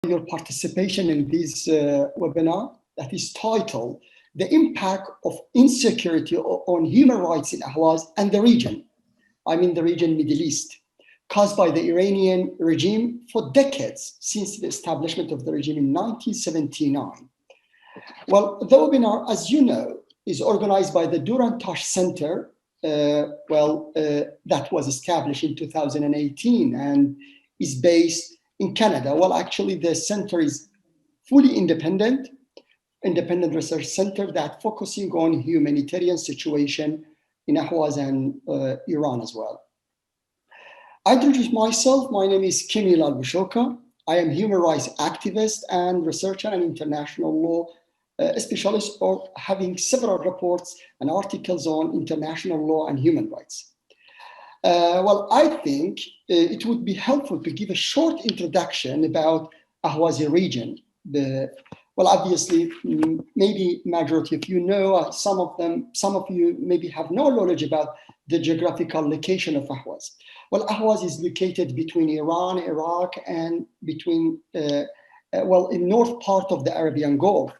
your participation in this webinar that is titled The Impact of Insecurity on Human Rights in Ahwaz and the region. I mean the region Middle East, caused by the Iranian regime for decades since the establishment of the regime in 1979. Well, the webinar, as you know, is organized by the Dur Untash Centre, that was established in 2018 and is based in Canada. Well, actually, the center is fully independent research center that focusing on humanitarian situation in Ahwaz and Iran as well. I introduce myself. My name is Kimil Al-Bushoka. I am human rights activist and researcher and international law specialist, or having several reports and articles on international law and human rights. I think it would be helpful to give a short introduction about Ahwazi region. Obviously, maybe majority of you know, some of you maybe have no knowledge about the geographical location of Ahwaz. Well, Ahwaz is located between Iran, Iraq, and between, in north part of the Arabian Gulf.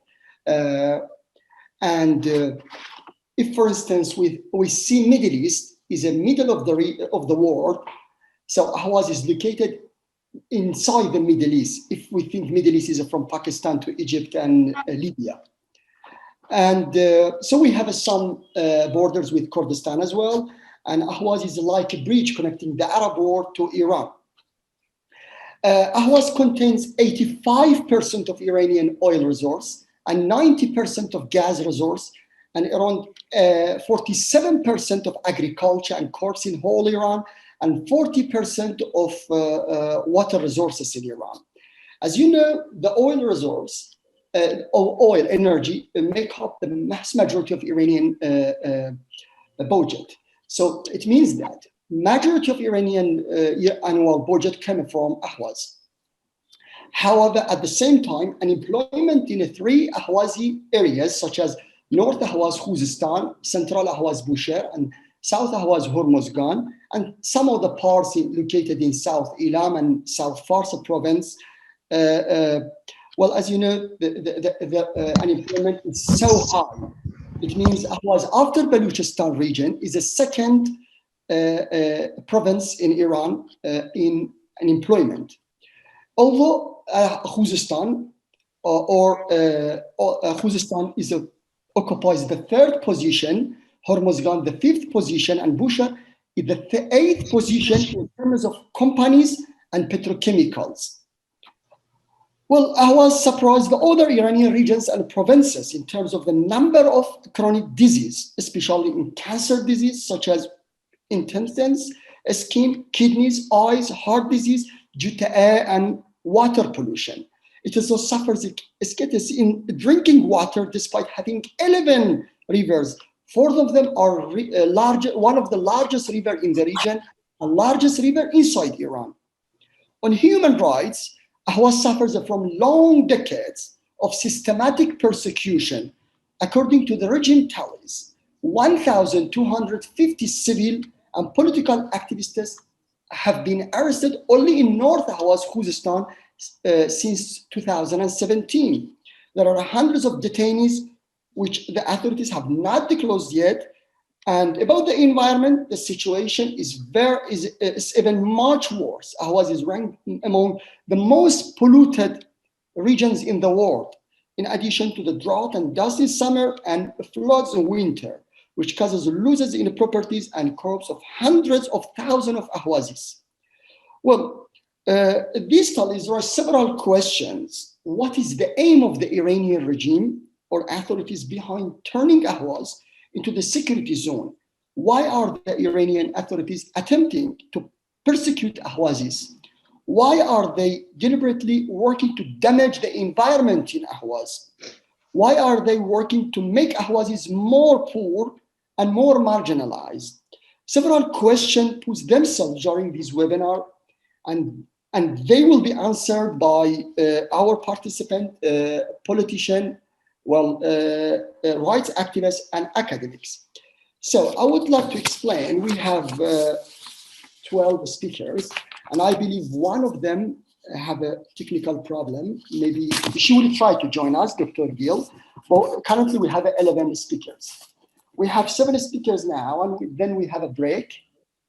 If, for instance, we see Middle East is a middle of the world, so Ahwaz is located inside the Middle East. If we think Middle East is from Pakistan to Egypt and Libya, and so we have some borders with Kurdistan as well. And Ahwaz is like a bridge connecting the Arab world to Iran. Ahwaz contains 85% of Iranian oil resource and 90% of gas resource, and around 47% of agriculture and crops in whole Iran, and 40% of water resources in Iran. As you know, the oil resource, oil energy, make up the mass majority of Iranian budget. So it means that majority of Iranian annual budget came from Ahwaz. However, at the same time, unemployment in 3 Ahwazi areas, such as North Ahwaz, Khuzestan, Central Ahwaz, Bushehr, and South Ahwaz, Hormozgan, and some of the parts located in South Ilam and South Fars province. As you know, the unemployment is so high. It means Ahwaz, after Baluchistan region, is the second province in Iran in unemployment. Although Khuzestan Khuzestan occupies the 3rd position, Hormozgan the 5th position, and Bushehr is the 8th position in terms of companies and petrochemicals. Well, Ahwaz surprised the other Iranian regions and provinces in terms of the number of chronic disease, especially in cancer disease such as intestines, skin, kidneys, eyes, heart disease due to air and water pollution. It also suffers scarcity in drinking water despite having 11 rivers. 4 of them are one of the largest river in the region, and largest river inside Iran. On human rights, Ahwaz suffers from long decades of systematic persecution. According to the regime tallies, 1,250 civil and political activists have been arrested only in North Ahwaz, Khuzestan, since 2017. There are hundreds of detainees which the authorities have not disclosed yet. And about the environment, the situation is even much worse. Ahwaz is ranked among the most polluted regions in the world, in addition to the drought and dusty summer and floods in winter, which causes losses in properties and crops of hundreds of thousands of Ahwazis. Well, these studies raise several questions. What is the aim of the Iranian regime or authorities behind turning Ahwaz into the security zone? Why are the Iranian authorities attempting to persecute Ahwazis? Why are they deliberately working to damage the environment in Ahwaz? Why are they working to make Ahwazis more poor and more marginalized? Several questions pose themselves during this webinar, and they will be answered by our participant, politician, rights activists, and academics. So I would like to explain. We have 12 speakers, and I believe one of them have a technical problem. Maybe she will try to join us, Dr. Gill. But currently we have 11 speakers. We have 7 speakers now, and then we have a break.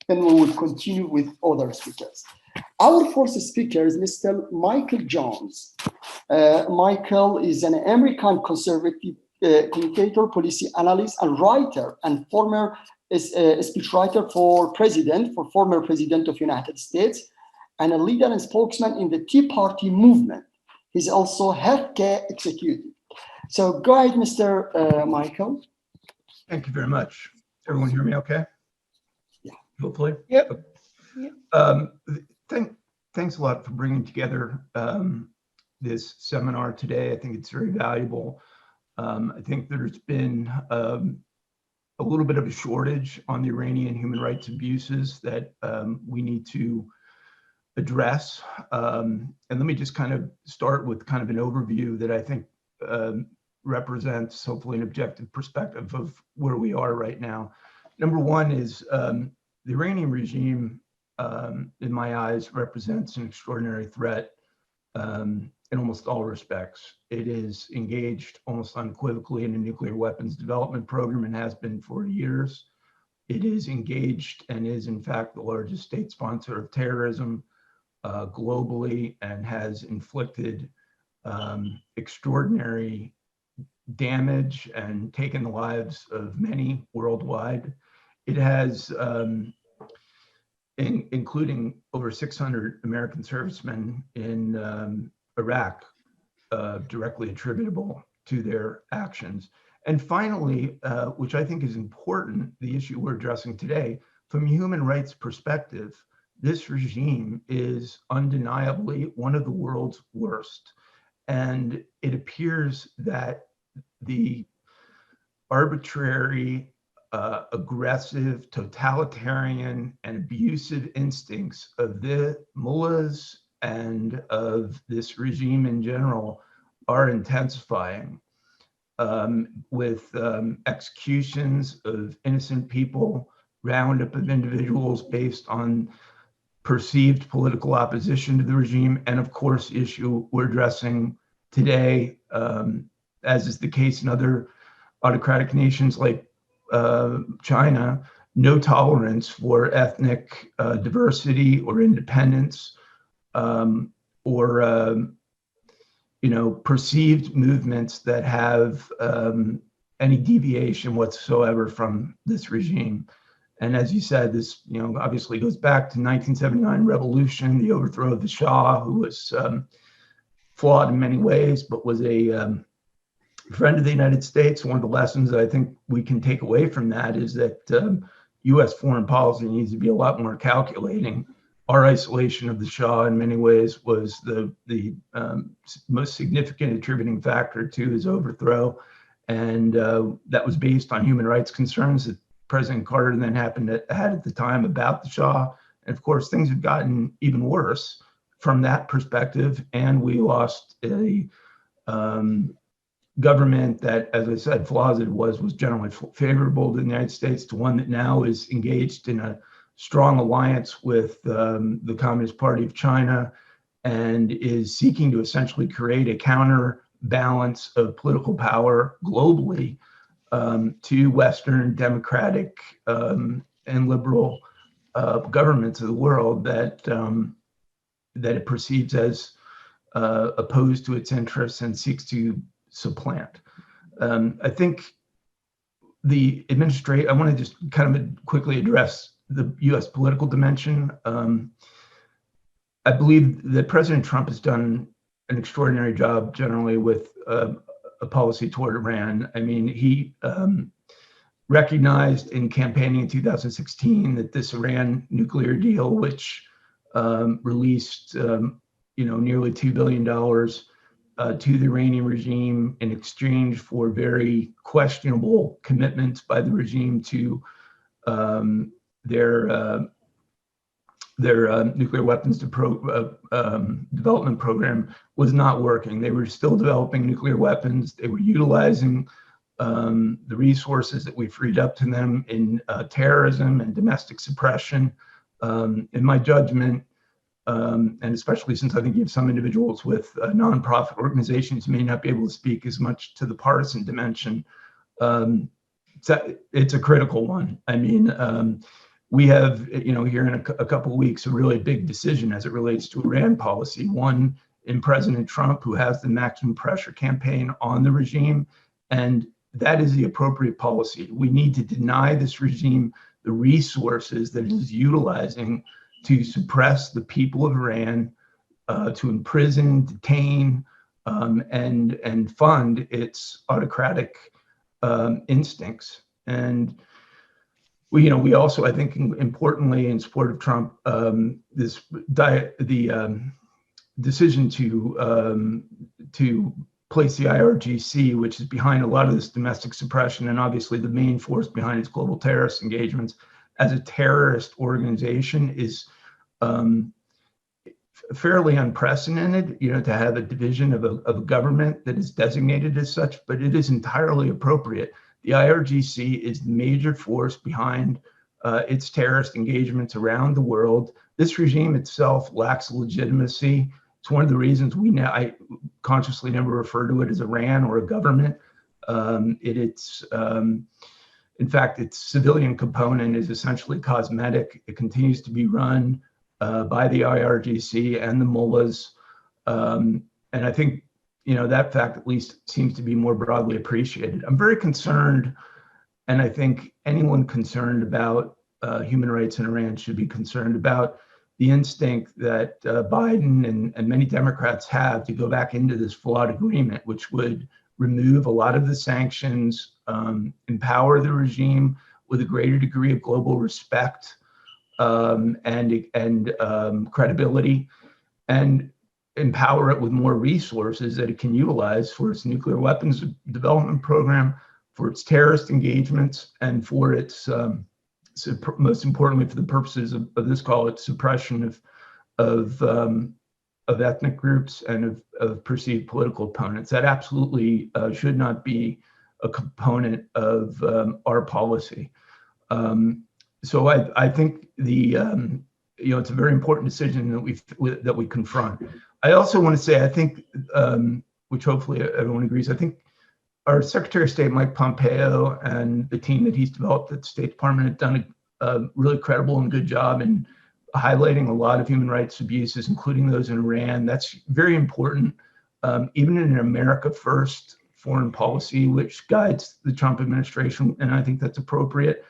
Then we will continue with other speakers. Our first speaker is Mr. Michael Jones. Michael is an American conservative commentator, policy analyst, and writer, and former speechwriter for former president of the United States, and a leader and spokesman in the Tea Party movement. He's also healthcare executive. So go ahead, Mr. Michael. Thank you very much. Everyone hear me okay? Yeah. Hopefully. Yep. Thanks a lot for bringing together this seminar today. I think it's very valuable. I think there's been a little bit of a shortage on the Iranian human rights abuses that we need to address. And let me just kind of start with kind of an overview that I think represents hopefully an objective perspective of where we are right now. Number one is the Iranian regime, in my eyes, represents an extraordinary threat in almost all respects. It is engaged almost unequivocally in a nuclear weapons development program and has been for years. It is engaged and is in fact the largest state sponsor of terrorism globally, and has inflicted extraordinary damage and taken the lives of many worldwide. It has, including over 600 American servicemen in Iraq, directly attributable to their actions. And finally, which I think is important, the issue we're addressing today, from a human rights perspective, this regime is undeniably one of the world's worst. And it appears that the arbitrary, aggressive, totalitarian, and abusive instincts of the mullahs and of this regime in general are intensifying, with executions of innocent people, roundup of individuals based on perceived political opposition to the regime, and of course, the issue we're addressing today, as is the case in other autocratic nations like China, no tolerance for ethnic diversity or independence, or perceived movements that have any deviation whatsoever from this regime. And as you said, this obviously goes back to 1979 revolution, the overthrow of the Shah, who was flawed in many ways, but was a friend of the United States. One of the lessons that I think we can take away from that is that U.S. foreign policy needs to be a lot more calculating. Our isolation of the Shah in many ways was the most significant attributing factor to his overthrow. And that was based on human rights concerns that President Carter then had at the time about the Shah. And of course, things have gotten even worse from that perspective. And we lost a government that, as I said, flawed as it was generally favorable to the United States, to one that now is engaged in a strong alliance with the Communist Party of China and is seeking to essentially create a counterbalance of political power globally to Western democratic and liberal governments of the world that it perceives as opposed to its interests and seeks to supplant. I think I want to just kind of quickly address the U.S. political dimension. I believe that President Trump has done an extraordinary job generally with a policy toward Iran. I mean, he recognized in campaigning in 2016 that this Iran nuclear deal, which released nearly $2 billion to the Iranian regime in exchange for very questionable commitments by the regime to their nuclear weapons development program, was not working. They were still developing nuclear weapons. They were utilizing the resources that we freed up to them in terrorism and domestic suppression. In my judgment, and especially since I think you have some individuals with nonprofit organizations who may not be able to speak as much to the partisan dimension. It's a critical one. I mean, we have, here in a couple of weeks, a really big decision as it relates to Iran policy. One in President Trump, who has the maximum pressure campaign on the regime, and that is the appropriate policy. We need to deny this regime the resources that it is utilizing to suppress the people of Iran, to imprison, detain, and fund its autocratic instincts. And we also, I think, importantly, in support of Trump, the decision to place the IRGC, which is behind a lot of this domestic suppression and obviously the main force behind its global terrorist engagements, as a terrorist organization is fairly unprecedented, to have a division of a government that is designated as such, but it is entirely appropriate. The IRGC is the major force behind its terrorist engagements around the world. This regime itself lacks legitimacy. It's one of the reasons I consciously never refer to it as Iran or a government. In fact, its civilian component is essentially cosmetic. It continues to be run by the IRGC and the mullahs. And I think, that fact at least seems to be more broadly appreciated. I'm very concerned, and I think anyone concerned about human rights in Iran should be concerned about the instinct that Biden and many Democrats have to go back into this flawed agreement, which would remove a lot of the sanctions, empower the regime with a greater degree of global respect and credibility, and empower it with more resources that it can utilize for its nuclear weapons development program, for its terrorist engagements, and for its most importantly, for the purposes of this call, its suppression of ethnic groups and of perceived political opponents. That absolutely should not be a component of our policy. So I think it's a very important decision that we confront. I also want to say, I think, which hopefully everyone agrees, I think our Secretary of State, Mike Pompeo, and the team that he's developed at the State Department have done a really credible and good job in highlighting a lot of human rights abuses, including those in Iran. That's very important, even in an America First foreign policy, which guides the Trump administration, and I think that's appropriate.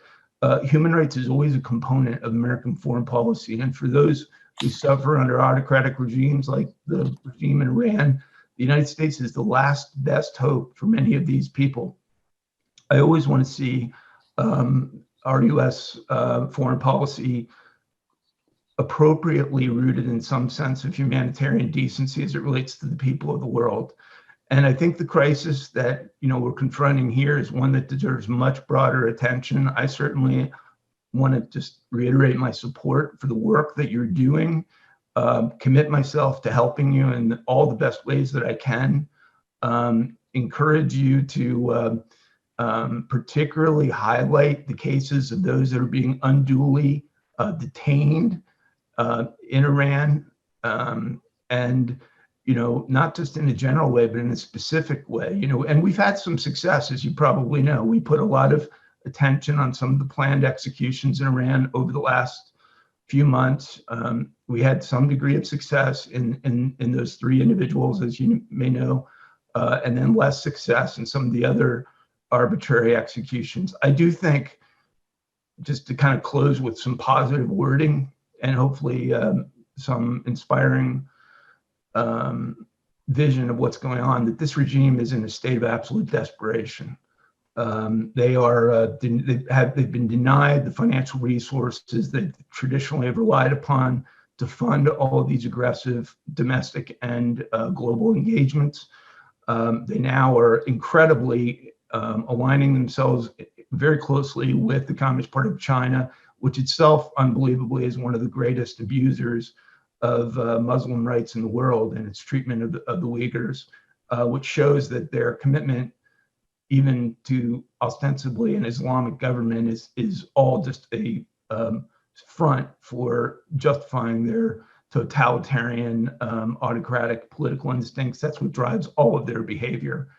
Human rights is always a component of American foreign policy, and for those who suffer under autocratic regimes like the regime in Iran, the United States is the last best hope for many of these people. I always want to see our U.S. Foreign policy appropriately rooted in some sense of humanitarian decency as it relates to the people of the world. And I think the crisis that we're confronting here is one that deserves much broader attention. I certainly want to just reiterate my support for the work that you're doing, commit myself to helping you in all the best ways that I can, encourage you to particularly highlight the cases of those that are being unduly detained in Iran, and not just in a general way, but in a specific way. And we've had some success, as you probably know. We put a lot of attention on some of the planned executions in Iran over the last few months. We had some degree of success in those 3 individuals, as you may know, and then less success in some of the other arbitrary executions. I do think, just to kind of close with some positive wording and hopefully some inspiring vision of what's going on, that this regime is in a state of absolute desperation. They've been denied the financial resources they traditionally have relied upon to fund all of these aggressive domestic and global engagements. They now are incredibly aligning themselves very closely with the Communist Party of China, which itself, unbelievably, is one of the greatest abusers of Muslim rights in the world and its treatment of the Uyghurs, which shows that their commitment even to ostensibly an Islamic government is all just a front for justifying totalitarian, autocratic political instincts. That's what drives all of their behavior.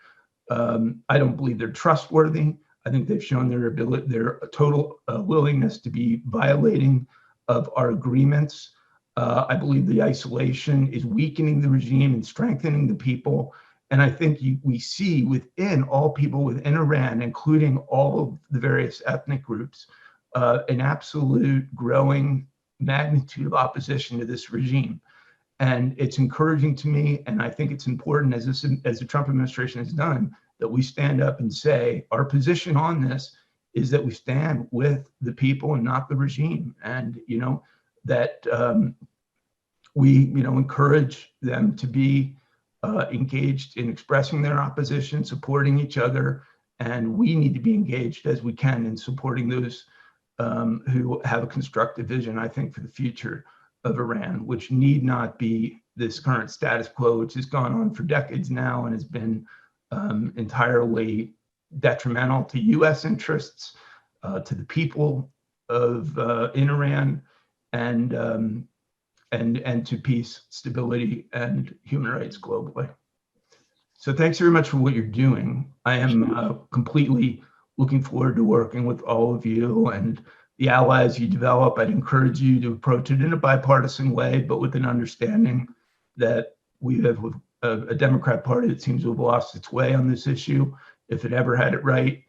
I don't believe they're trustworthy. I think they've shown their total willingness to be violating of our agreements. I believe the isolation is weakening the regime and strengthening the people. And I think we see within all people within Iran, including all of the various ethnic groups, an absolute growing magnitude of opposition to this regime. And it's encouraging to me, and I think it's important, as the Trump administration has done, that we stand up and say our position on this is that we stand with the people and not the regime, and that we encourage them to be engaged in expressing their opposition, supporting each other, and we need to be engaged as we can in supporting those who have a constructive vision, I think, for the future of Iran, which need not be this current status quo, which has gone on for decades now and has been entirely detrimental to U.S. interests, to the people of in Iran, and to peace, stability, and human rights globally. So thanks very much for what you're doing. I am completely looking forward to working with all of you and the allies you develop. I'd encourage you to approach it in a bipartisan way, but with an understanding that we have a Democrat Party that seems to have lost its way on this issue, if it ever had it right.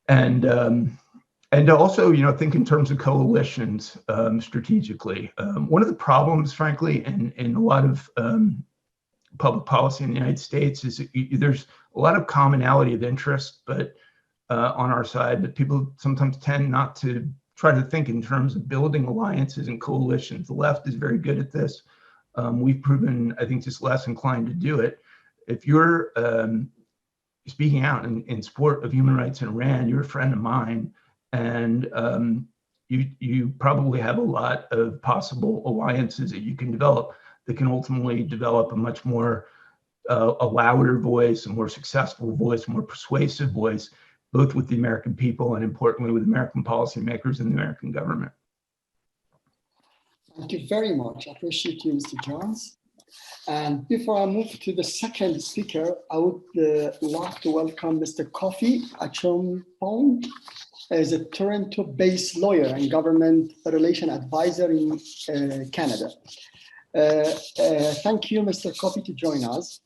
And also, think in terms of coalitions strategically. One of the problems, frankly, in a lot of public policy in the United States is that there's a lot of commonality of interest, but on our side, but people sometimes tend not to try to think in terms of building alliances and coalitions. The left is very good at this. We've proven, I think, just less inclined to do it. If you're speaking out in support of human rights in Iran, you're a friend of mine, and you probably have a lot of possible alliances that you can develop that can ultimately develop a much more a louder voice, a more successful voice, a more persuasive voice, both with the American people and importantly with American policymakers and the American government. Thank you very much. I appreciate you, Mr. Johns. And before I move to the second speaker, I would like to welcome Mr. Kofi Achompong, as a Toronto-based lawyer and government relation advisor in Canada. Thank you, Mr. Kofi, to join us.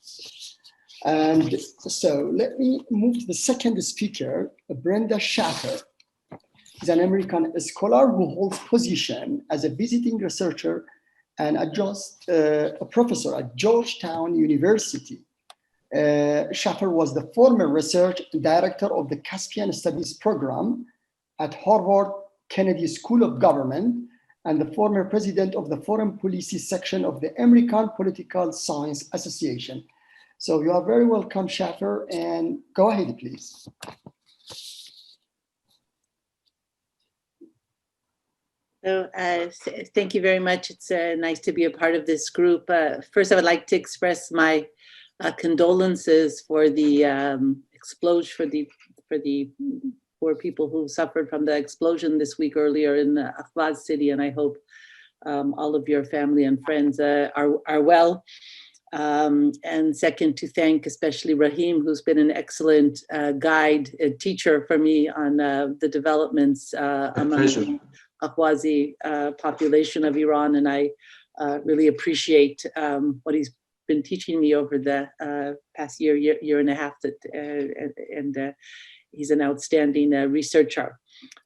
And so let me move to the second speaker, Brenda Schaffer. She's an American scholar who holds position as a visiting researcher and a professor at Georgetown University. Schaffer was the former research director of the Caspian Studies program at Harvard Kennedy School of Government and the former president of the Foreign Policy section of the American Political Science Association. So you are very welcome, Schaffer, and go ahead, please. So thank you very much. It's nice to be a part of this group. First, I would like to express my condolences for the explosion, for the poor people who suffered from the explosion this week earlier in Ahwaz city, and I hope all of your family and friends are well. And second, to thank especially Rahim, who's been an excellent guide, a teacher for me on the developments among the Ahwazi population of Iran. And I really appreciate what he's been teaching me over the past year and a half, and he's an outstanding researcher.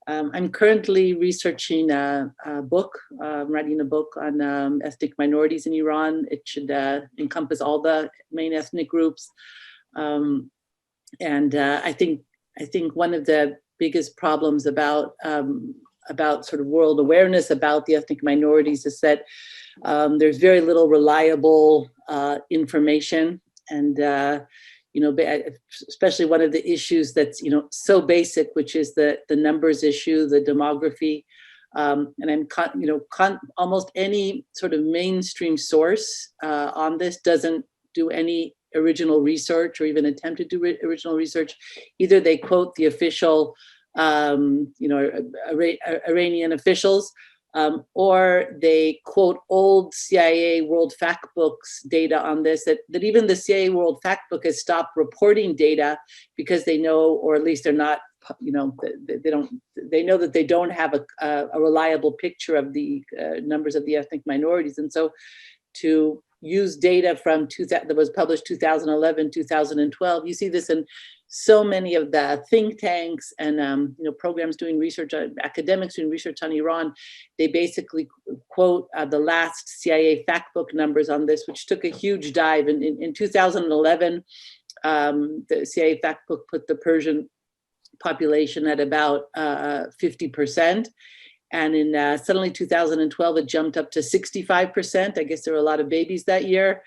I'm currently researching a book, writing a book on ethnic minorities in Iran. It should encompass all the main ethnic groups. And I think one of the biggest problems about sort of world awareness about the ethnic minorities is that there's very little reliable information, and especially one of the issues that's so basic, which is the numbers issue, the demography, and almost any sort of mainstream source on this doesn't do any original research or even attempt to do original research. Either they quote the official Iranian officials, or they quote old CIA World Factbook's data on this, that even the CIA World Factbook has stopped reporting data because they know, or at least they're not, they know that they don't have a reliable picture of the numbers of the ethnic minorities. And so to use data from that was published 2011, 2012, you see this in so many of the think tanks and programs doing research, academics doing research on Iran. They basically quote the last CIA factbook numbers on this, which took a huge dive. In 2011, the CIA factbook put the Persian population at about 50%. And in suddenly 2012, it jumped up to 65%. I guess there were a lot of babies that year.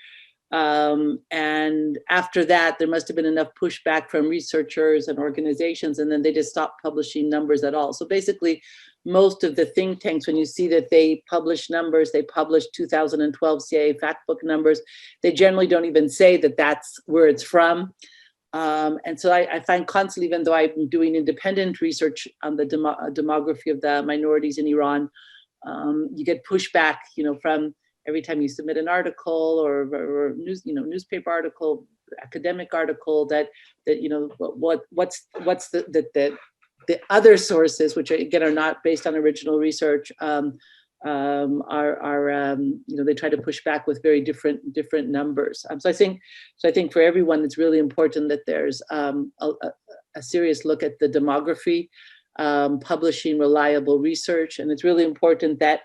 And after that, there must have been enough pushback from researchers and organizations, and then they just stopped publishing numbers at all. So basically, most of the think tanks, when you see that they publish numbers, they publish 2012 CIA factbook numbers, they generally don't even say that that's where it's from. And so I find constantly, even though I'm doing independent research on the demography of the minorities in Iran, you get pushback, from every time you submit an article or newspaper article, academic article, that what's the other sources, which again are not based on original research, they try to push back with very different numbers. So I think for everyone, it's really important that there's a serious look at the demography, publishing reliable research, and it's really important that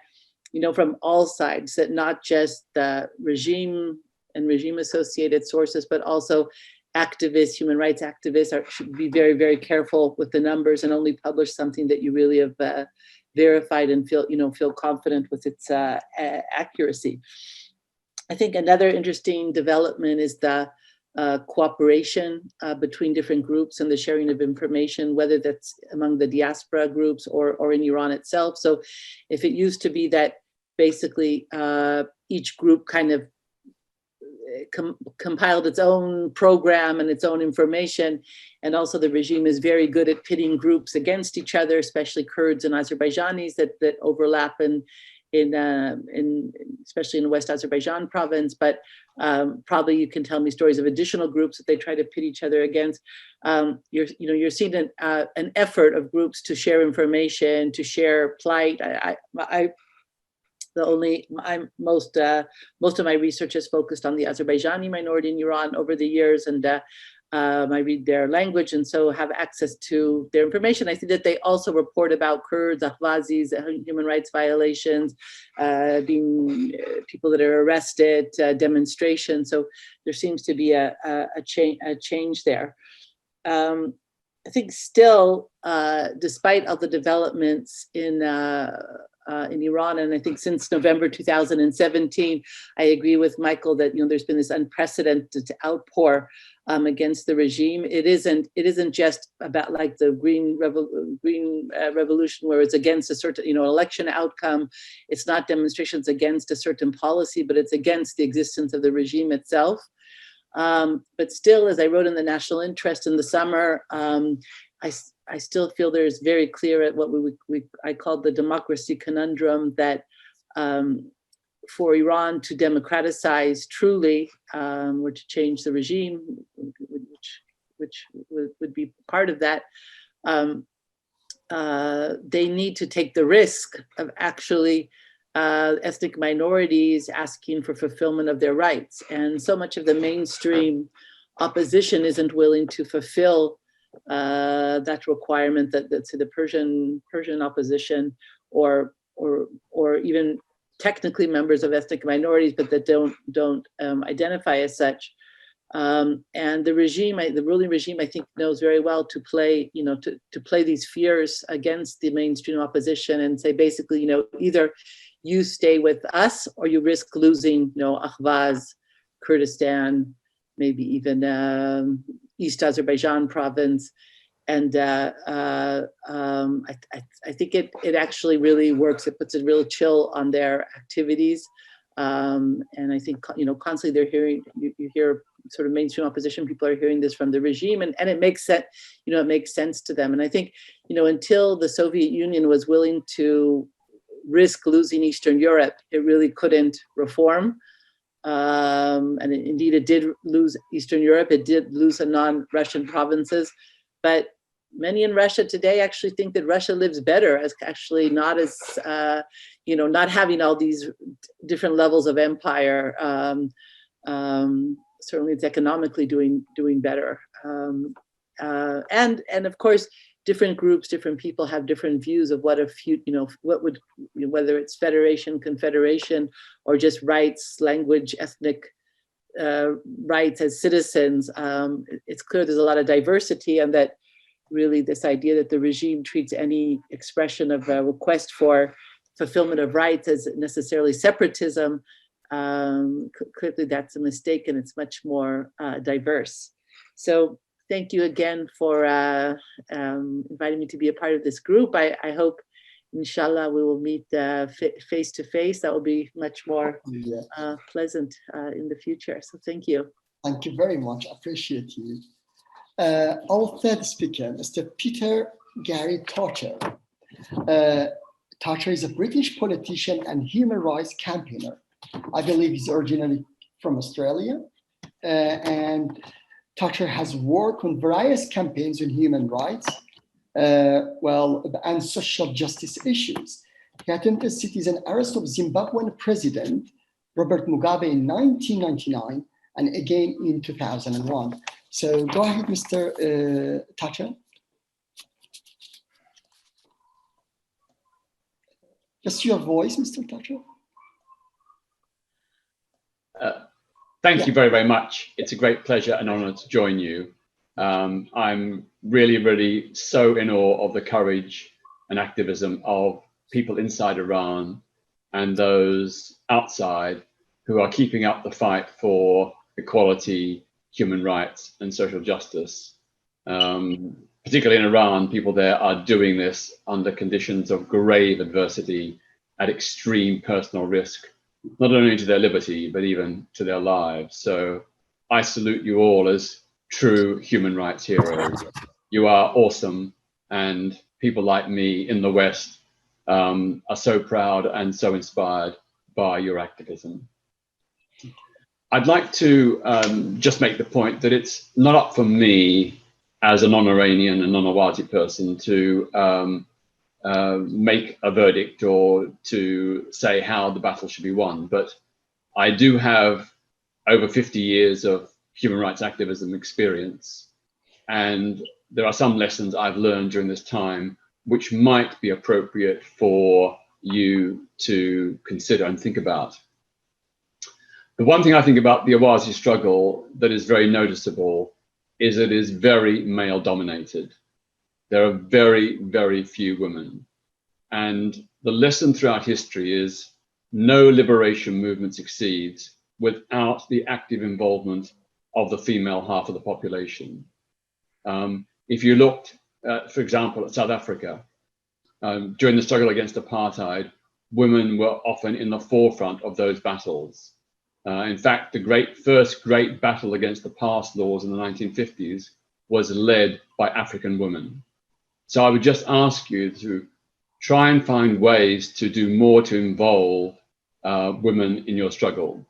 from all sides, that not just the regime and regime-associated sources, but also activists, human rights activists should be very, very careful with the numbers and only publish something that you really have verified and feel confident with its accuracy. I think another interesting development is the cooperation between different groups and the sharing of information, whether that's among the diaspora groups or in Iran itself. So if it used to be that basically each group kind of compiled its own program and its own information, and also the regime is very good at pitting groups against each other, especially Kurds and Azerbaijanis that overlap in especially in West Azerbaijan province. But probably you can tell me stories of additional groups that they try to pit each other against. You're seeing an effort of groups to share information, to share plight. Most of my research is focused on the Azerbaijani minority in Iran over the years, and I read their language and so have access to their information. I see that they also report about Kurds, Ahwazis, human rights violations, being people that are arrested, demonstrations. So there seems to be a change there. I think still, despite all the developments in Iran, and I think since November 2017, I agree with Michael that there's been this unprecedented outpour against the regime. It isn't just about like the Green Revolution, where it's against a certain election outcome. It's not demonstrations against a certain policy, but it's against the existence of the regime itself. But still, as I wrote in the National Interest in the summer, I still feel there's very clear at what I called the democracy conundrum, that for Iran to democratize truly, or to change the regime, which would be part of that, they need to take the risk of actually ethnic minorities asking for fulfillment of their rights. And so much of the mainstream opposition isn't willing to fulfill that requirement, that to the Persian opposition, or even technically members of ethnic minorities, but that don't identify as such. And the regime, the ruling regime, I think knows very well to play, to play these fears against the mainstream opposition and say, basically, either you stay with us or you risk losing, Ahwaz, Kurdistan, maybe even East Azerbaijan province. And I think it actually really works. It puts a real chill on their activities. And I think, constantly they're hearing, you hear sort of mainstream opposition people are hearing this from the regime, and it makes sense, it makes sense to them. And I think, until the Soviet Union was willing to risk losing Eastern Europe, it really couldn't reform. And indeed, it did lose Eastern Europe. It did lose the non-Russian provinces. But many in Russia today actually think that Russia lives better, as actually not as, not having all these different levels of empire. Certainly, it's economically doing better. And of course, different groups, different people have different views of what whether it's federation, confederation, or just rights, language, ethnic rights as citizens. It's clear there's a lot of diversity, and that really this idea that the regime treats any expression of a request for fulfillment of rights as necessarily separatism, clearly that's a mistake, and it's much more diverse. So thank you again for inviting me to be a part of this group. I hope, inshallah, we will meet face to face. That will be much more pleasant in the future. So thank you. Thank you very much. Appreciate you. Our third speaker, Mr. Peter Gary Torcher. Torcher is a British politician and human rights campaigner. I believe he's originally from Australia. And Torcher has worked on various campaigns on human rights, and social justice issues. He attended citizen arrest of Zimbabwean President Robert Mugabe in 1999 and again in 2001. So go ahead, Mr. Torcher. Just your voice, Mr. Torcher. Thank you very, very much. It's a great pleasure and honor to join you. I'm really, really so in awe of the courage and activism of people inside Iran and those outside who are keeping up the fight for equality, human rights, and social justice. Particularly in Iran, people there are doing this under conditions of grave adversity at extreme personal risk, not only to their liberty, but even to their lives. So I salute you all as true human rights heroes. You are awesome, and people like me in the West are so proud and so inspired by your activism. I'd like to just make the point that it's not up for me as a non-Iranian and non-Ahwazi person to make a verdict or to say how the battle should be won. But I do have over 50 years of human rights activism experience. And there are some lessons I've learned during this time which might be appropriate for you to consider and think about. The one thing I think about the Ahwazi struggle that is very noticeable is it is very male dominated. There are very, very few women. And the lesson throughout history is no liberation movement succeeds without the active involvement of the female half of the population. If you looked, for example, at South Africa, during the struggle against apartheid, women were often in the forefront of those battles. In fact, the first great battle against the pass laws in the 1950s was led by African women. So I would just ask you to try and find ways to do more to involve women in your struggle.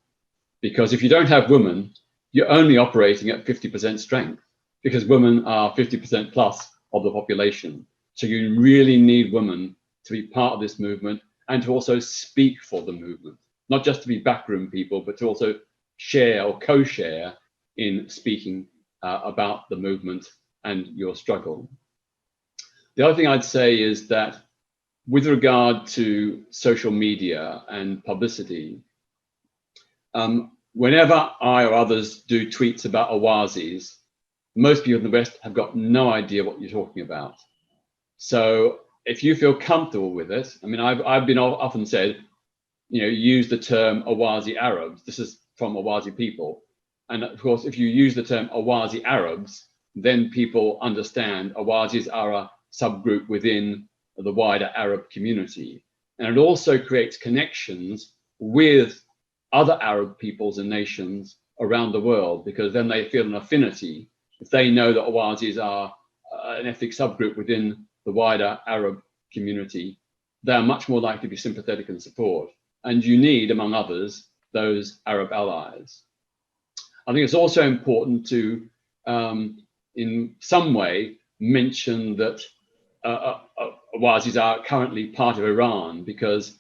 Because if you don't have women, you're only operating at 50% strength, because women are 50% plus of the population. So you really need women to be part of this movement and to also speak for the movement, not just to be backroom people, but to also share or co-share in speaking about the movement and your struggle. The other thing I'd say is that with regard to social media and publicity, whenever I or others do tweets about Ahwazis, most people in the West have got no idea what you're talking about. So if you feel comfortable with it, I mean, I've been often said, use the term Ahwazi Arabs. This is from Ahwazi people. And of course, if you use the term Ahwazi Arabs, then people understand Ahwazis are a subgroup within the wider Arab community. And it also creates connections with other Arab peoples and nations around the world, because then they feel an affinity. If they know that Ahwazis are an ethnic subgroup within the wider Arab community, they are much more likely to be sympathetic and support. And you need, among others, those Arab allies. I think it's also important to, in some way, mention that Ahwazis are currently part of Iran, because,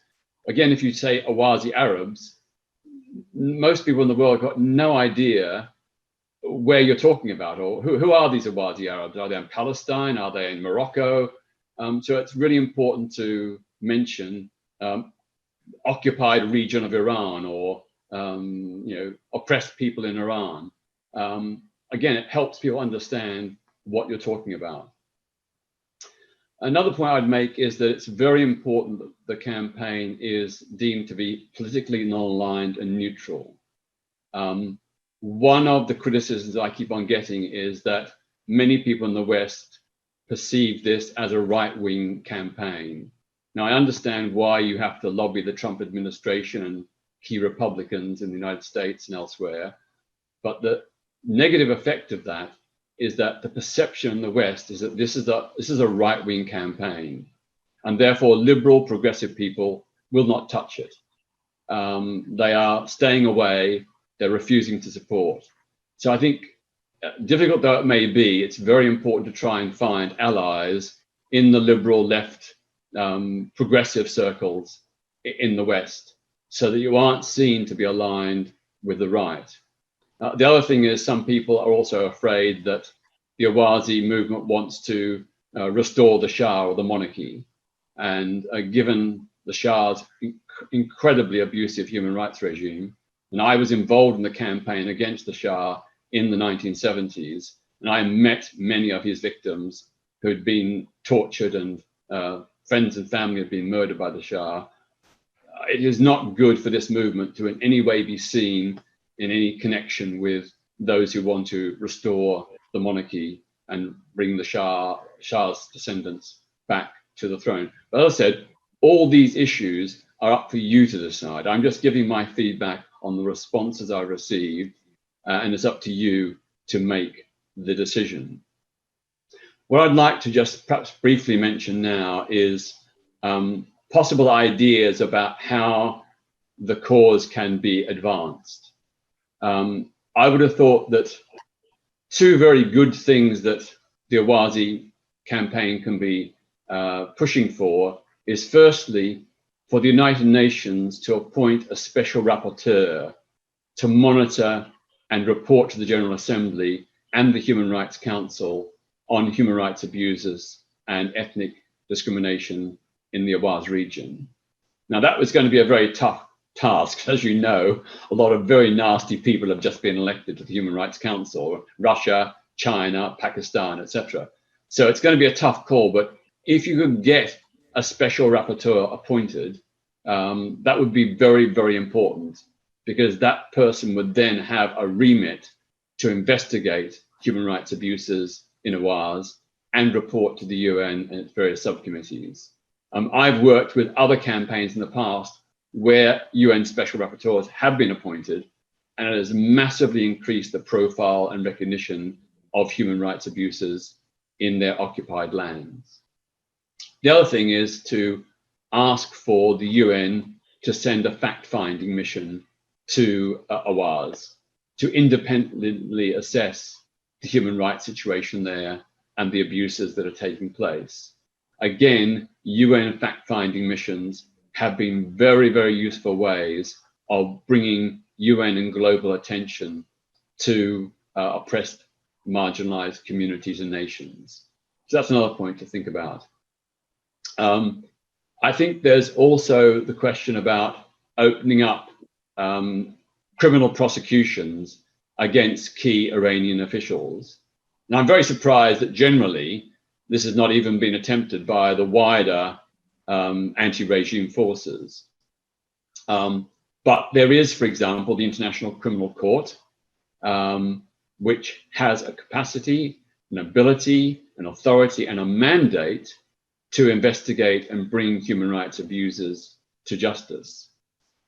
again, if you say Ahwazi Arabs, most people in the world got no idea where you're talking about, or who are these Ahwazi Arabs? Are they in Palestine? Are they in Morocco? So it's really important to mention occupied region of Iran, or oppressed people in Iran. Again, it helps people understand what you're talking about. Another point I'd make is that it's very important that the campaign is deemed to be politically non-aligned and neutral. One of the criticisms I keep on getting is that many people in the West perceive this as a right-wing campaign. Now, I understand why you have to lobby the Trump administration and key Republicans in the United States and elsewhere, but the negative effect of that is that the perception in the West is that this is a right-wing campaign, and therefore liberal, progressive people will not touch it. They are staying away, they're refusing to support. So I think, difficult though it may be, it's very important to try and find allies in the liberal left, progressive circles in the West, so that you aren't seen to be aligned with the right. The other thing is, some people are also afraid that the Ahwazi movement wants to restore the Shah or the monarchy. And given the Shah's incredibly abusive human rights regime, and I was involved in the campaign against the Shah in the 1970s, and I met many of his victims who had been tortured, and friends and family had been murdered by the Shah. It is not good for this movement to in any way be seen in any connection with those who want to restore the monarchy and bring the Shah's descendants back to the throne. But as I said, all these issues are up for you to decide. I'm just giving my feedback on the responses I received, and it's up to you to make the decision. What I'd like to just perhaps briefly mention now is possible ideas about how the cause can be advanced. I would have thought that two very good things that the Ahwazi campaign can be pushing for is, firstly, for the United Nations to appoint a special rapporteur to monitor and report to the General Assembly and the Human Rights Council on human rights abuses and ethnic discrimination in the Ahwaz region. Now, that was going to be a very tough task. As you know, a lot of very nasty people have just been elected to the Human Rights Council, Russia, China, Pakistan, etc. So it's going to be a tough call, but if you could get a special rapporteur appointed, that would be very, very important, because that person would then have a remit to investigate human rights abuses in Ahwaz and report to the UN and its various subcommittees. I've worked with other campaigns in the past where UN special rapporteurs have been appointed, and it has massively increased the profile and recognition of human rights abuses in their occupied lands. The other thing is to ask for the UN to send a fact-finding mission to Ahwaz to independently assess the human rights situation there and the abuses that are taking place. Again, UN fact-finding missions have been very, very useful ways of bringing UN and global attention to oppressed, marginalized communities and nations. So that's another point to think about. I think there's also the question about opening up criminal prosecutions against key Iranian officials. And I'm very surprised that generally this has not even been attempted by the wider anti-regime forces. But there is, for example, the International Criminal Court, which has a capacity, an ability, an authority, and a mandate to investigate and bring human rights abusers to justice.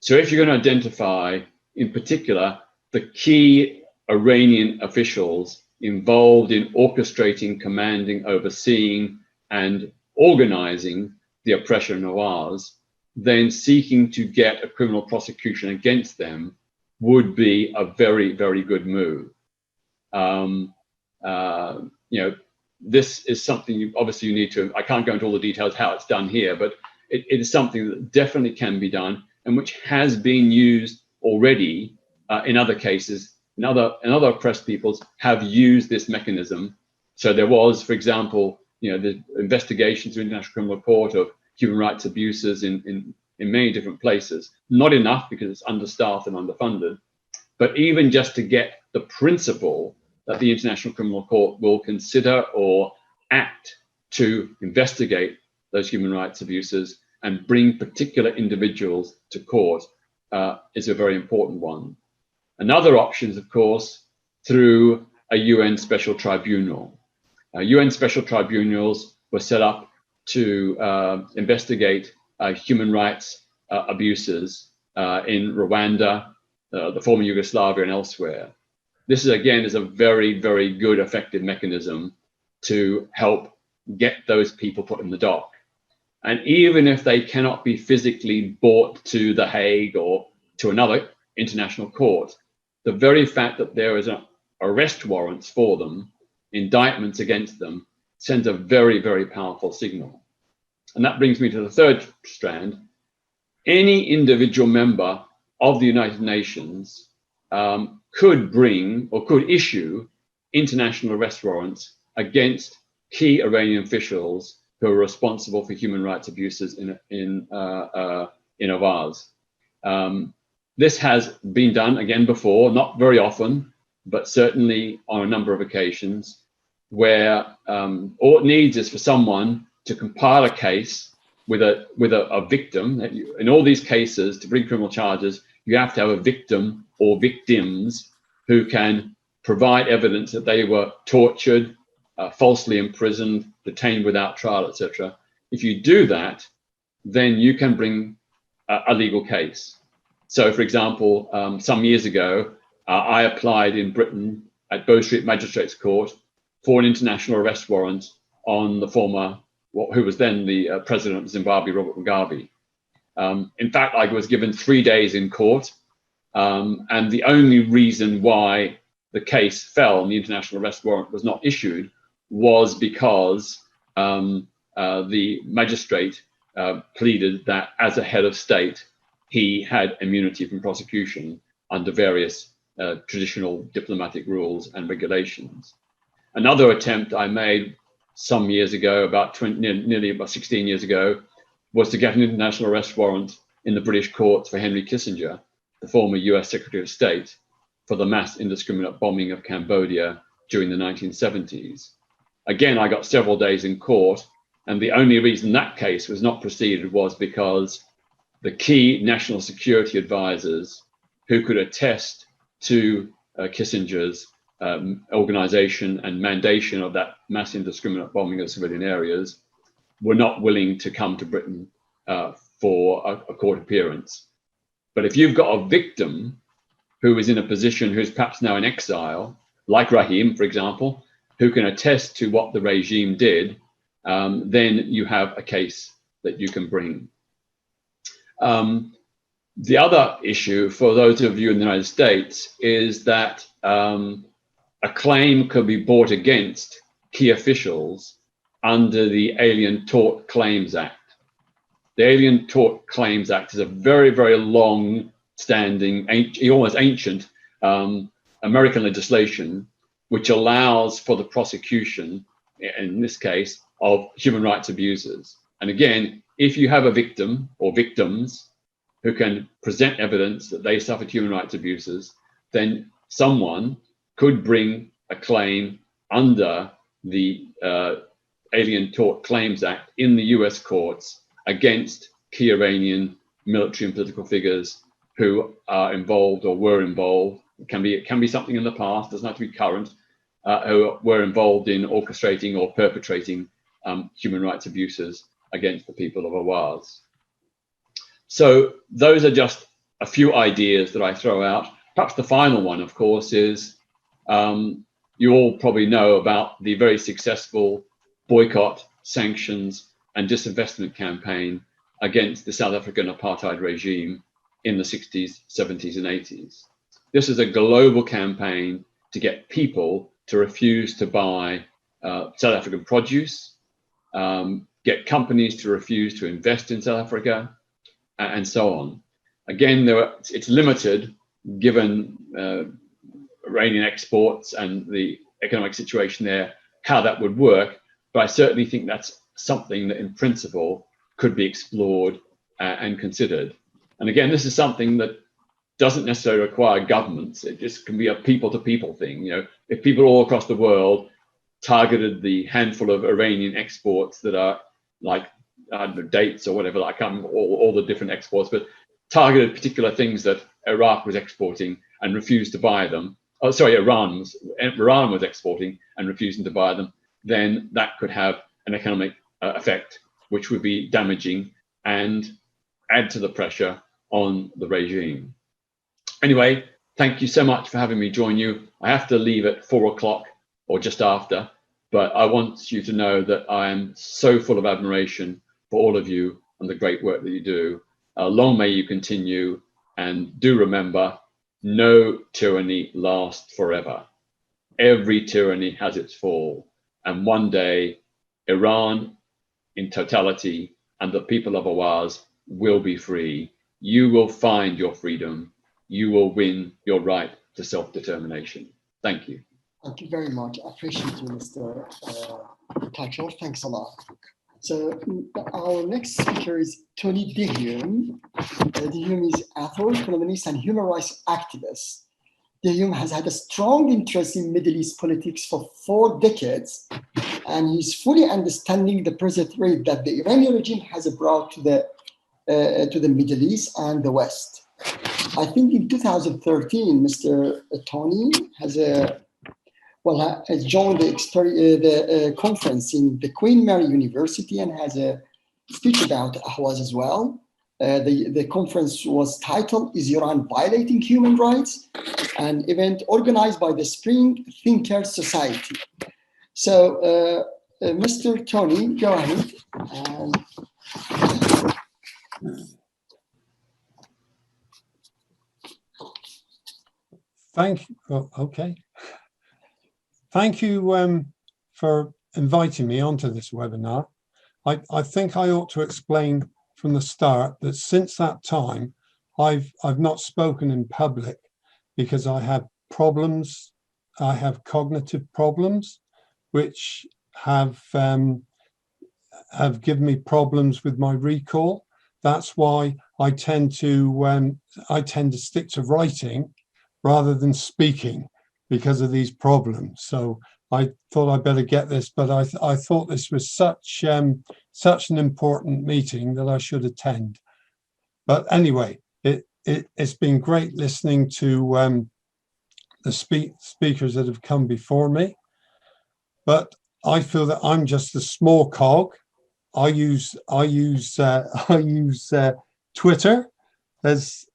So if you're going to identify, in particular, the key Iranian officials involved in orchestrating, commanding, overseeing, and organizing the oppression in Ahwaz, then seeking to get a criminal prosecution against them would be a very, very good move. You know, this is something you need to, I can't go into all the details how it's done here, but it is something that definitely can be done and which has been used already in other cases. In other oppressed peoples have used this mechanism. So there was, for example, you know, the investigations of International Criminal Court of human rights abuses in many different places. Not enough because it's understaffed and underfunded, but even just to get the principle that the International Criminal Court will consider or act to investigate those human rights abuses and bring particular individuals to court is a very important one. Another option is, of course, through a UN special tribunal. UN special tribunals were set up to investigate human rights abuses in Rwanda, the former Yugoslavia, and elsewhere. This is, again, is a very, very good, effective mechanism to help get those people put in the dock. And even if they cannot be physically brought to The Hague or to another international court, the very fact that there is arrest warrants for them, indictments against them, sends a very, very powerful signal. And that brings me to the third strand. Any individual member of the United Nations could bring or could issue international arrest warrants against key Iranian officials who are responsible for human rights abuses in Ahwaz. This has been done again before, not very often, but certainly on a number of occasions, where all it needs is for someone to compile a case with a victim. In all these cases, to bring criminal charges, you have to have a victim or victims who can provide evidence that they were tortured, falsely imprisoned, detained without trial, etc. If you do that, then you can bring a legal case. So, for example, some years ago, I applied in Britain at Bow Street Magistrates Court for an international arrest warrant on the former, who was then the president of Zimbabwe, Robert Mugabe. In fact, I was given 3 days in court, and the only reason why the case fell and the international arrest warrant was not issued was because the magistrate pleaded that as a head of state, he had immunity from prosecution under various traditional diplomatic rules and regulations. Another attempt I made some years ago, nearly about 16 years ago, was to get an international arrest warrant in the British courts for Henry Kissinger, the former US Secretary of State, for the mass indiscriminate bombing of Cambodia during the 1970s. Again, I got several days in court, and the only reason that case was not proceeded was because the key national security advisors who could attest to Kissinger's organization and mandation of that mass indiscriminate bombing of civilian areas were not willing to come to Britain for a court appearance. But if you've got a victim who is in a position, who's perhaps now in exile, like Rahim, for example, who can attest to what the regime did, then you have a case that you can bring. The other issue for those of you in the United States is that a claim could be brought against key officials under the Alien Tort Claims Act. The Alien Tort Claims Act is a very, very long-standing, almost ancient American legislation which allows for the prosecution, in this case, of human rights abusers. And again, if you have a victim or victims who can present evidence that they suffered human rights abuses, then someone could bring a claim under the Alien Tort Claims Act in the US courts against key Iranian military and political figures who are involved or were involved. It can be something in the past, doesn't have to be current, who were involved in orchestrating or perpetrating human rights abuses against the people of Ahwaz. So those are just a few ideas that I throw out. Perhaps the final one, of course, is you all probably know about the very successful boycott, sanctions, and disinvestment campaign against the South African apartheid regime in the 60s, 70s, and 80s. This is a global campaign to get people to refuse to buy South African produce, get companies to refuse to invest in South Africa, and so on. Again, it's limited given Iranian exports and the economic situation there, how that would work. But I certainly think that's something that in principle could be explored and considered. And again, this is something that doesn't necessarily require governments. It just can be a people-to-people thing. You know, if people all across the world targeted the handful of Iranian exports that are like, I don't know, dates or whatever, I can't remember all the different exports, but targeted particular things that Iraq was exporting and refused to buy them. Oh, sorry, Iran was exporting and refusing to buy them. Then that could have an economic effect, which would be damaging and add to the pressure on the regime. Anyway, thank you so much for having me join you. I have to leave at 4 o'clock or just after, but I want you to know that I am so full of admiration for all of you and the great work that you do. Long may you continue, and do remember, no tyranny lasts forever. Every tyranny has its fall, and one day Iran in totality and the people of Ahwaz will be free. You will find your freedom. You will win your right to self-determination. Thank you. Thank you very much. I appreciate you, Mr. Thatcher. Thanks a lot. So our next speaker is Tony Dihum. Dihum is author, columnist, and human rights activist. Dihum has had a strong interest in Middle East politics for 4 decades, and he's fully understanding the present threat that the Iranian regime has brought to the Middle East and the West. I think in 2013, Mr. Tony has joined the conference in the Queen Mary University and has a speech about Ahwaz as well. The conference was titled, "Is Iran Violating Human Rights?" An event organized by the Spring Thinkers Society. So, Mr. Tony, go ahead. Thank you. Oh, okay. Thank you for inviting me onto this webinar. I think I ought to explain from the start that since that time, I've not spoken in public because I have problems. I have cognitive problems, which have given me problems with my recall. That's why I tend to stick to writing rather than speaking because of these problems. So I thought I'd better get this, but I thought this was such an important meeting that I should attend. But anyway, it's been great listening to the speakers that have come before me. But I feel that I'm just a small cog. I use Twitter as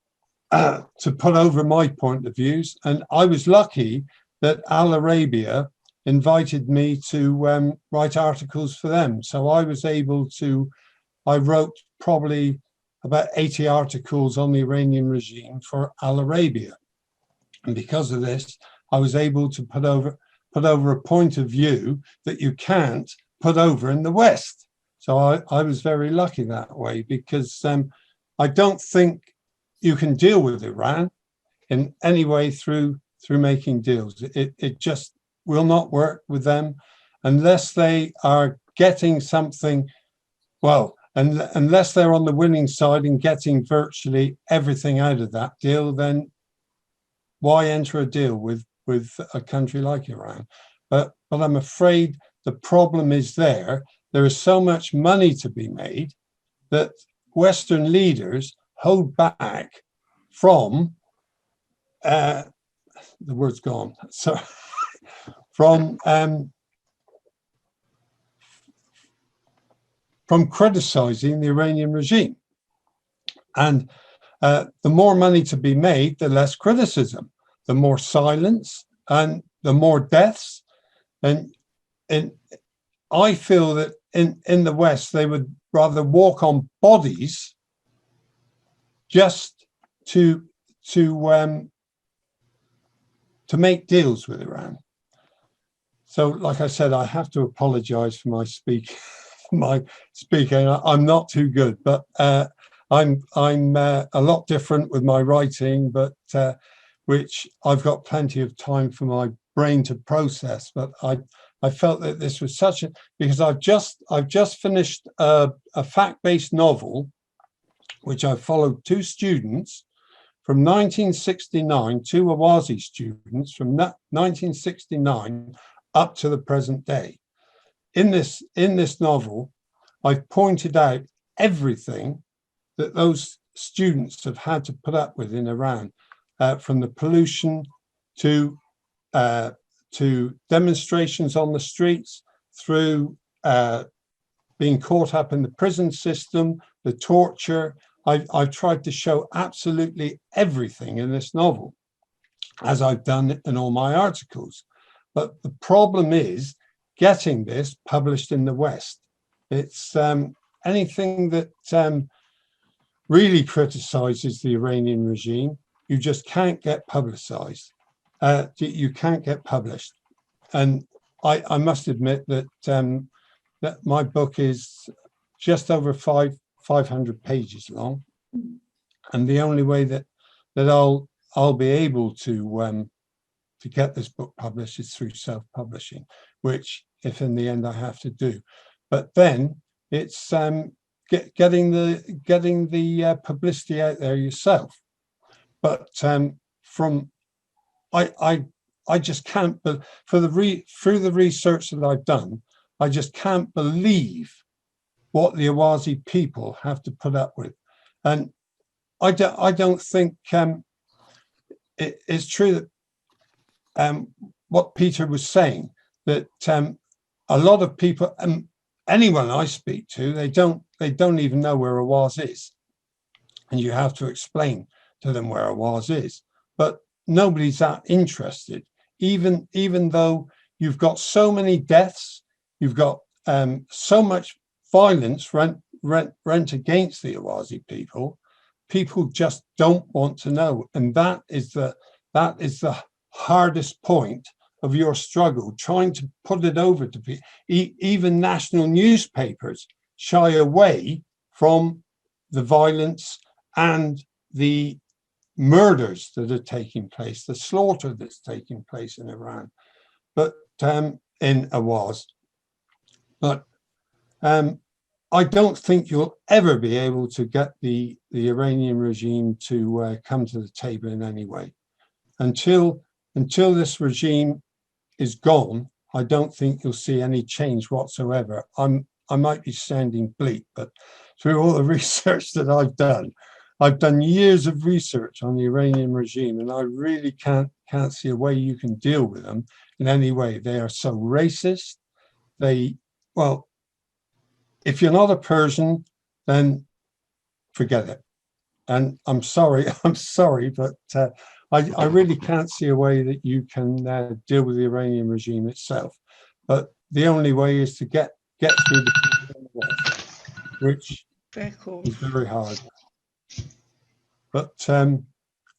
to put over my point of views, and I was lucky that Al Arabia invited me to write articles for them. So I was able to. I wrote probably about 80 articles on the Iranian regime for Al Arabia, and because of this, I was able to put over a point of view that you can't put over in the West. So I was very lucky that way, because I don't think you can deal with Iran in any way through making deals. It just will not work with them unless they are getting something, well, and unless they're on the winning side and getting virtually everything out of that deal, then why enter a deal with a country like Iran? But I'm afraid the problem is there. There is so much money to be made that Western leaders hold back from the word's gone. So from criticizing the Iranian regime. And the more money to be made, the less criticism, the more silence, and the more deaths. And I feel that in the West, they would rather walk on bodies just to make deals with Iran. So, like I said, I have to apologize for my speaking. I'm not too good, but I'm a lot different with my writing, but which I've got plenty of time for my brain to process. But I felt that this was such a, because I've just finished a fact-based novel, which I followed two students from 1969, two Ahwazi students from 1969 up to the present day. In this novel, I've pointed out everything that those students have had to put up with in Iran, from the pollution to demonstrations on the streets, through being caught up in the prison system, the torture. I've tried to show absolutely everything in this novel, as I've done in all my articles. But the problem is getting this published in the West. It's anything that really criticizes the Iranian regime, you just can't get publicized. You can't get published. And I must admit that that my book is just over 500 pages long, and the only way that I'll be able to get this book published is through self-publishing, which, if in the end I have to do, but then it's getting the publicity out there yourself. But I just can't. But through the research that I've done, I just can't believe what the Ahwazi people have to put up with, and I don't think it's true that what Peter was saying, that a lot of people, anyone I speak to, they don't even know where Ahwaz is, and you have to explain to them where Ahwaz is. But nobody's that interested, even though you've got so many deaths, you've got so much violence rent against the Ahwazi people. People just don't want to know, and that is the hardest point of your struggle, trying to put it over to people. Even national newspapers shy away from the violence and the murders that are taking place, the slaughter that's taking place in Iran, but in Ahwaz. But I don't think you'll ever be able to get the Iranian regime to come to the table in any way. Until this regime is gone, I don't think you'll see any change whatsoever. I might be sounding bleak, but through all the research that I've done years of research on the Iranian regime, and I really can't see a way you can deal with them in any way. They are so racist. Well, if you're not a Persian, then forget it. And I'm sorry, but I really can't see a way that you can deal with the Iranian regime itself. But the only way is to get through the West, which is very hard. But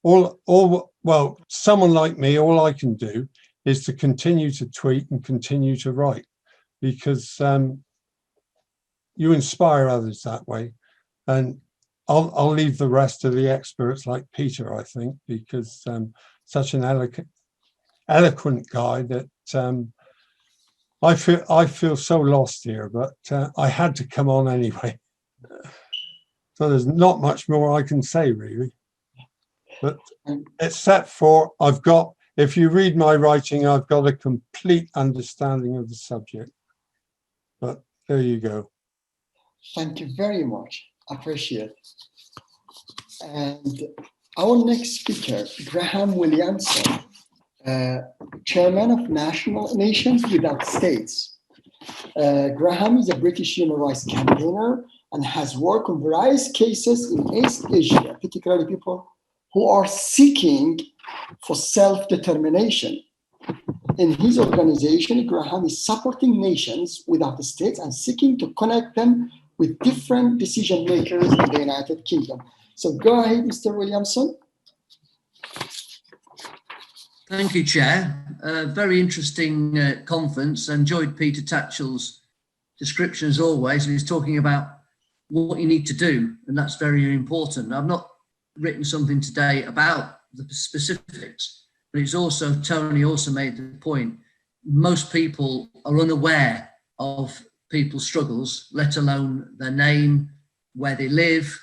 well, someone like me, all I can do is to continue to tweet and continue to write, because you inspire others that way. And I'll leave the rest to the experts like Peter, I think, because such an eloquent guy that I feel so lost here, but I had to come on anyway. So there's not much more I can say, really. But except for if you read my writing, I've got a complete understanding of the subject. But there you go. Thank you very much. Appreciate it. And our next speaker, Graham Williamson, Chairman of Nations Without States. Graham is a British human rights campaigner and has worked on various cases in East Asia, particularly people who are seeking for self-determination. In his organization, Graham is supporting nations without states and seeking to connect them with different decision makers in the United Kingdom. So go ahead, Mr. Williamson. Thank you, Chair. Very interesting conference. I enjoyed Peter Tatchell's description as always. He was talking about what you need to do, and that's very important. I've not written something today about the specifics, but it's also, Tony also made the point, most people are unaware of people's struggles, let alone their name, where they live,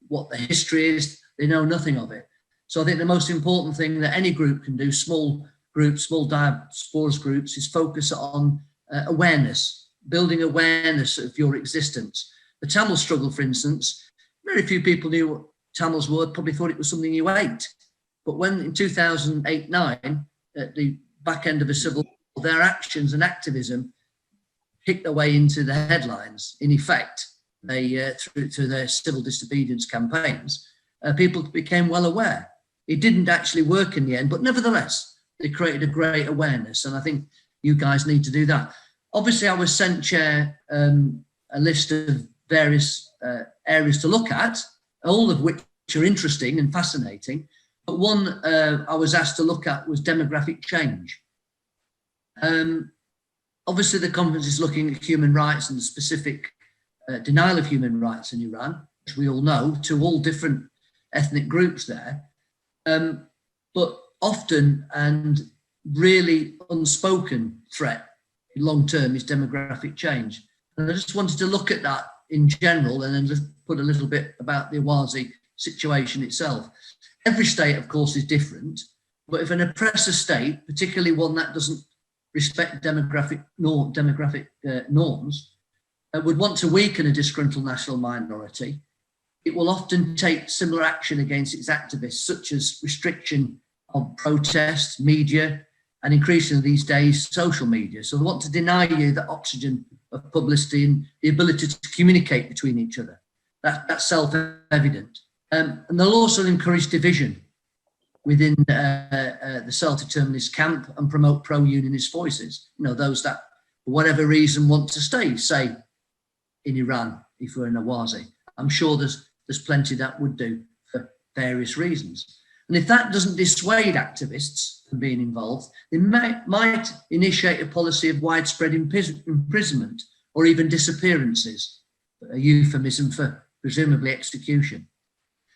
what their history is. They know nothing of it. So I think the most important thing that any group can do, small groups, small diasporas groups, is focus on awareness, building awareness of your existence. The Tamil struggle, for instance, very few people knew what Tamils were, probably thought it was something you ate. But when in 2008-9, at the back end of a civil war, their actions and activism picked their way into the headlines. In effect, they through their civil disobedience campaigns, people became well aware. It didn't actually work in the end, but nevertheless, they created a great awareness. And I think you guys need to do that. Obviously, I was sent, Chair, a list of various areas to look at, all of which are interesting and fascinating. But one I was asked to look at was demographic change. Obviously, the conference is looking at human rights and the specific denial of human rights in Iran, which we all know, to all different ethnic groups there. But often and really unspoken threat in long term is demographic change. And I just wanted to look at that in general and then just put a little bit about the Ahwazi situation itself. Every state, of course, is different, but if an oppressor state, particularly one that doesn't respect demographic norms, would want to weaken a disgruntled national minority, it will often take similar action against its activists, such as restriction of protests, media, and increasingly these days, social media. So they want to deny you the oxygen of publicity and the ability to communicate between each other. That's self-evident. And they'll also encourage division within the self-determinist camp and promote pro-unionist voices. You know, those that, for whatever reason, want to stay, say, in Iran, if we're in Ahwazi. I'm sure there's plenty that would do for various reasons. And if that doesn't dissuade activists from being involved, they might initiate a policy of widespread imprisonment or even disappearances, a euphemism for presumably execution.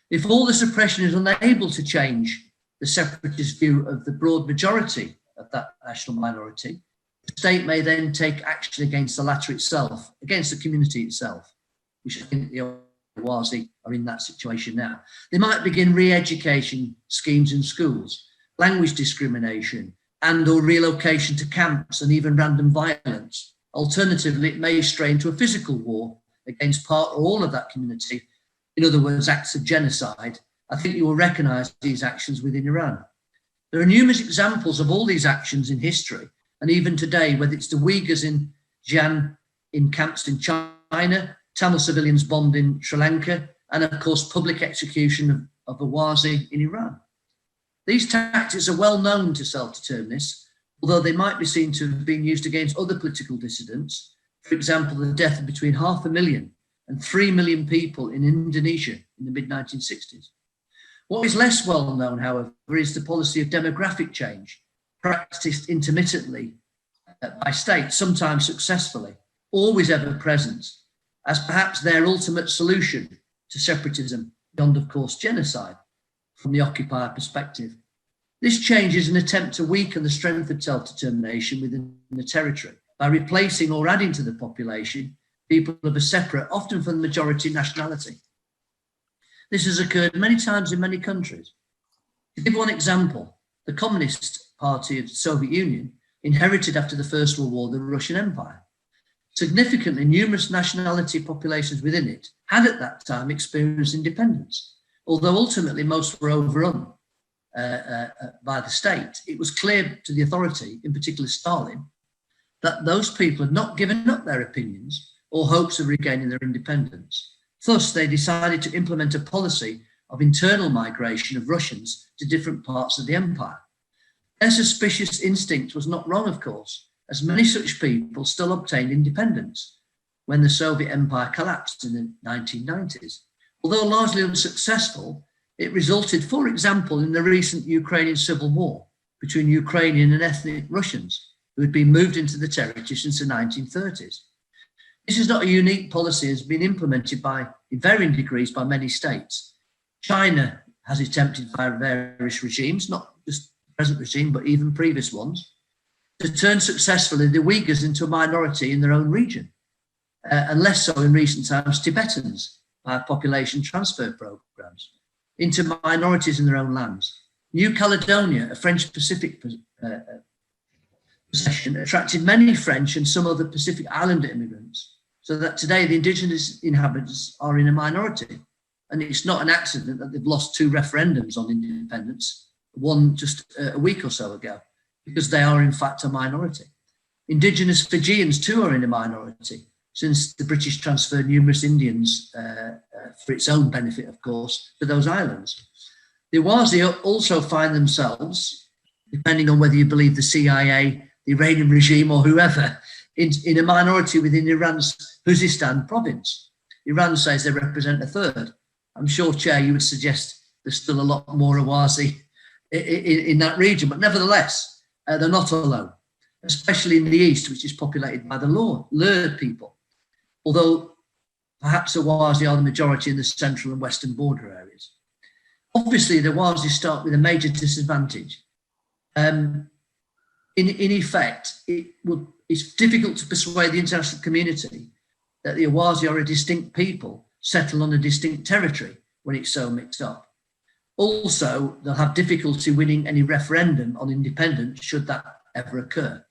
If all the suppression is unable to change the separatist view of the broad majority of that national minority, the state may then take action against the latter itself, against the community itself, which I think the Ahwazi are in that situation now. They might begin re-education schemes in schools, language discrimination, and or relocation to camps and even random violence. Alternatively, it may stray into a physical war against part or all of that community. In other words, acts of genocide. I think you will recognise these actions within Iran. There are numerous examples of all these actions in history, and even today, whether it's the Uyghurs in Xi'an, in camps in China, Tamil civilians bombed in Sri Lanka, and of course, public execution of Ahwazi in Iran. These tactics are well known to self-determinists, although they might be seen to have been used against other political dissidents. For example, the death of between 500,000 and 3 million people in Indonesia in the mid-1960s. What is less well known, however, is the policy of demographic change, practiced intermittently by states, sometimes successfully, always ever present, as perhaps their ultimate solution to separatism, beyond, of course, genocide, from the occupier perspective. This change is an attempt to weaken the strength of self-determination within the territory by replacing or adding to the population people of a separate, often from the majority nationality. This has occurred many times in many countries. To give one example, the Communist Party of the Soviet Union inherited after the First World War the Russian Empire. Significantly, numerous nationality populations within it had at that time experienced independence. Although ultimately most were overrun by the state, it was clear to the authority, in particular Stalin, that those people had not given up their opinions or hopes of regaining their independence. Thus, they decided to implement a policy of internal migration of Russians to different parts of the empire. Their suspicious instinct was not wrong, of course, as many such people still obtained independence when the Soviet Empire collapsed in the 1990s. Although largely unsuccessful, it resulted, for example, in the recent Ukrainian civil war between Ukrainian and ethnic Russians who had been moved into the territory since the 1930s. This is not a unique policy, it has been implemented in varying degrees by many states. China has attempted by various regimes, not just the present regime, but even previous ones, to turn successfully the Uyghurs into a minority in their own region, and less so in recent times Tibetans by population transfer programs into minorities in their own lands. New Caledonia, a French Pacific possession, attracted many French and some other Pacific Islander immigrants, so that today the indigenous inhabitants are in a minority. And it's not an accident that they've lost 2 referendums on independence, one just a week or so ago, because they are in fact a minority. Indigenous Fijians too are in a minority, since the British transferred numerous Indians for its own benefit, of course, to those islands. The Ahwazi also find themselves, depending on whether you believe the CIA, the Iranian regime or whoever, in a minority within Iran's Khuzestan province. Iran says they represent a third. I'm sure, Chair, you would suggest there's still a lot more Ahwazi in that region, but nevertheless, they're not alone, especially in the east, which is populated by the Lur people. Although perhaps Ahwazi are the majority in the central and western border areas. Obviously, the Ahwazi start with a major disadvantage. In effect, it's difficult to persuade the international community that the Ahwazi are a distinct people settled on a distinct territory when it's so mixed up. Also, they'll have difficulty winning any referendum on independence should that ever occur.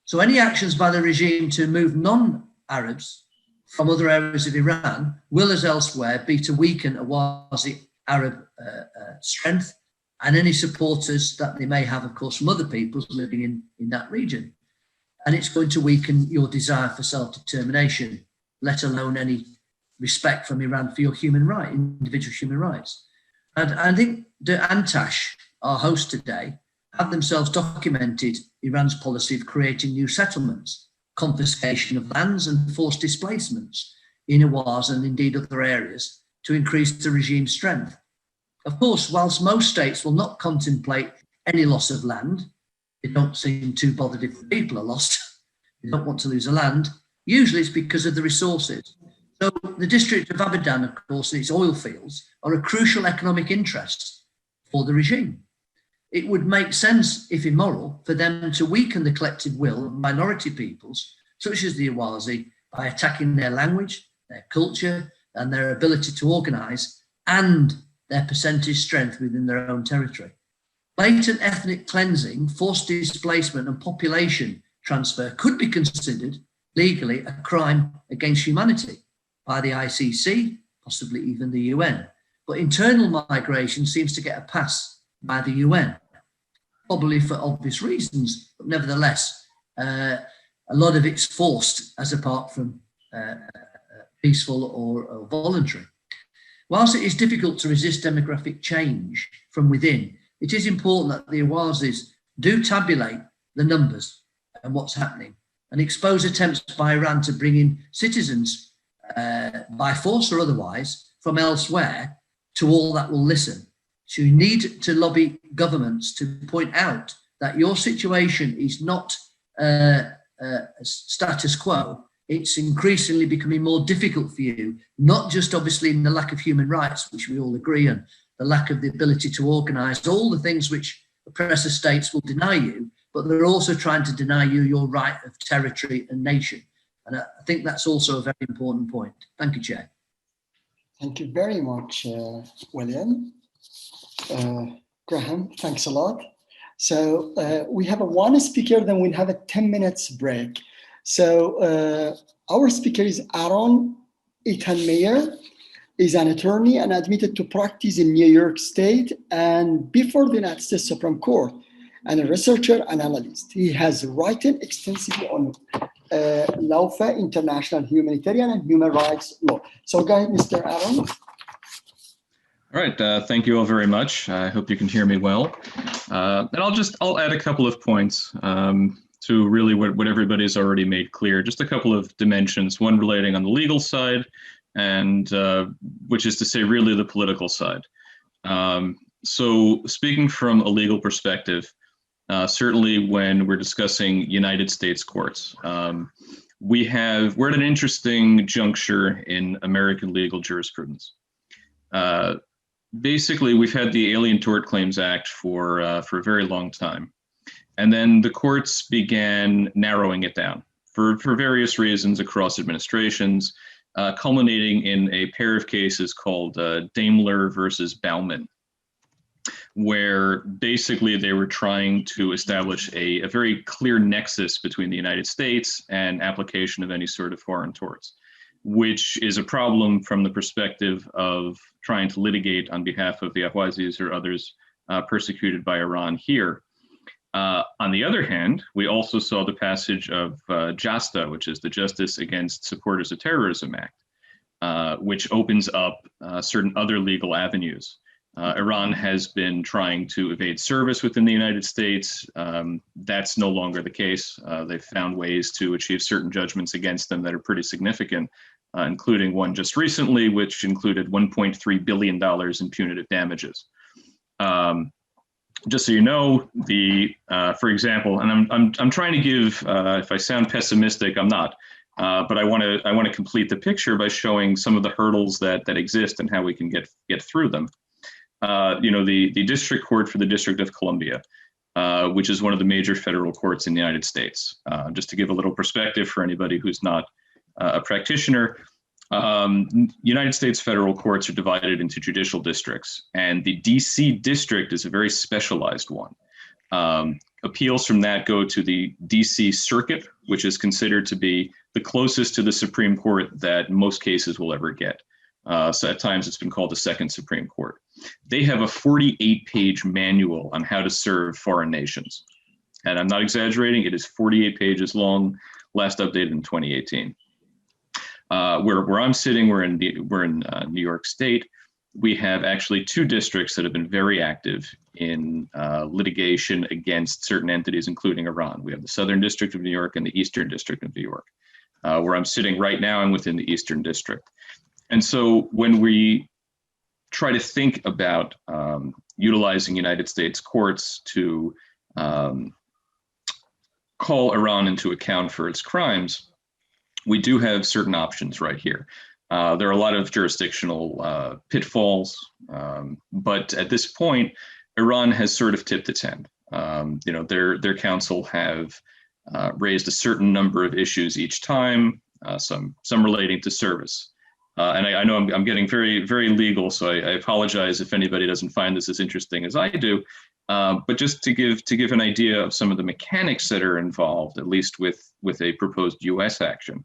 So any actions by the regime to move non-Arabs from other areas of Iran will, as elsewhere, be to weaken Ahwazi Arab strength and any supporters that they may have, of course, from other peoples living in that region. And it's going to weaken your desire for self-determination, let alone any respect from Iran for your individual human rights. And I think Dur Untash, our host today, have themselves documented Iran's policy of creating new settlements, confiscation of lands and forced displacements in Ahwaz and indeed other areas to increase the regime's strength. Of course, whilst most states will not contemplate any loss of land, they don't seem too bothered if the people are lost, they don't want to lose the land, usually it's because of the resources. So the district of Abadan, of course, and its oil fields are a crucial economic interest for the regime. It would make sense, if immoral, for them to weaken the collective will of minority peoples, such as the Ahwazi, by attacking their language, their culture, and their ability to organise, and their percentage strength within their own territory. Blatant ethnic cleansing, forced displacement, and population transfer could be considered legally a crime against humanity by the ICC, possibly even the UN. But internal migration seems to get a pass by the UN, probably for obvious reasons, but nevertheless, a lot of it's forced as apart from peaceful or voluntary. Whilst it is difficult to resist demographic change from within, it is important that the Ahwazis do tabulate the numbers and what's happening and expose attempts by Iran to bring in citizens by force or otherwise from elsewhere to all that will listen. So you need to lobby governments to point out that your situation is not status quo. It's increasingly becoming more difficult for you, not just obviously in the lack of human rights, which we all agree on, the lack of the ability to organise, all the things which oppressor states will deny you, but they're also trying to deny you your right of territory and nation. And I think that's also a very important point. Thank you, Chair. Thank you very much, William. Graham, thanks a lot. So we have one speaker, then we'll have a 10 minutes break. So our speaker is Aaron Eaton-Meyer. Is an attorney and admitted to practice in New York State and before the United States Supreme Court, and a researcher and analyst. He has written extensively on lawfare, international humanitarian and human rights law. So go ahead, Mr. Aaron. All right, thank you all very much. I hope you can hear me well. And I'll add a couple of points to really what everybody's already made clear. Just a couple of dimensions, one relating on the legal side, and which is to say really the political side. So speaking from a legal perspective, certainly when we're discussing United States courts, we're at an interesting juncture in American legal jurisprudence. Basically, we've had the Alien Tort Claims Act for a very long time. And then the courts began narrowing it down for various reasons across administrations, culminating in a pair of cases called Daimler versus Baumann, where basically they were trying to establish a very clear nexus between the United States and application of any sort of foreign torts, which is a problem from the perspective of trying to litigate on behalf of the Ahwazis or others persecuted by Iran here. On the other hand, we also saw the passage of JASTA, which is the Justice Against Supporters of Terrorism Act, which opens up certain other legal avenues. Iran has been trying to evade service within the United States. That's no longer the case. They've found ways to achieve certain judgments against them that are pretty significant, including one just recently, which included $1.3 billion in punitive damages. Just so you know, for example, and I'm trying to give, if I sound pessimistic, I'm not, but I want to complete the picture by showing some of the hurdles that exist and how we can get through them. The District Court for the District of Columbia, which is one of the major federal courts in the United States. Just to give a little perspective for anybody who's not a practitioner, United States federal courts are divided into judicial districts, and the DC district is a very specialized one. Appeals from that go to the DC Circuit, which is considered to be the closest to the Supreme Court that most cases will ever get. So at times it's been called the Second Supreme Court. They have a 48-page manual on how to serve foreign nations. And I'm not exaggerating, it is 48 pages long, last updated in 2018. Where I'm sitting, we're in New York State. We have actually two districts that have been very active in litigation against certain entities, including Iran. We have the Southern District of New York and the Eastern District of New York. Where I'm sitting right now, I'm within the Eastern District. And so when we try to think about utilizing United States courts to call Iran into account for its crimes, we do have certain options right here. There are a lot of jurisdictional pitfalls, but at this point, Iran has sort of tipped its hand. Their counsel have raised a certain number of issues each time, some relating to service. And I know I'm getting very, very legal, so I apologize if anybody doesn't find this as interesting as I do. But just to give an idea of some of the mechanics that are involved, at least with a proposed U.S. action.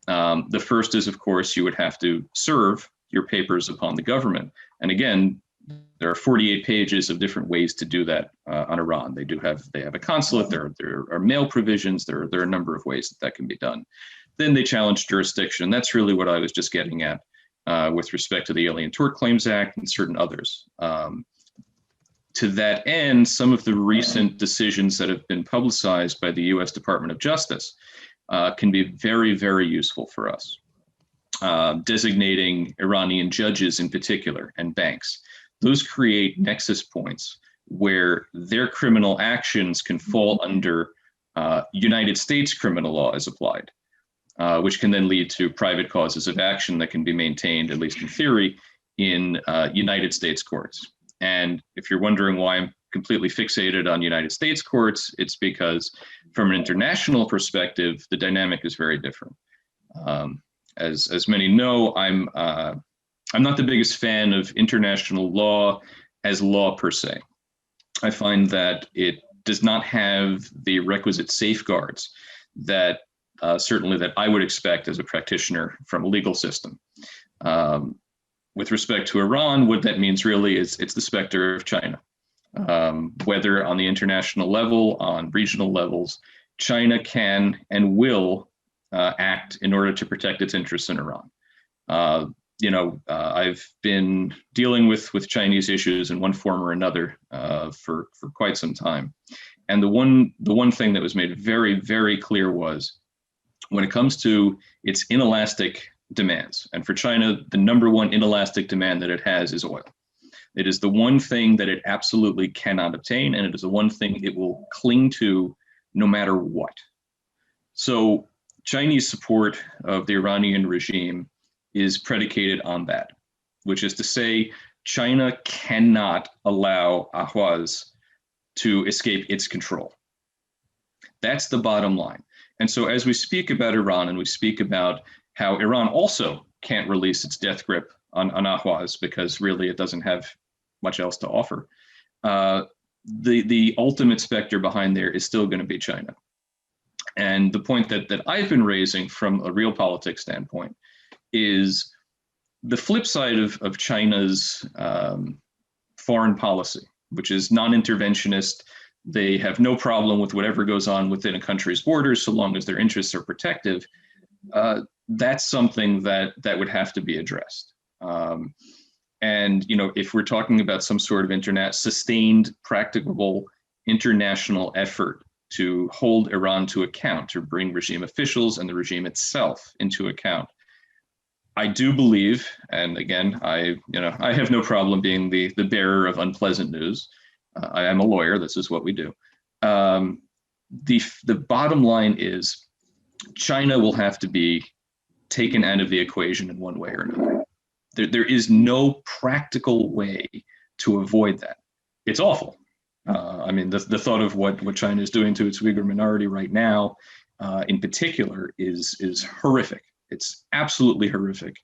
The first is, of course, you would have to serve your papers upon the government. And again, there are 48 pages of different ways to do that on Iran. They have a consulate, there are mail provisions, there are a number of ways that can be done. Then they challenge jurisdiction. That's really what I was just getting at with respect to the Alien Tort Claims Act and certain others. To that end, some of the recent decisions that have been publicized by the U.S. Department of Justice can be very, very useful for us. Designating Iranian judges in particular and banks. Those create nexus points where their criminal actions can fall under United States criminal law as applied. Which can then lead to private causes of action that can be maintained, at least in theory, in United States courts. And if you're wondering why I'm completely fixated on United States courts, it's because from an international perspective, the dynamic is very different. As many know, I'm not the biggest fan of international law as law per se. I find that it does not have the requisite safeguards that certainly that I would expect as a practitioner from a legal system. With respect to Iran, what that means really is it's the specter of China. Whether on the international level, on regional levels, China can and will act in order to protect its interests in Iran. I've been dealing with Chinese issues in one form or another for quite some time. And the one thing that was made very, very clear was when it comes to its inelastic demands, and for China, the number one inelastic demand that it has is oil. It is the one thing that it absolutely cannot obtain, and it is the one thing it will cling to no matter what. So Chinese support of the Iranian regime is predicated on that, which is to say China cannot allow Ahwaz to escape its control. That's the bottom line. And so as we speak about Iran and we speak about how Iran also can't release its death grip on Ahwaz because really it doesn't have much else to offer, the ultimate specter behind there is still going to be China. And the point that I've been raising from a real politics standpoint is the flip side of China's foreign policy, which is non-interventionist. They have no problem with whatever goes on within a country's borders so long as their interests are protective. That's something that would have to be addressed. And if we're talking about some sort of sustained, practicable international effort to hold Iran to account, to bring regime officials and the regime itself into account, I do believe, and again, I have no problem being the bearer of unpleasant news. I am a lawyer. This is what we do. The bottom line is China will have to be taken out of the equation in one way or another. There is no practical way to avoid that. It's awful. The thought of what China is doing to its Uyghur minority right now, in particular, is horrific. It's absolutely horrific.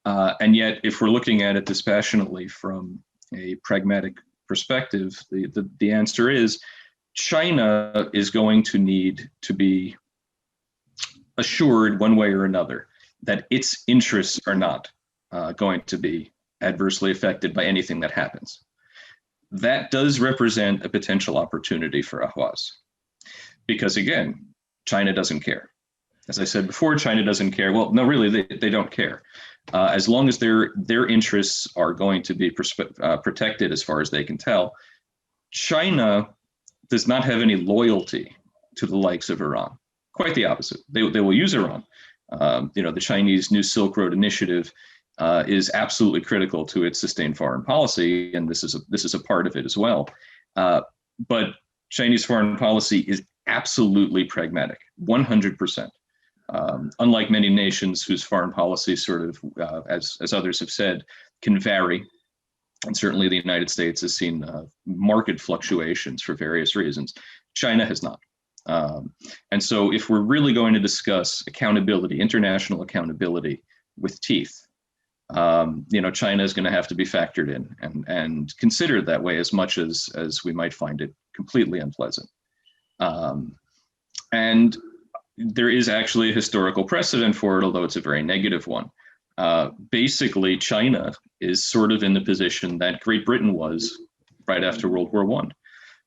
And yet, if we're looking at it dispassionately from a pragmatic perspective, the answer is China is going to need to be assured one way or another that its interests are not going to be adversely affected by anything that happens. That does represent a potential opportunity for Ahwaz, because again, China doesn't care. As I said before, China doesn't care. Well, no, really, they don't care. As long as their interests are going to be protected as far as they can tell, China does not have any loyalty to the likes of Iran. Quite the opposite. They will use Iran. The Chinese New Silk Road Initiative is absolutely critical to its sustained foreign policy, and this is a part of it as well. But Chinese foreign policy is absolutely pragmatic, 100%. Unlike many nations whose foreign policy sort of, as others have said, can vary, and certainly the United States has seen market fluctuations for various reasons, China has not. And so if we're really going to discuss accountability, international accountability with teeth, China is going to have to be factored in and considered that way as much as we might find it completely unpleasant. And there is actually a historical precedent for it, although it's a very negative one. Basically, China is sort of in the position that Great Britain was right after World War I.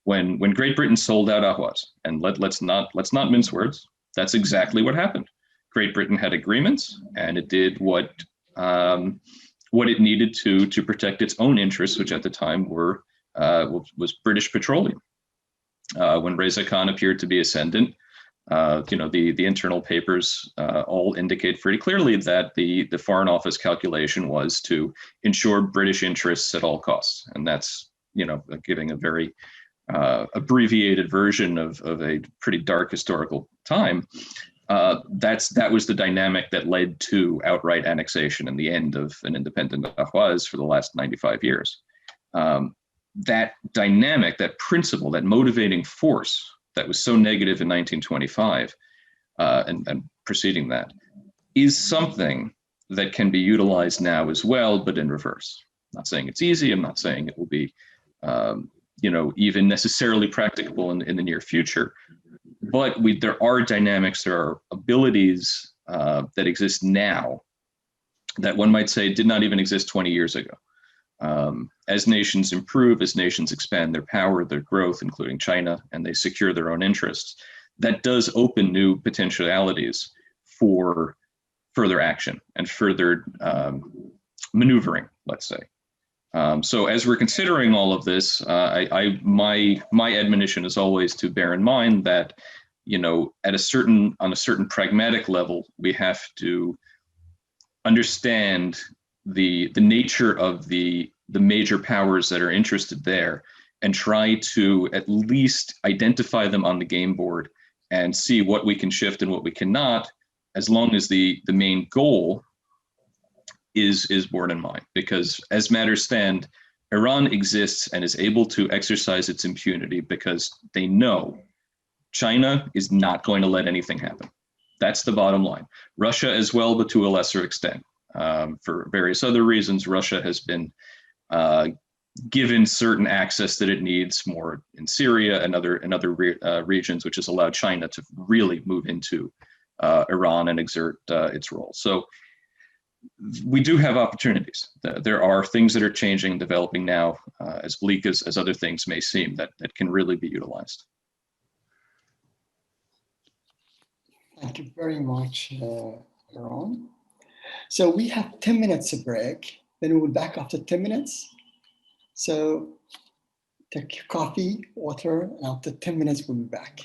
When Great Britain sold out Ahwaz, and let's not mince words, that's exactly what happened. Great Britain had agreements, and it did what it needed to protect its own interests, which at the time was British petroleum. When Reza Khan appeared to be ascendant, the internal papers all indicate pretty clearly that the Foreign Office calculation was to ensure British interests at all costs, and that's giving a very abbreviated version of a pretty dark historical time. That was the dynamic that led to outright annexation and the end of an independent Ahwaz for the last 95 years. That dynamic, that principle, that motivating force that was so negative in 1925 and preceding that is something that can be utilized now as well, but in reverse. I'm not saying it's easy. I'm not saying it will be even necessarily practicable in the near future. But there are dynamics, there are abilities that exist now that one might say did not even exist 20 years ago. As nations improve, as nations expand their power, their growth, including China, and they secure their own interests, that does open new potentialities for further action and further maneuvering, let's say. So as we're considering all of this, my admonition is always to bear in mind that, on a certain pragmatic level, we have to understand the nature of the major powers that are interested there, and try to at least identify them on the game board and see what we can shift and what we cannot, as long as the main goal is borne in mind. Because as matters stand, Iran exists and is able to exercise its impunity because they know China is not going to let anything happen. That's the bottom line. Russia as well, but to a lesser extent. For various other reasons, Russia has been given certain access that it needs more in Syria and other regions, which has allowed China to really move into Iran and exert its role. So we do have opportunities. There are things that are changing and developing now, as bleak as other things may seem, that can really be utilized. Thank you very much, Aaron. So we have 10 minutes of break, then we will back after 10 minutes. So take coffee, water, and after 10 minutes, we'll be back.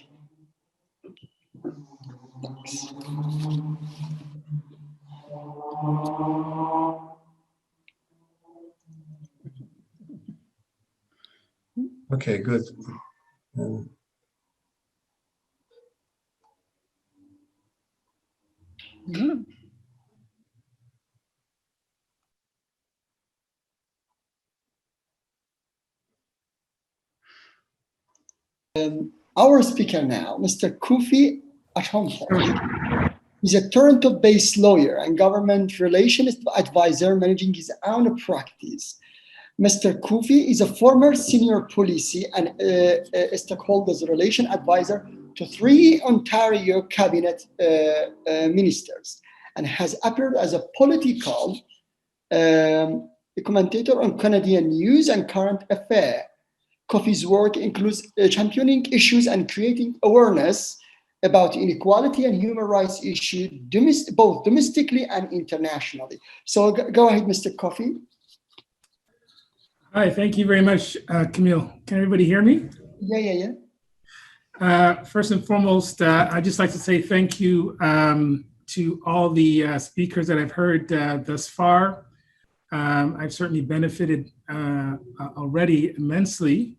Thanks. Okay, good. Our speaker now, Mr. Kufi Ashomhor. He's a Toronto-based lawyer and government relations advisor managing his own practice. Mr. Kufi is a former senior policy and stakeholders relation advisor to 3 Ontario cabinet ministers, and has appeared as a political commentator on Canadian news and current affairs. Kufi's work includes championing issues and creating awareness about inequality and human rights issues, both domestically and internationally. So go ahead, Mr. Kufi. Hi, thank you very much, Camille. Can everybody hear me? Yeah. First and foremost, I'd just like to say thank you to all the speakers that I've heard thus far. I've certainly benefited already immensely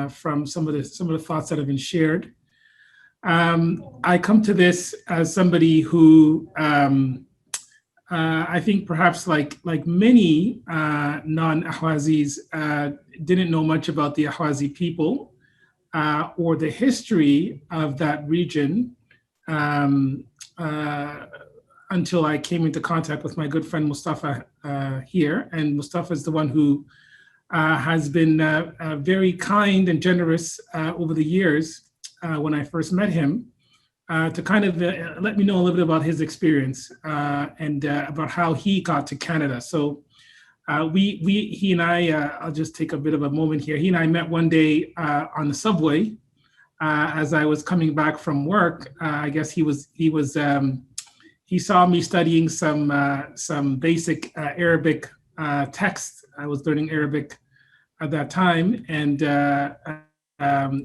from some of the thoughts that have been shared. I come to this as somebody who I think perhaps like many non-Ahwazis didn't know much about the Ahwazi people or the history of that region until I came into contact with my good friend Mustafa here. And Mustafa is the one who has been very kind and generous over the years when I first met him to kind of let me know a little bit about his experience and about how he got to Canada. So he and I, I'll just take a bit of a moment here. He and I met one day on the subway as I was coming back from work. I guess he saw me studying some basic Arabic text. I was learning Arabic at that time, and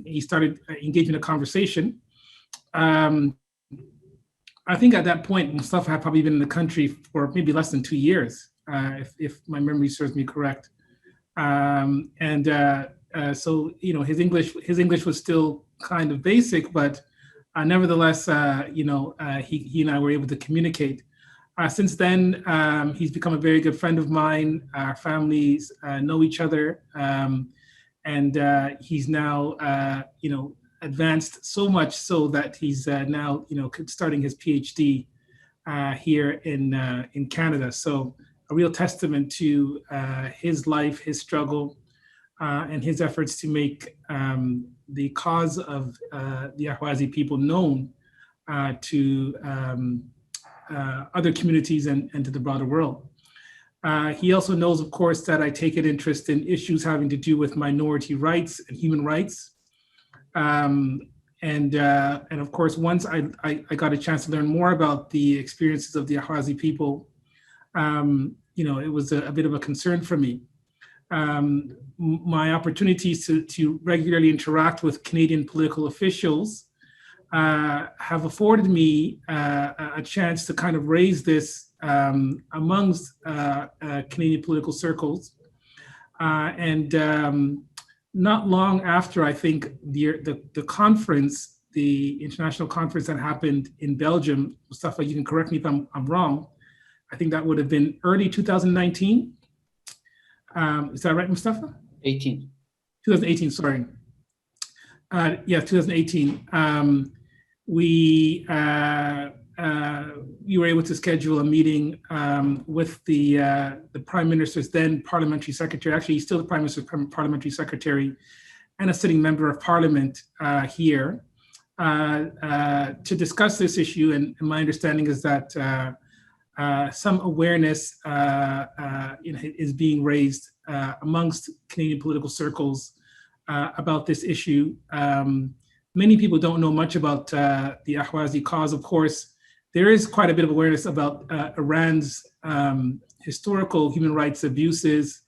he started engaging in a conversation. I think at that point, Mustafa had probably been in the country for maybe less than 2 years, if my memory serves me correct. So his English was still kind of basic, but nevertheless, he and I were able to communicate. Since then, he's become a very good friend of mine. Our families know each other, and he's now, advanced so much so that he's now, starting his PhD here in Canada. So a real testament to his life, his struggle, and his efforts to make the cause of the Ahwazi people known to other communities and to the broader world. He also knows, of course, that I take an interest in issues having to do with minority rights and human rights. And of course, once I got a chance to learn more about the experiences of the Ahwazi people, it was a bit of a concern for me. My opportunities to regularly interact with Canadian political officials have afforded me a chance to kind of raise this amongst Canadian political circles. Not long after, I think, the conference, the international conference that happened in Belgium, Mustafa, you can correct me if I'm wrong, I think that would have been early 2019. Is that right, Mustafa? 2018, sorry. Yeah, 2018. We were able to schedule a meeting with the Prime Minister's then Parliamentary Secretary, actually he's still the Prime Minister's Parliamentary Secretary, and a sitting member of Parliament here to discuss this issue. And my understanding is that some awareness is being raised amongst Canadian political circles about this issue. Many people don't know much about the Ahwazi cause. Of course, there is quite a bit of awareness about Iran's historical human rights abuses,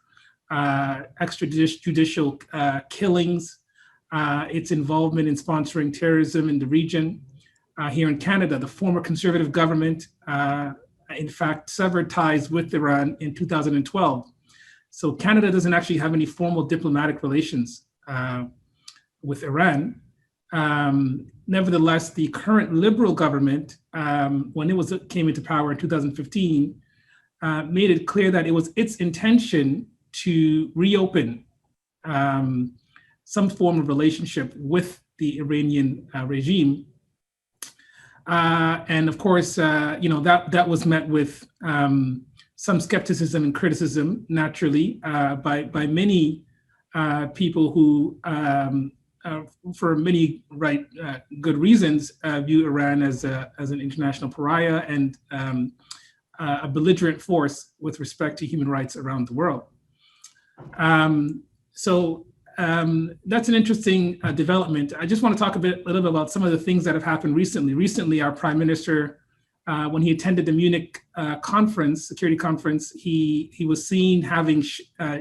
extrajudicial killings, its involvement in sponsoring terrorism in the region. Here in Canada, the former Conservative government, in fact, severed ties with Iran in 2012. So Canada doesn't actually have any formal diplomatic relations with Iran. Nevertheless, the current Liberal government, when it came into power in 2015, made it clear that it was its intention to reopen some form of relationship with the Iranian regime. And of course, that was met with some skepticism and criticism, naturally, by many people who, for many good reasons, view Iran as an international pariah and a belligerent force with respect to human rights around the world. So that's an interesting development. I just want to talk a little bit about some of the things that have happened recently. Recently, our Prime Minister, when he attended the Munich security conference, he was seen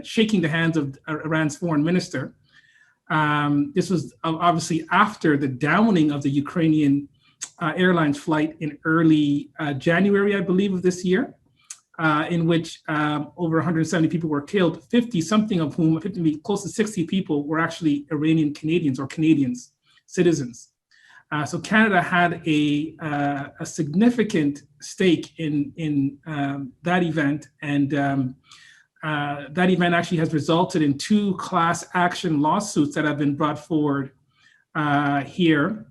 shaking the hands of Iran's foreign minister. This was obviously after the downing of the Ukrainian Airlines flight in early January, I believe, of this year, in which over 170 people were killed, 50-something of whom, close to 60 people, were actually Iranian Canadians or Canadians, citizens. So Canada had a significant stake in that event, and that event actually has resulted in 2 class action lawsuits that have been brought forward here,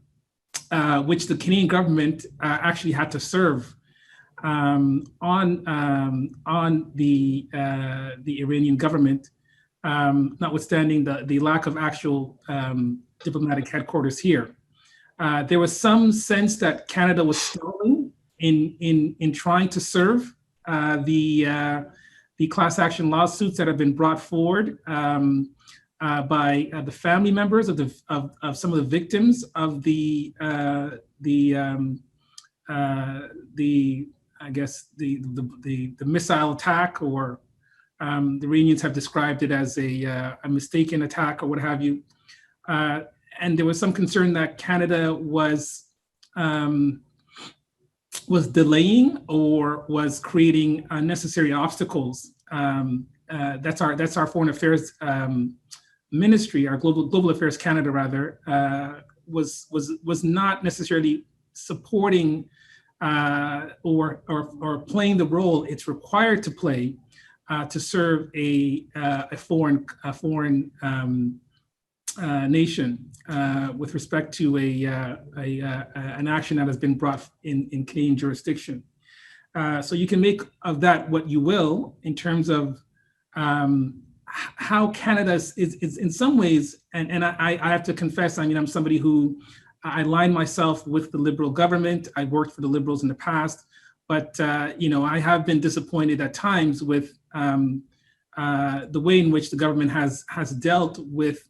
which the Canadian government actually had to serve on the Iranian government, notwithstanding the lack of actual diplomatic headquarters here. There was some sense that Canada was stalling in trying to serve the class action lawsuits that have been brought forward by the family members of some of the victims of the missile attack, or the Iranians have described it as a mistaken attack or what have you. And there was some concern that Canada was delaying or was creating unnecessary obstacles. That's our Foreign Affairs Ministry, our Global Affairs Canada rather, was not necessarily supporting or playing the role it's required to play to serve a foreign nation with respect to an action that has been brought in Canadian jurisdiction. So you can make of that what you will in terms of how Canada is in some ways, and I have to confess, I mean, I'm somebody who I align myself with the Liberal government. I worked for the Liberals in the past, but I have been disappointed at times with the way in which the government has dealt with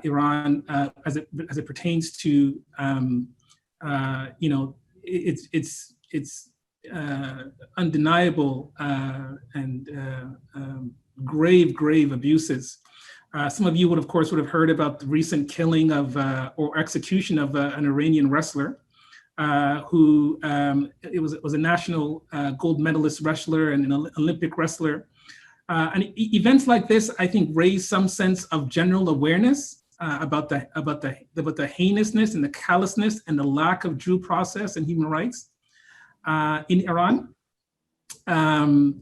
Iran as it pertains to its undeniable and grave abuses. Some of you would, of course, have heard about the recent killing of or execution of an Iranian wrestler who was a national gold medalist wrestler and an Olympic wrestler. And events like this, I think, raise some sense of general awareness about the heinousness and the callousness and the lack of due process and human rights in Iran. I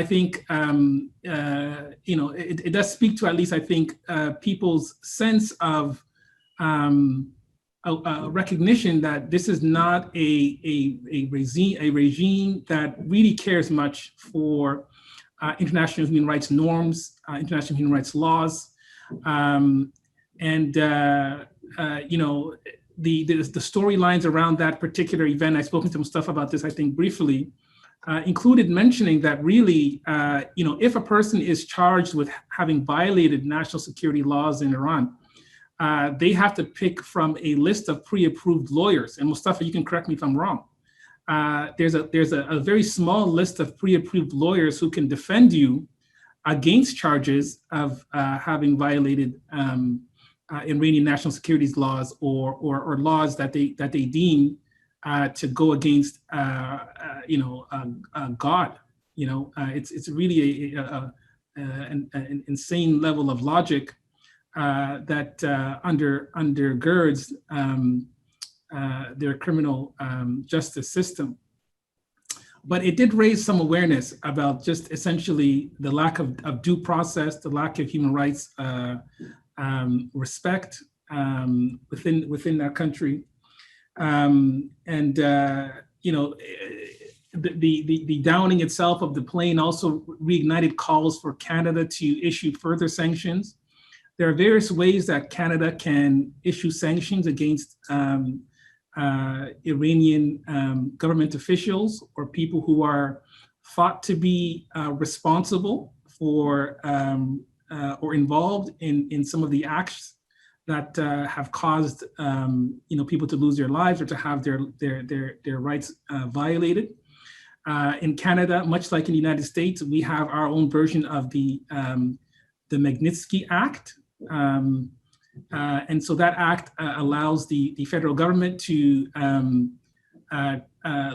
think, it does speak to, at least I think, people's sense of a recognition that this is not a regime that really cares much for international human rights norms, international human rights laws. The storylines around that particular event, I've spoken to some stuff about this, I think, briefly, included mentioning that really, if a person is charged with having violated national security laws in Iran, they have to pick from a list of pre-approved lawyers. And Mustafa, you can correct me if I'm wrong. There's a very small list of pre-approved lawyers who can defend you against charges of having violated Iranian national security laws or laws that they deem to go against God. It's really an insane level of logic that undergirds their criminal justice system. But it did raise some awareness about just essentially the lack of due process, the lack of human rights respect within that country. The downing itself of the plane also reignited calls for Canada to issue further sanctions. There are various ways that Canada can issue sanctions against Iranian government officials or people who are thought to be responsible for or involved in some of the acts that have caused people to lose their lives or to have their rights violated. In Canada, much like in the United States, we have our own version of the Magnitsky Act. And so that act allows the federal government to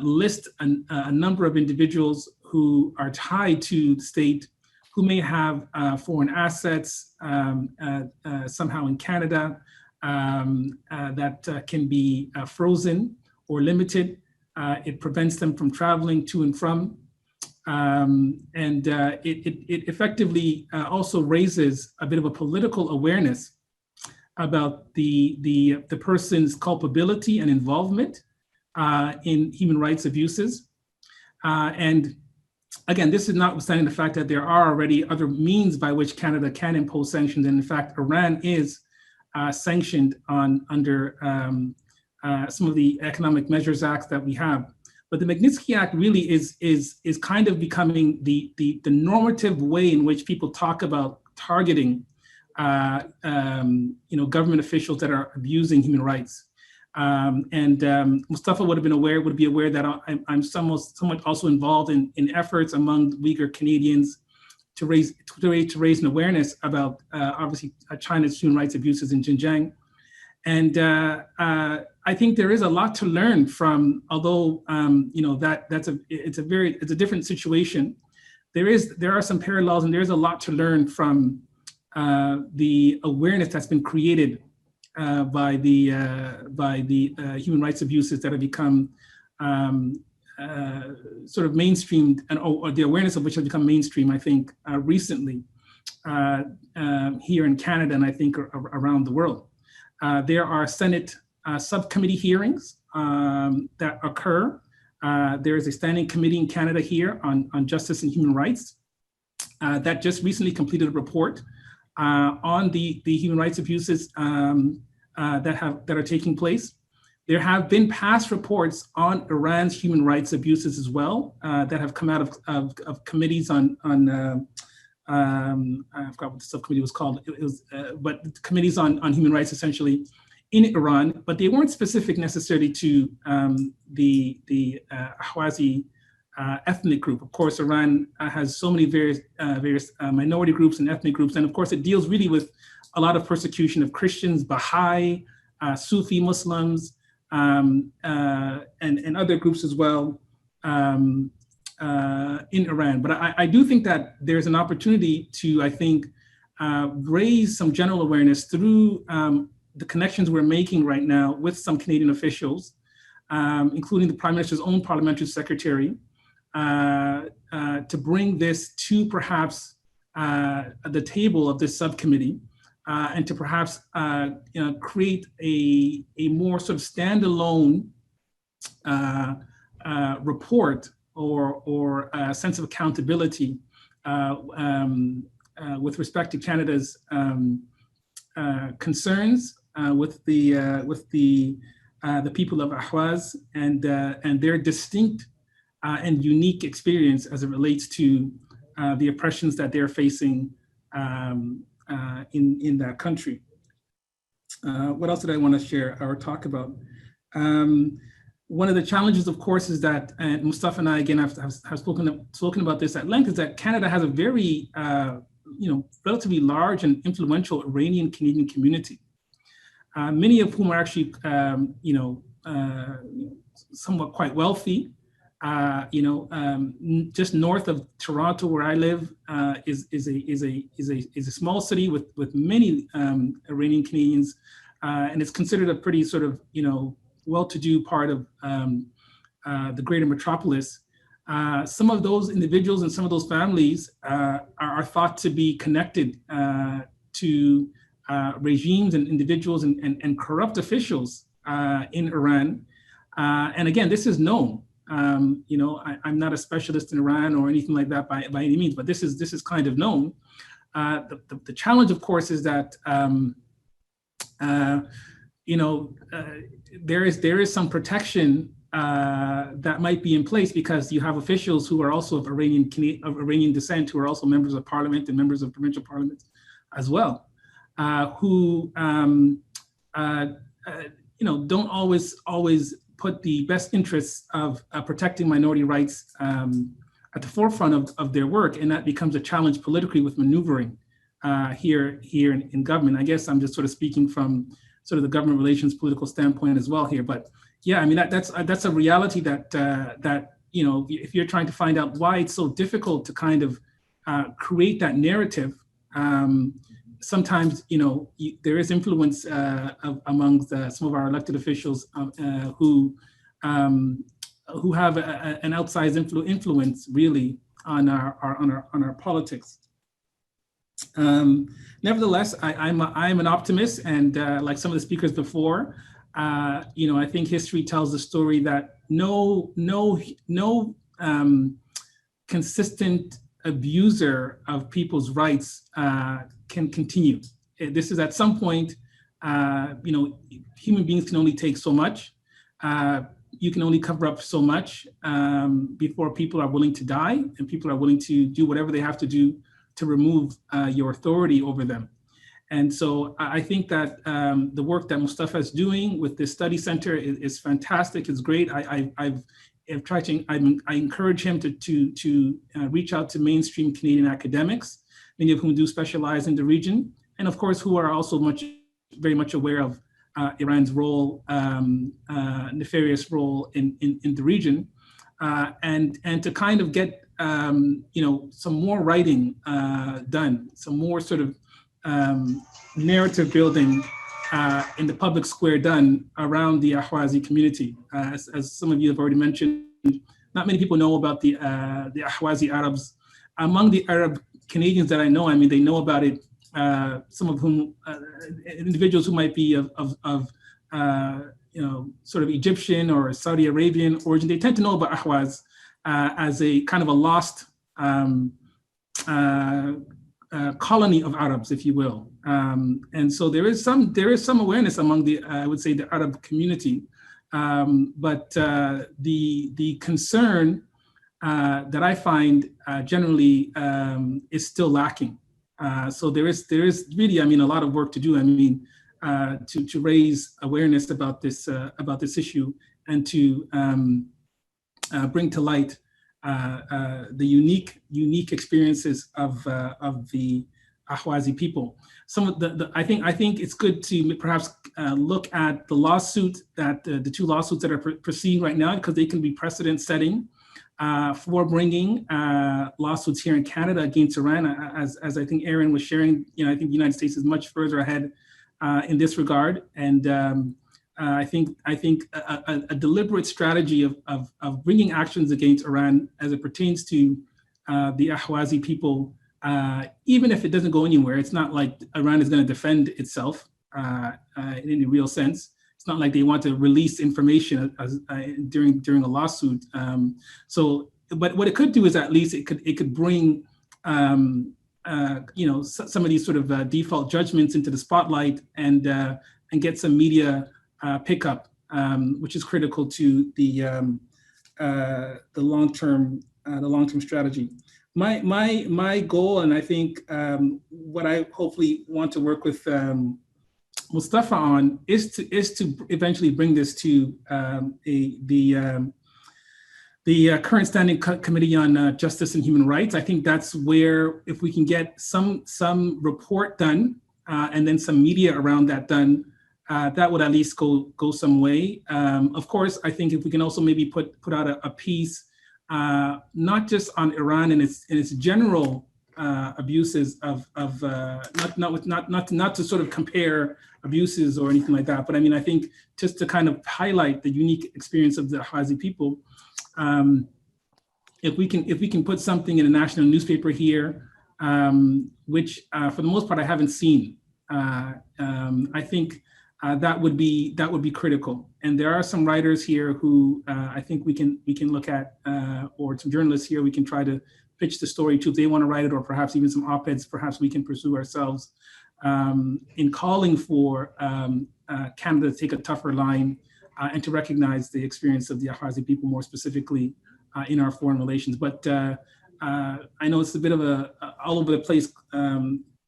list a number of individuals who are tied to the state, who may have foreign assets somehow in Canada that can be frozen or limited. It prevents them from traveling to and from. It effectively also raises a bit of a political awareness about the person's culpability and involvement in human rights abuses. And again, this is notwithstanding the fact that there are already other means by which Canada can impose sanctions. And in fact, Iran is sanctioned under some of the economic measures acts that we have. But the Magnitsky Act really is kind of becoming the normative way in which people talk about targeting government officials that are abusing human rights. Mustafa would be aware that I'm somewhat also involved in efforts among Uyghur Canadians to raise an awareness about obviously China's human rights abuses in Xinjiang. And I think there is a lot to learn from, although it's a different situation. There are some parallels, and there's a lot to learn from the awareness that's been created by the human rights abuses that have become sort of mainstreamed, or the awareness of which has become mainstream, I think, recently here in Canada, and I think around the world. There are Senate subcommittee hearings that occur. There is a standing committee in Canada here on justice and human rights that just recently completed a report on the human rights abuses that are taking place. There have been past reports on Iran's human rights abuses as well that have come out of committees on I forgot what the subcommittee was called. But committees on human rights essentially in Iran, but they weren't specific necessarily to the Ahwazi ethnic group. Of course, Iran has so many various minority groups and ethnic groups, and of course, it deals really with a lot of persecution of Christians, Baha'i, Sufi Muslims, and other groups as well in Iran. But I do think that there's an opportunity to, I think, raise some general awareness through the connections we're making right now with some Canadian officials, including the Prime Minister's own parliamentary secretary, to bring this to perhaps the table of this subcommittee, and to perhaps create a more sort of standalone report or a sense of accountability with respect to Canada's concerns with the people of Ahwaz and their distinct and unique experience as it relates to the oppressions that they're facing in that country. What else did I want to share or talk about? One of the challenges, of course, is that, and Mustafa and I again have spoken about this at length, is that Canada has a very relatively large and influential Iranian Canadian community, many of whom are actually somewhat quite wealthy. Just north of Toronto, where I live, is a small city with many Iranian Canadians, and it's considered a pretty sort of well-to-do part of the greater metropolis. Some of those individuals and some of those families are thought to be connected to regimes and individuals and corrupt officials in Iran. And again, this is known. I'm not a specialist in Iran or anything like that by any means, but this is kind of known. The challenge, of course, is that there is some protection that might be in place because you have officials who are also of Iranian descent, who are also members of parliament and members of provincial parliaments as well, who don't always put the best interests of protecting minority rights at the forefront of their work, and that becomes a challenge politically with maneuvering here in government. I guess I'm just sort of speaking from sort of the government relations political standpoint as well here, but yeah, I mean that's a reality that if you're trying to find out why it's so difficult to kind of create that narrative, sometimes there is influence among some of our elected officials who have an outsized influence really on our politics. Nevertheless, I'm an optimist, and like some of the speakers before, I think history tells the story that no consistent abuser of people's rights can continue. This is at some point, human beings can only take so much. You can only cover up so much before people are willing to die and people are willing to do whatever they have to do to remove your authority over them. And so I think that the work that Mustafa is doing with this study center is fantastic. It's great. I encourage him to reach out to mainstream Canadian academics, many of whom do specialize in the region, and of course who are also very much aware of Iran's role, nefarious role in the region, and to kind of get some more writing done, some more sort of narrative building in the public square done around the Ahwazi community. As some of you have already mentioned, not many people know about the Ahwazi Arabs. Among the Arab Canadians that I know, I mean, they know about it, some of whom, individuals who might be of sort of Egyptian or Saudi Arabian origin, they tend to know about Ahwaz as a kind of a lost colony of Arabs, if you will. And so there is some awareness among the, I would say, the Arab community, but the concern that I find generally is still lacking. So there is really, I mean, a lot of work to do. I mean, to raise awareness about this issue and to bring to light the unique experiences of the Ahwazi people. Some of I think it's good to perhaps look at the lawsuit that the two lawsuits that are proceeding right now, because they can be precedent setting for bringing lawsuits here in Canada against Iran. As I think Aaron was sharing, I think the United States is much further ahead in this regard, and I think a deliberate strategy of bringing actions against Iran as it pertains to the Ahwazi people. Even if it doesn't go anywhere, it's not like Iran is going to defend itself in any real sense. It's not like they want to release information during a lawsuit. But what it could do is at least it could bring some of these sort of default judgments into the spotlight and get some media pickup, which is critical to the long-term strategy. My goal, and I think what I hopefully want to work with Mustafa on is to eventually bring this to the current standing committee on justice and human rights. I think that's where, if we can get some report done and then some media around that done, that would at least go some way. Of course, I think if we can also maybe put out a piece. Not just on Iran and its general abuses of not to sort of compare abuses or anything like that, but I mean, I think just to kind of highlight the unique experience of the Ahwazi people. If we can put something in a national newspaper here, which for the most part I haven't seen, I think that would be critical. And there are some writers here who I think we can look at, or some journalists here we can try to pitch the story to if they want to write it, or perhaps even some op-eds perhaps we can pursue ourselves in calling for Canada to take a tougher line and to recognize the experience of the Ahwazi people more specifically in our foreign relations. But I know it's a bit of a all over the place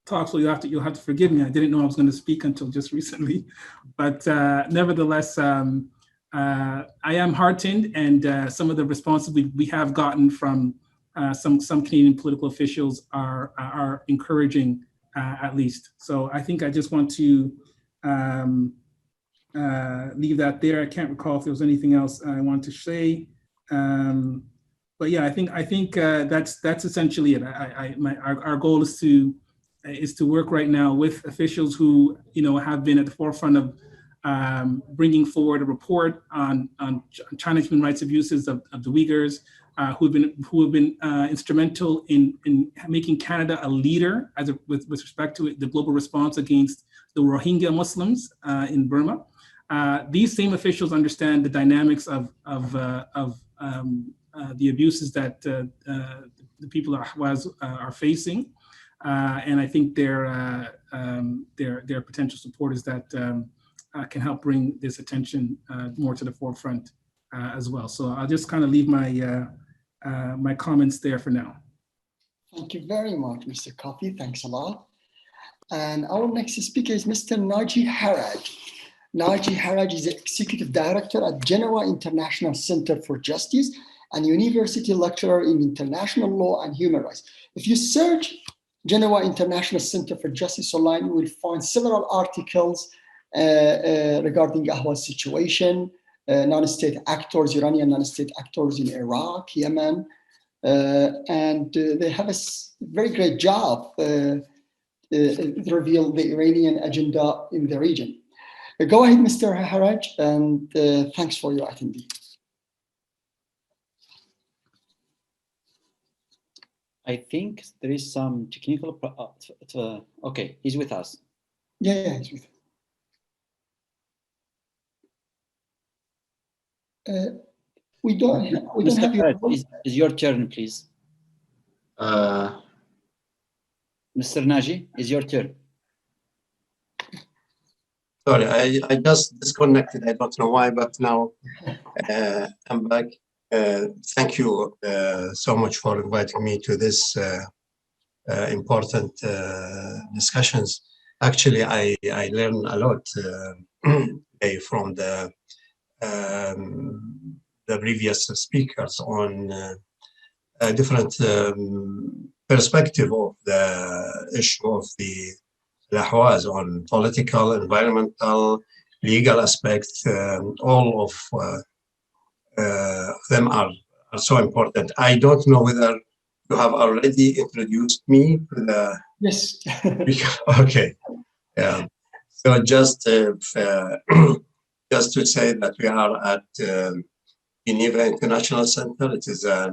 talk, so you'll have to forgive me. I didn't know I was going to speak until just recently, but nevertheless, I am heartened, and some of the responses we have gotten from some Canadian political officials are encouraging, at least. So I think I just want to leave that there. I can't recall if there was anything else I want to say, but yeah, I think that's essentially it. Our goal is to work right now with officials who have been at the forefront of bringing forward a report on China's human rights abuses of the Uyghurs, who have been instrumental in making Canada a leader with respect to the global response against the Rohingya Muslims in Burma. These same officials understand the dynamics of the abuses that the people of Ahwaz are facing. And I think they're potential supporters that can help bring this attention more to the forefront as well. So I'll just kind of leave my comments there for now. Thank you very much, Mr. Kofi. Thanks a lot. And our next speaker is Mr. Naji Haraj. Naji Haraj is the Executive Director at Geneva International Center for Justice and University Lecturer in International Law and Human Rights. If you search Geneva International Center for Justice online, you will find several articles regarding Ahwaz situation, non-state actors, Iranian non-state actors in Iraq, Yemen, and they have a very great job to reveal the Iranian agenda in the region. Go ahead, Mr. Haraj, and thanks for your attending. I think there is some technical. Okay, he's with us. Yeah, he's with us. We don't have your voice. Is your turn, please. Mr. Naji, is your turn. Sorry, I just disconnected. I don't know why, but now I'm back. Thank you so much for inviting me to this important discussions. Actually, I learned a lot from the previous speakers on a different perspective of the issue of the Ahwaz on political, environmental, legal aspects. All of them are so important. I don't know whether you have already introduced me to the. Yes. Okay. Yeah. So just to say that we are at Geneva International Center. It is a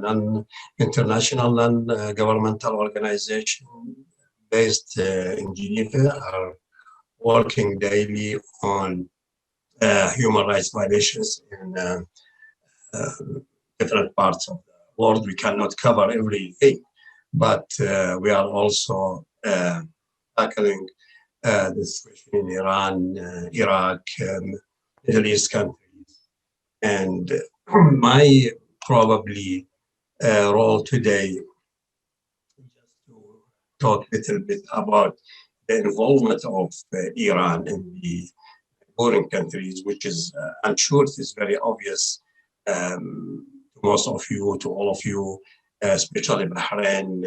international non-governmental organization based in Geneva, are working daily on human rights violations in different parts of the world. We cannot cover everything, but we are also tackling the situation in Iran, Iraq, Middle East countries. And my probably role today is just to talk a little bit about the involvement of Iran in the neighboring countries, which is, I'm sure it is very obvious to most of you, to all of you, especially Bahrain,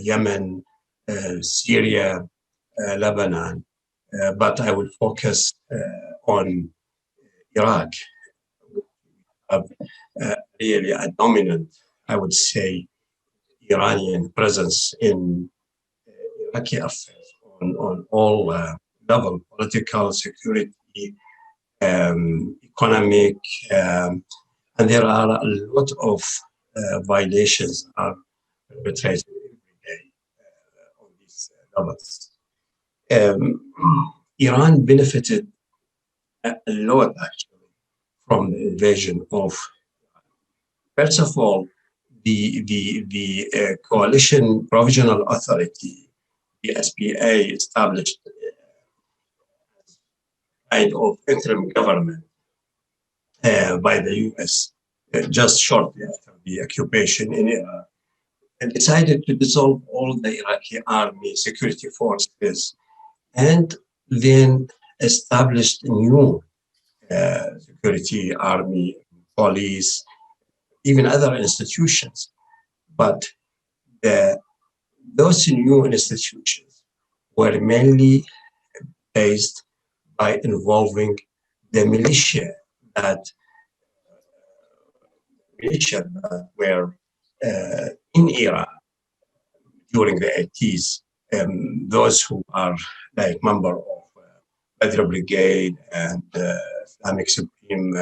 Yemen, Syria, Lebanon, but I will focus on Iraq. Really a dominant, I would say, Iranian presence in Iraqi affairs on all levels, political, security, economic, and there are a lot of violations are perpetrated every day on these levels. Iran benefited a lot actually from the invasion of. First of all, the Coalition Provisional Authority, the SPA, established a kind of interim government by the US just shortly after the occupation in Iraq, and decided to dissolve all the Iraqi army security forces, and then established new security army, police, even other institutions. But those new institutions were mainly based by involving the militia that were in Iran during the 80s. Those who are like member of Badr Brigade and Islamic Supreme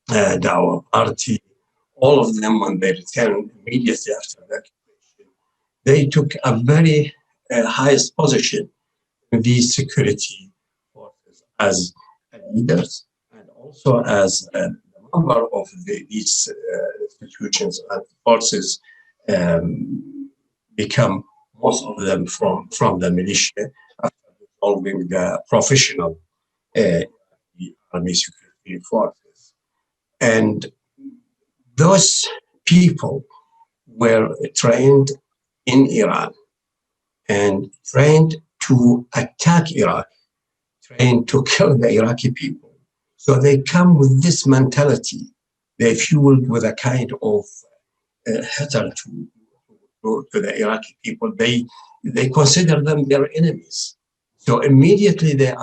Dawah Party, all of them, when they returned immediately after the occupation, they took a very highest position in these security forces as leaders and also as a member of these institutions and forces become, most of them from the militia after dissolving the professional army security forces. And those people were trained in Iran and trained to attack Iraq, trained to kill the Iraqi people. So they come with this mentality. They fueled with a kind of hatred to the Iraqi people. They consider them their enemies. So immediately they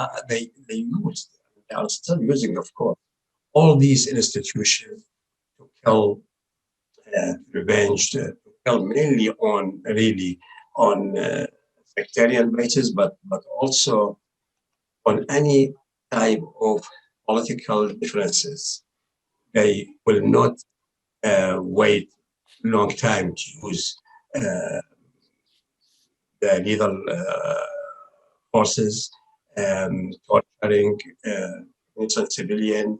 used, they are still using, of course, all these institutions to kill, revenge, to kill mainly on sectarian basis, but also on any type of political differences. They will not wait a long time to use the lethal forces, torturing innocent civilian.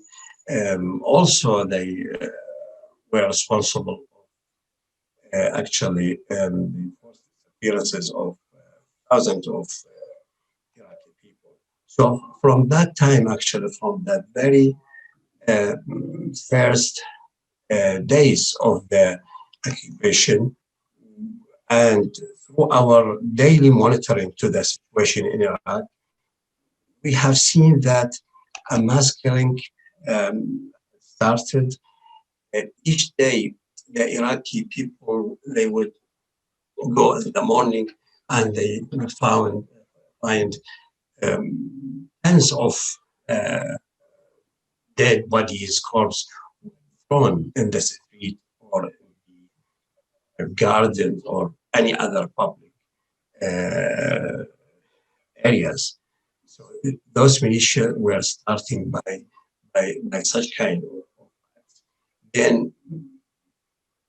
Also, they were responsible for actually the forced disappearances of thousands of Iraqi people. So from that time, actually, from the very first days of the occupation, And through our daily monitoring to the situation in Iraq, we have seen that a mass killing started. Each day, the Iraqi people, they would go in the morning and they would find tens of dead bodies, corpses thrown in the street or in the gardens or any other public areas. So those militia were starting by such kind of acts. Then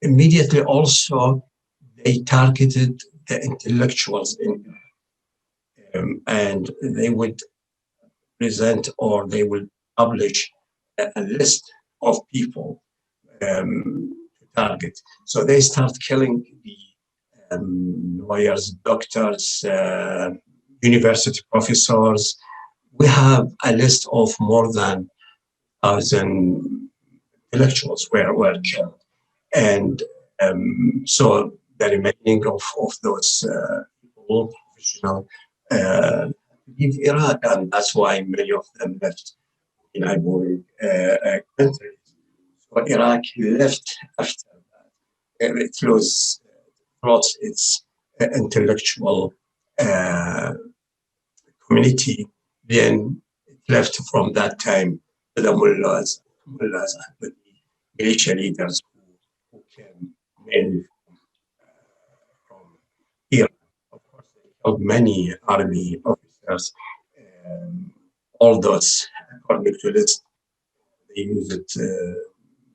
immediately also they targeted the intellectuals in and they would present or they would publish a list of people to target. So they start killing the lawyers, doctors, university professors. We have a list of more than 1,000 intellectuals were killed. And so the remaining of those people, professional, leave Iraq, and that's why many of them left in neighboring countries. So Iraq left after that. It lost its intellectual community. Then it left from that time to the mullahs and the militia leaders who came mainly from Iran. Of course, they killed many army officers. All those, according to this, they use it,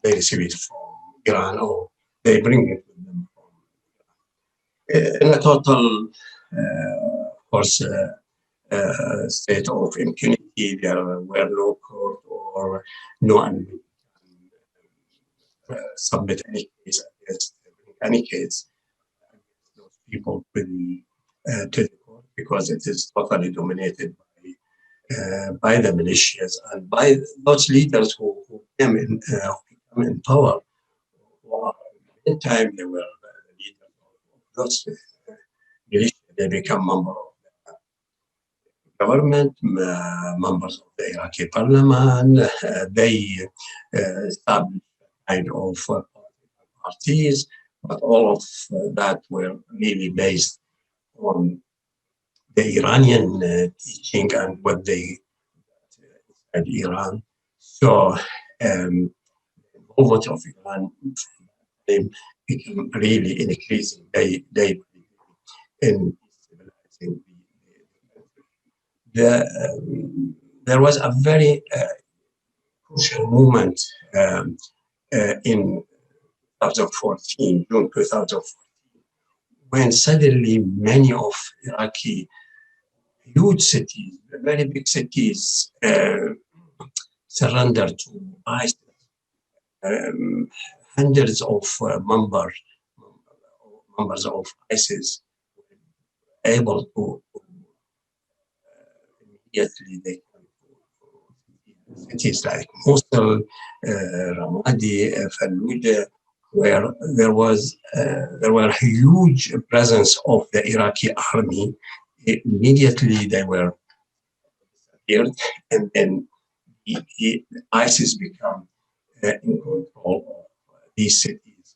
they receive it from Iran or they bring it with them from Iran. In a total, of course, state of impunity, there were no court or no one submit any case against any case against those people to the court because it is totally dominated by the militias and by those leaders who came in power. In time, they were the leaders of those militias. They become members of the government, members of the Iraqi parliament. They established kind of parties, but all of that were really based on the Iranian teaching and what they had Iran. So the involvement of Iran became really increasing day in destabilizing there was a very crucial moment in 2014, June 2014, when suddenly many of Iraqi huge cities, very big cities, surrendered to ISIS. Hundreds of members of ISIS were able to immediately they cities like Mosul, Ramadi, Fallujah, where there were huge presence of the Iraqi army. Immediately they were disappeared, and then ISIS became in control of these cities.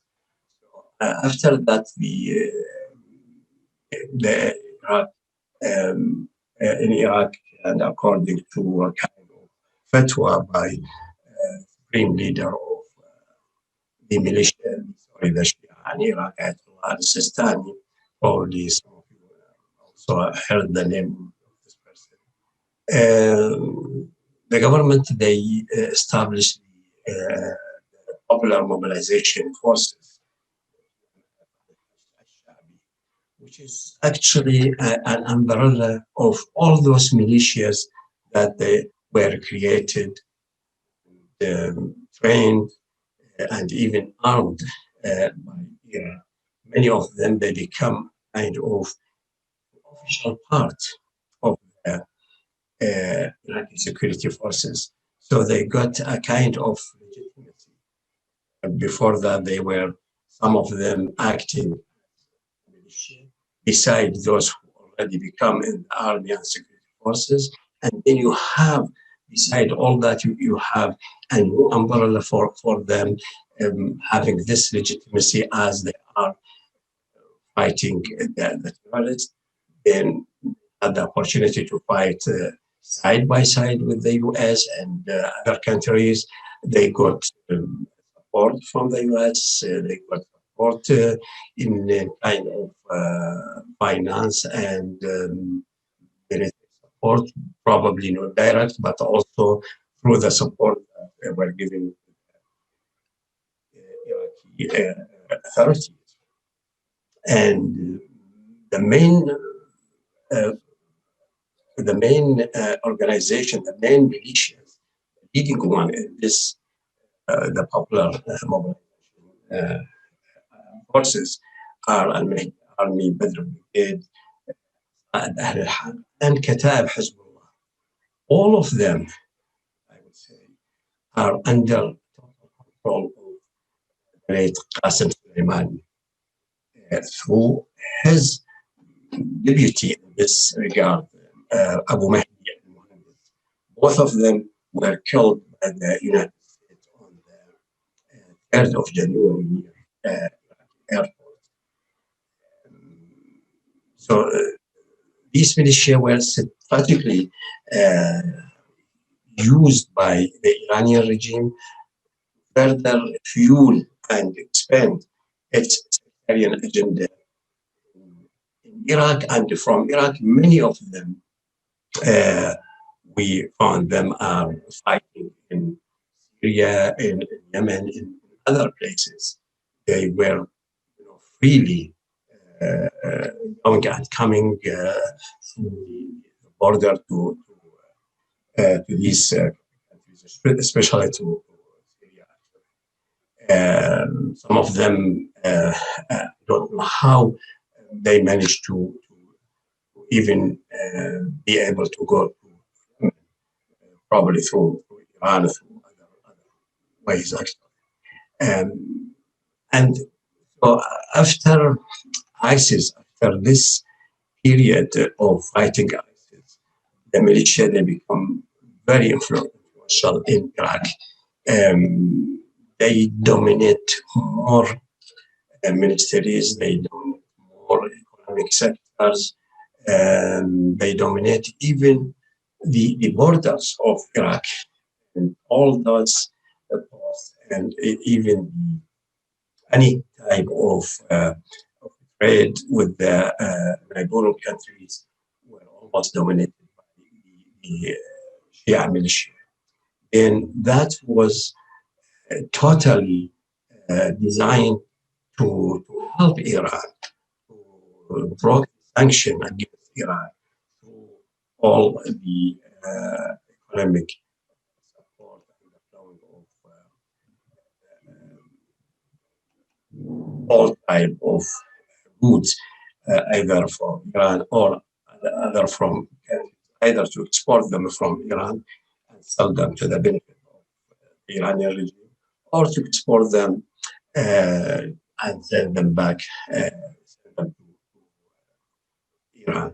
So, after that, the Iraq in Iraq, and according to a kind of fatwa by supreme leader of the militia, the Shia in Iraq, Ayatollah al-Sistani, probably some of you also heard the name of this person. The government, they established the Popular Mobilization Forces, which is actually an umbrella of all those militias that they were created, trained, and even armed by Iran. Many of them, they become kind of official part of the Iraqi security forces. So they got a kind of legitimacy. Before that, they were, some of them acting militia, beside those who already become in the army and security forces. And then you have, beside all that, you have a new umbrella for them having this legitimacy as they are fighting the terrorists. Then had the opportunity to fight side by side with the US and other countries. They got support from the US, they got support in kind of finance and military support, probably not direct, but also through the support that they were giving Iraqi authorities. And the main organization, the main militias, the leading one in this, the popular mobilization forces are Army Badr Brigade and Ahl al-Harb and Kataib Hezbollah. All of them, I would say, are under control of the late Qasem Soleimani through his deputy in this regard, Abu Mahdi al-Muhandis. Both of them were killed by the United States on the 3rd of January near airport. So these militia were strategically used by the Iranian regime to further fuel and expand its sectarian agenda in Iraq. And from Iraq, many of them, we found them are fighting in Syria, in Yemen, in other places. They were freely going and coming through the border to these countries, especially to Syria. Some of them don't know how they managed to even be able to go to probably through Iran, through other ways actually. And so after ISIS, after this period of fighting ISIS, the militia, they become very influential in Iraq. They dominate more ministries, they dominate more economic sectors, they dominate even the borders of Iraq and all those posts, and even any type of trade with the neighboring countries were almost dominated by the Shia militia. And that was totally designed to help Iran, to block sanction against Iran, through all the economic support and the flowing of all type of goods, either from Iran or other from either to export them from Iran and sell them to the benefit of the Iranian regime, or to export them and send them back send them to Iran.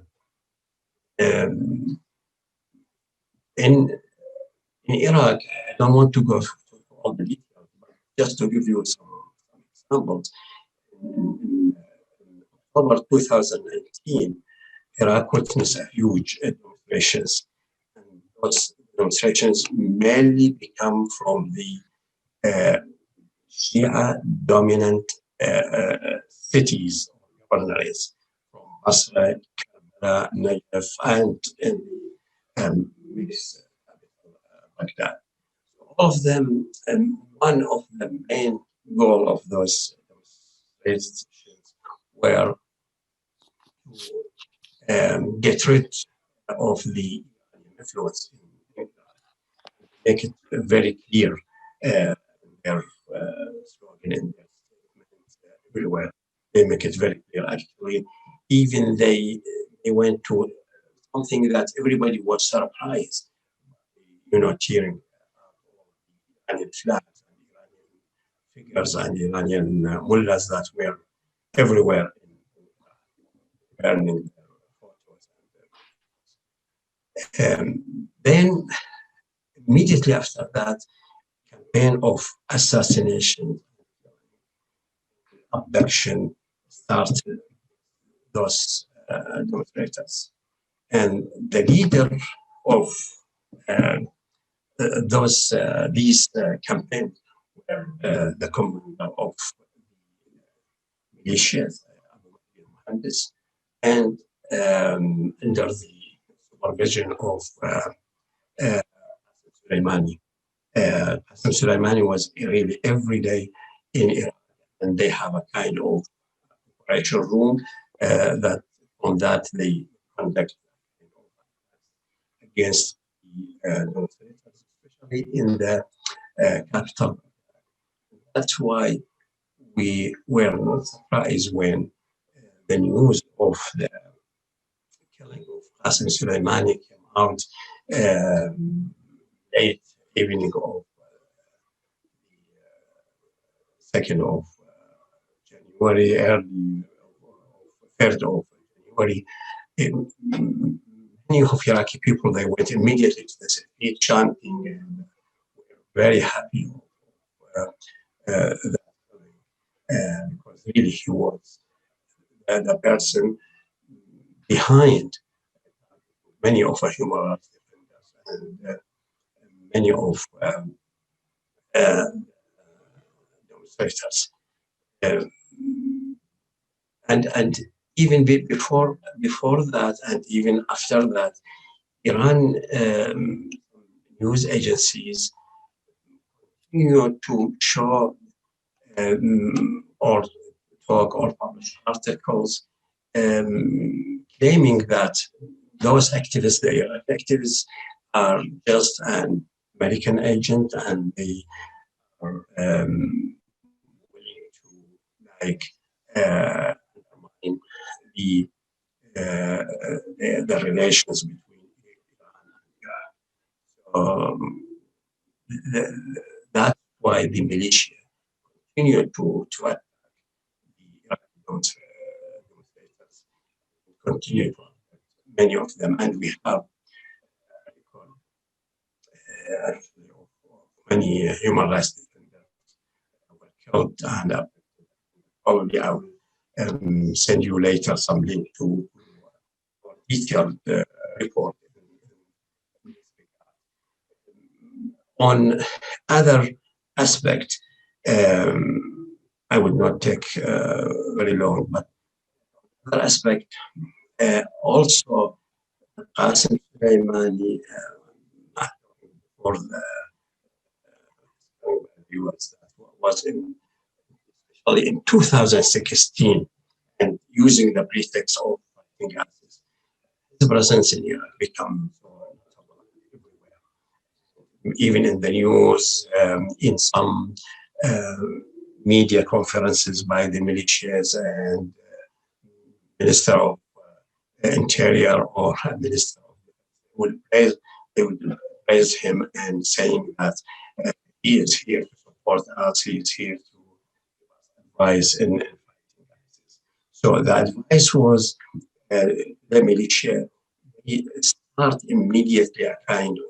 In Iraq, I don't want to go through all the details, but just to give you some examples. In October 2019, Iraq witnessed a huge demonstrations, and those demonstrations mainly become from the Shia-dominant cities or governorates, from Basra, Karbala, Najaf, and in the Middle Baghdad. All of them, one of the main goal of those demonstrations were to get rid of the influence in Iraq, make it very clear their slogan and their statements everywhere. They make it very clear. Actually, even they went to something that everybody was surprised, cheering Iranian flags and Iranian figures and Iranian mullahs that were everywhere. burning photos. Then immediately after that, campaign of assassination, abduction started those demonstrators. And the leader of these campaigns were the commander of militias, and under the supervision of Soleimani. Soleimani was really every day in Iran, and they have a kind of operation room that on that they conduct against the demonstrators, especially in the capital. That's why we were not surprised when the news of the killing of Qasem Soleimani came out late evening of the 2nd of January, early 3rd of January. Many of Iraqi people, they went immediately to the street chanting and were very happy because really he was the person behind many of the human rights defenders and many of demonstrators. And even before that, and even after that, Iran news agencies continue to show or talk or publish articles claiming that those activists, the Iraqi activists, are just an American agent, and they are willing to undermine the relations between Iran and Iraq. That's why the militia continue to attack the Iraqi demonstrators, continue to attack many of them, and we have many human rights defenders were killed, and probably I will send you later some link to a detailed report. On other aspect, I would not take very long, but other aspect also Qasem Soleimani for the viewers that was especially in 2016, and using the pretext of fighting gases, his presence in Iraq become everywhere, even in the news, in some media conferences by the militias and Minister of Interior or Minister of Defense they would praise him and saying that he is here to support us, he is here to give us advice in fighting ISIS. So the advice was the militia start immediately a kind of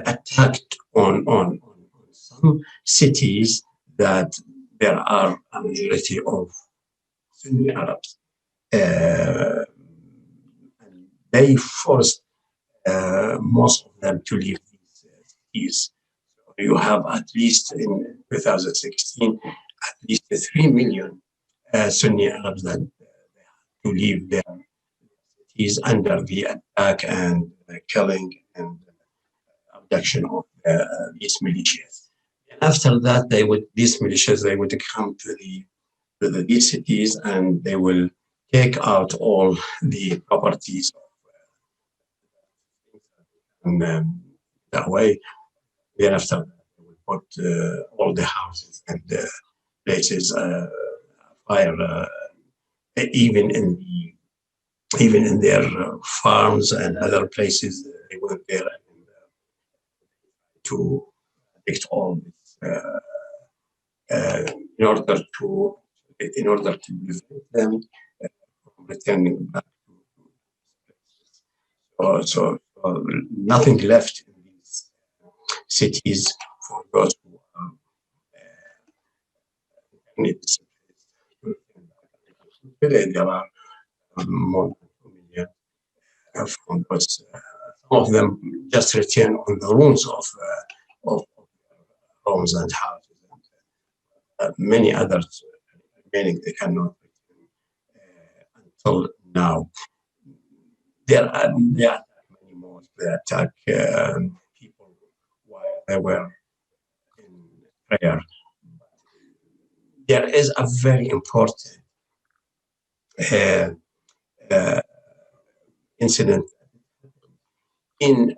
attack on some cities that there are a majority of Sunni Arabs. And they forced most of them to leave these cities. So you have at least in 2016, at least 3 million Sunni Arabs that they had to leave their cities under the attack and killing and abduction of these militias. And after that, these militias would come to these cities, and they will take out all the properties and that way. Then after that, they will put all the houses and places fire, even in their farms and other places. They went there to protect all this in order to in order to prevent them from returning back to so nothing left in these cities for those who are there are more than 2 million from those. Some of them just return on the ruins of homes and houses. Many others remaining, they cannot return until now. There are many more that attack people while they were in prayer. There is a very important incident.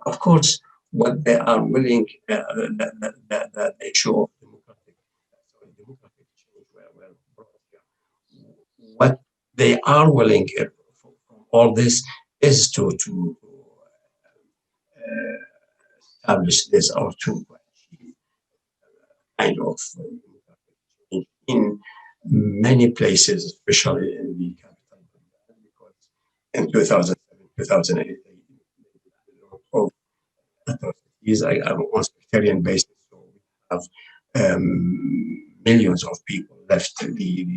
Of course, what they are willing, the issue of democratic change were brought here. What they are willing from all this is to establish this or to achieve kind of change in many places, especially in the capital, because in 2007, 2008, of authorities on sectarian basis, so we have millions of people left the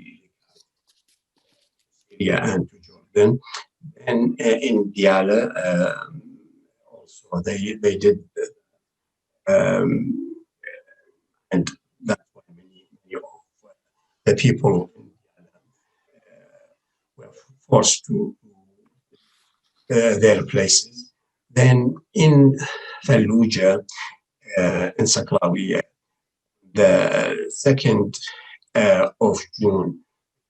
Syria and to Jordan, and in Diyala also they did, and that's why many of the people in Diyala were forced to their places. Then in Fallujah, in Saklawi, the 2nd of June,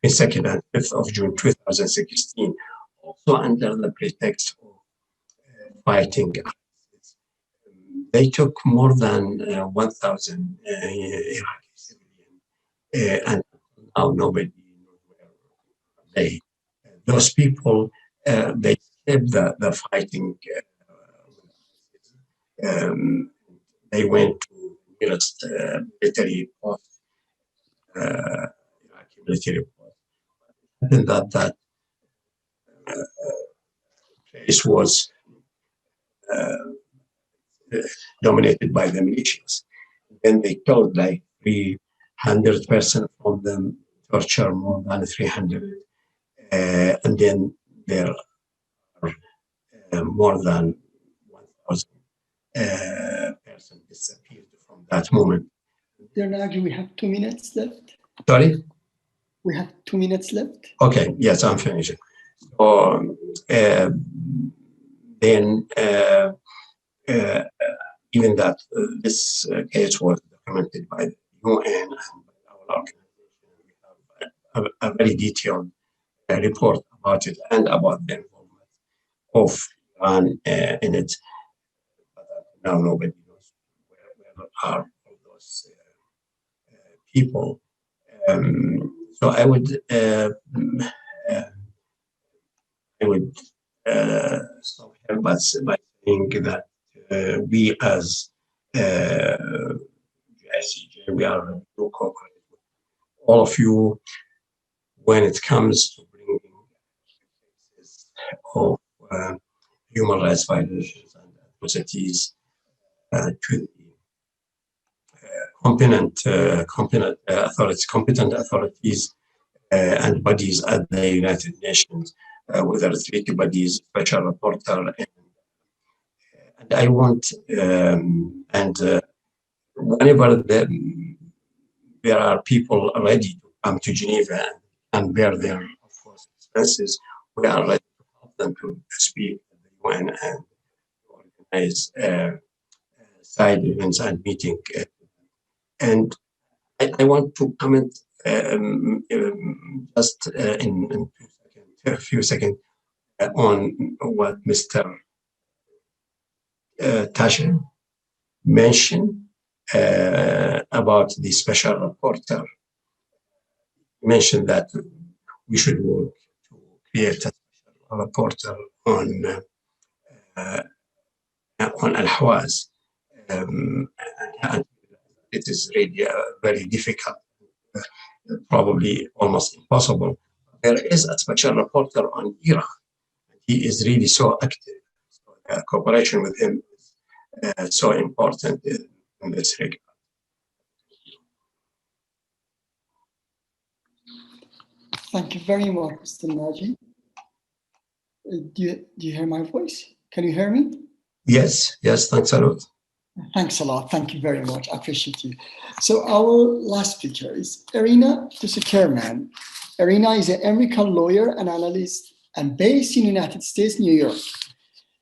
2nd and 5th of June 2016, also under the pretext of fighting ISIS, they took more than 1,000 Iraqi civilians, and now nobody knows where they. Those people, they escaped the fighting. They went to the nearest military post, Iraqi military post, and that place was dominated by the militias. Then they killed like 300 persons from them, torture more than 300, and then there are more than 1,000 persons disappeared from that moment. Dear Nagi, we have 2 minutes left. Sorry? We have 2 minutes left. Okay, yes, I'm finishing. So then even that this case was documented by the UN and by our organization, we have a very detailed report about it and about the involvement of Iran in it. But now nobody knows where are all those people. So I would stop here by saying that we as ICJ, we are to cooperate with all of you when it comes to bringing cases of human rights violations and atrocities to the competent authorities and bodies at the United Nations, whether it's treaty bodies, special rapporteur, and I want whenever there are people ready to come to Geneva and bear their, of course, expenses, we are ready to help them to speak at the UN and organize side events and meeting. And I want to comment just in a few seconds on what Mr. Tashin mentioned about the special rapporteur. He mentioned that we should work to create a special rapporteur on Ahwaz. And it is really very difficult. probably almost impossible. There is a special reporter on Iraq. He is really so active. So, cooperation with him is so important in this regard. Thank you very much, Mr. Naji. Do you hear my voice? Can you hear me? Yes, thanks a lot. Thanks a lot. Thank you very much. I appreciate you. So our last speaker is Irina Tusekerman. Irina is an American lawyer and analyst and based in the United States, New York.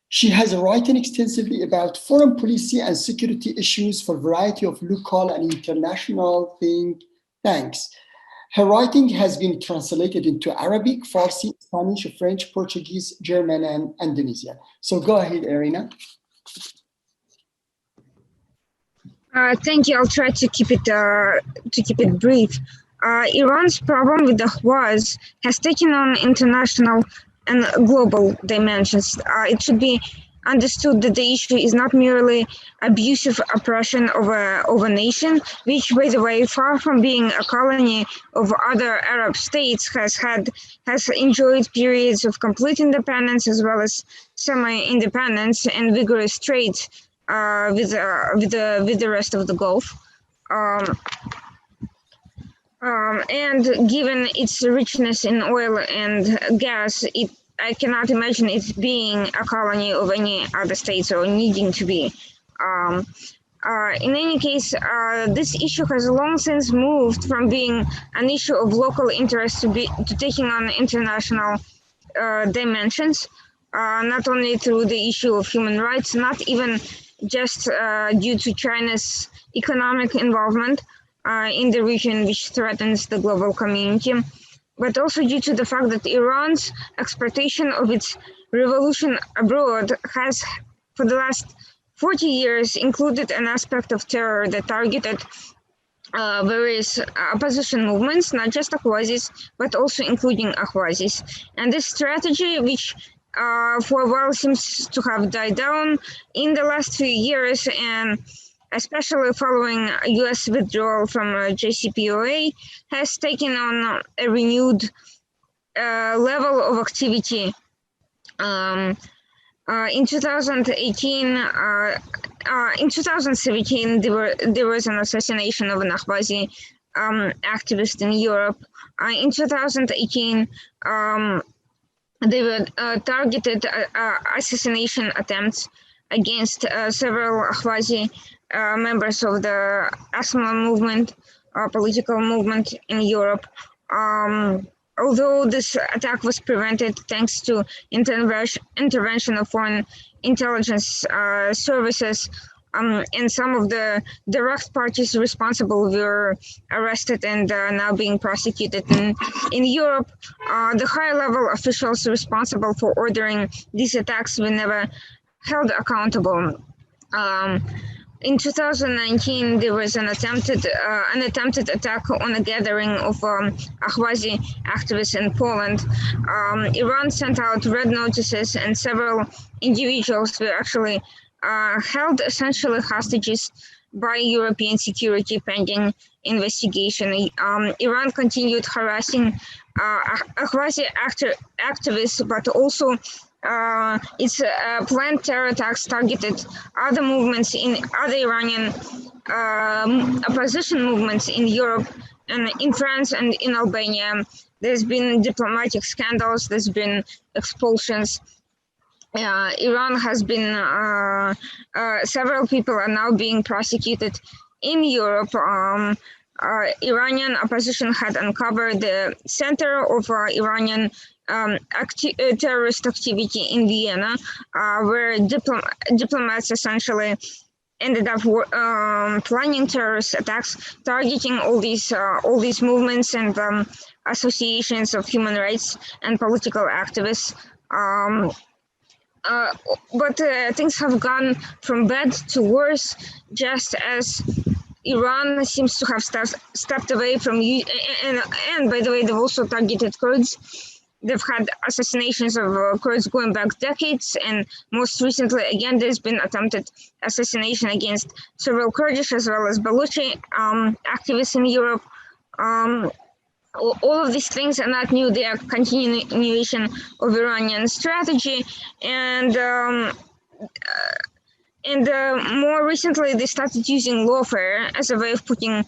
She has written extensively about foreign policy and security issues for a variety of local and international think tanks. Her writing has been translated into Arabic, Farsi, Spanish, French, Portuguese, German, and Indonesian. So go ahead, Irina. Thank you. I'll try to keep it brief. Iran's problem with the Ahwaz has taken on international and global dimensions. It should be understood that the issue is not merely abusive oppression of a nation, which, by the way, far from being a colony of other Arab states, has enjoyed periods of complete independence as well as semi-independence and vigorous trade with the rest of the Gulf. And given its richness in oil and gas, I cannot imagine it being a colony of any other states or needing to be. In any case, this issue has long since moved from being an issue of local interest to taking on international dimensions, not only through the issue of human rights, not even just due to China's economic involvement in the region, which threatens the global community, but also due to the fact that Iran's exploitation of its revolution abroad has, for the last 40 years, included an aspect of terror that targeted various opposition movements, not just Ahwazis, but also including Ahwazis. And this strategy, which for a while seems to have died down in the last few years, and especially following US withdrawal from JCPOA, has taken on a renewed level of activity. In 2017, there was an assassination of an Ahwazi activist in Europe. In 2018, there were targeted assassination attempts against several Ahwazi members of the Asma movement, political movement in Europe. Although this attack was prevented thanks to intervention of foreign intelligence services, and some of the direct parties responsible were arrested and now being prosecuted. In Europe, the high-level officials responsible for ordering these attacks were never held accountable. In 2019, there was an attempted attack on a gathering of Ahwazi activists in Poland. Iran sent out red notices, and several individuals were actually held essentially hostages by European security pending investigation. Iran continued harassing Ahwazi activists, but also its planned terror attacks targeted other movements in other Iranian opposition movements in Europe and in France and in Albania. There's been diplomatic scandals, there's been expulsions. Iran has been, several people are now being prosecuted in Europe. Iranian opposition had uncovered the center of Iranian terrorist activity in Vienna, where diplomats essentially ended up planning terrorist attacks, targeting all these movements and associations of human rights and political activists. But things have gone from bad to worse, just as Iran seems to have stepped away from, and by the way, they've also targeted Kurds. They've had assassinations of Kurds going back decades, and most recently, again, there's been attempted assassination against several Kurdish as well as Baluchi activists in Europe. all of these things are not new. They are continuation of Iranian strategy, and more recently they started using lawfare as a way of putting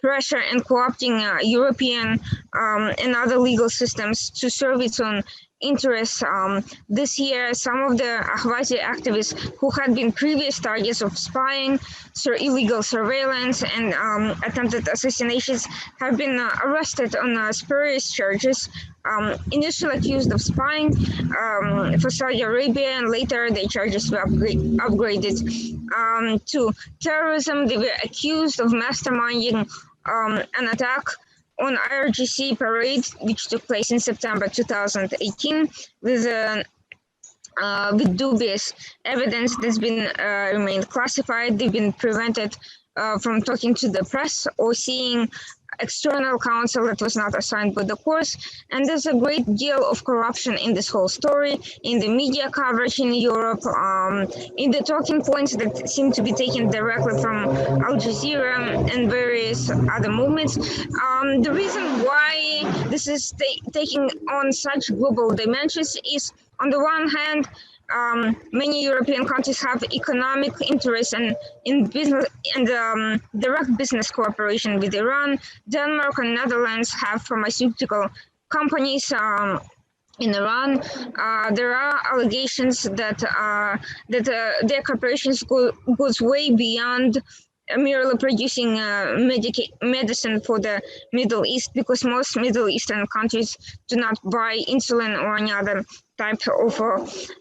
pressure and co-opting European and other legal systems to serve its own interests. This year, some of the Ahwazi activists who had been previous targets of spying, illegal surveillance, and attempted assassinations have been arrested on spurious charges. Initially accused of spying for Saudi Arabia, and later the charges were upgraded to terrorism. They were accused of masterminding an attack on IRGC parade, which took place in September 2018, with dubious evidence that's been remained classified. They've been prevented from talking to the press or seeing external counsel that was not assigned by the course. And there's a great deal of corruption in this whole story, in the media coverage in Europe, in the talking points that seem to be taken directly from Al Jazeera and various other movements. The reason why this is taking on such global dimensions is, on the one hand, many European countries have economic interests in business and direct business cooperation with Iran. Denmark and Netherlands have pharmaceutical companies in Iran. There are allegations that their corporations goes way beyond merely producing medicine for the Middle East, because most Middle Eastern countries do not buy insulin or any other type of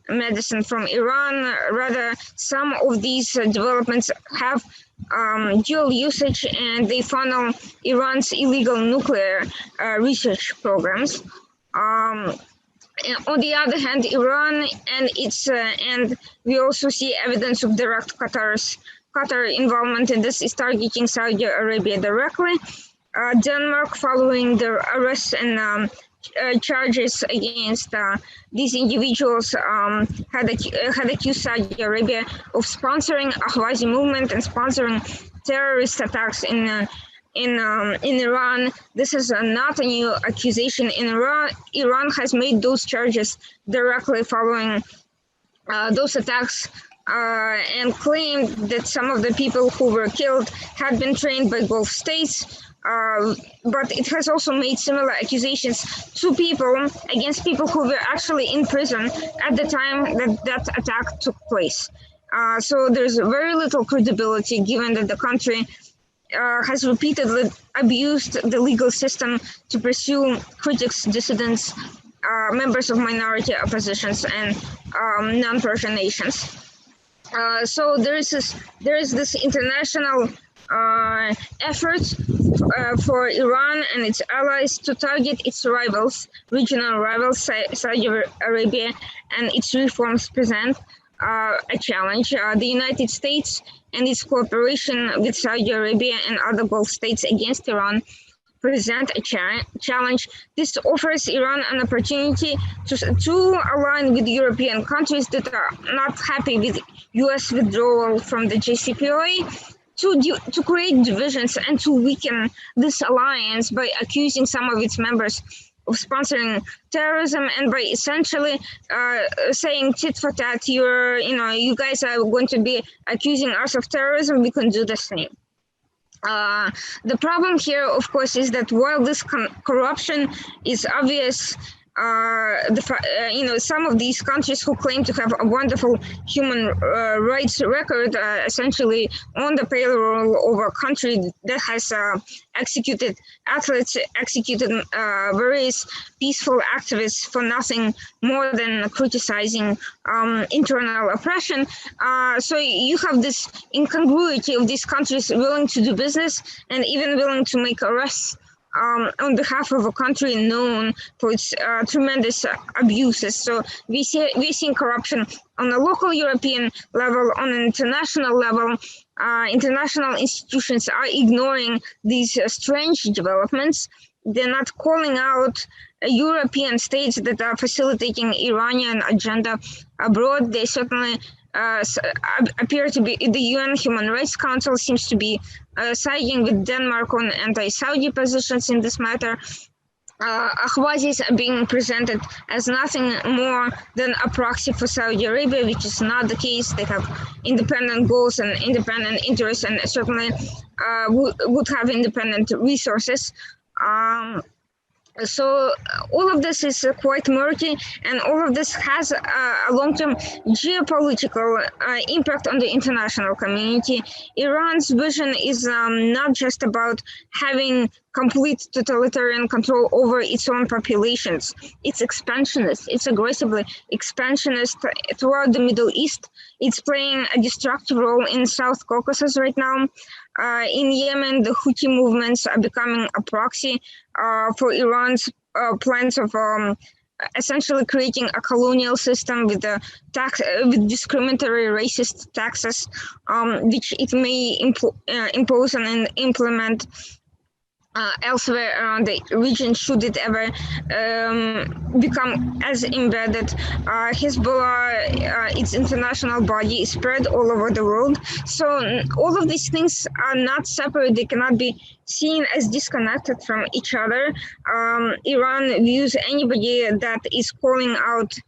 medicine from Iran. Rather, some of these developments have dual usage, and they funnel Iran's illegal nuclear research programs. On the other hand, Iran and we also see evidence of direct Qatar involvement in this is targeting Saudi Arabia directly. Denmark, following the arrests and charges against these individuals, had accused Saudi Arabia of sponsoring Ahwazi movement and sponsoring terrorist attacks in Iran. This is not a new accusation in Iran. Iran has made those charges directly following those attacks, and claimed that some of the people who were killed had been trained by Gulf states. But it has also made similar accusations to against people who were actually in prison at the time that attack took place. So there's very little credibility, given that the country has repeatedly abused the legal system to pursue critics, dissidents, members of minority oppositions, and non-Persian nations. So there is this international effort for Iran and its allies to target its rivals, regional rivals. Saudi Arabia and its reforms present a challenge. The United States and its cooperation with Saudi Arabia and other Gulf states against Iran present a challenge. This offers Iran an opportunity to align with European countries that are not happy with US withdrawal from the JCPOA, to create divisions and to weaken this alliance by accusing some of its members of sponsoring terrorism, and by essentially saying tit for tat, you guys are going to be accusing us of terrorism, we can do the same. The problem here, of course, is that while this corruption is obvious, some of these countries who claim to have a wonderful human rights record essentially on the payroll of a country that has executed athletes, executed various peaceful activists for nothing more than criticizing internal oppression. So you have this incongruity of these countries willing to do business and even willing to make arrests on behalf of a country known for its tremendous abuses. So we're seeing corruption on a local European level, on an international level. International institutions are ignoring these strange developments. They're not calling out European states that are facilitating Iranian agenda abroad. They certainly appear to be, the UN Human Rights Council seems to be siding with Denmark on anti-Saudi positions in this matter. Ahwazis are being presented as nothing more than a proxy for Saudi Arabia, which is not the case. They have independent goals and independent interests, and certainly would have independent resources. So all of this is quite murky, and all of this has a long-term geopolitical impact on the international community. Iran's vision is not just about having complete totalitarian control over its own populations. It's expansionist. It's aggressively expansionist throughout the Middle East. It's playing a destructive role in South Caucasus right now. In Yemen, the Houthi movements are becoming a proxy for Iran's plans of essentially creating a colonial system with with discriminatory racist taxes, which it may impose and implement elsewhere around the region should it ever become as embedded. Hezbollah, its international body, is spread all over the world. So all of these things are not separate. They cannot be seen as disconnected from each other. Iran views anybody that is calling out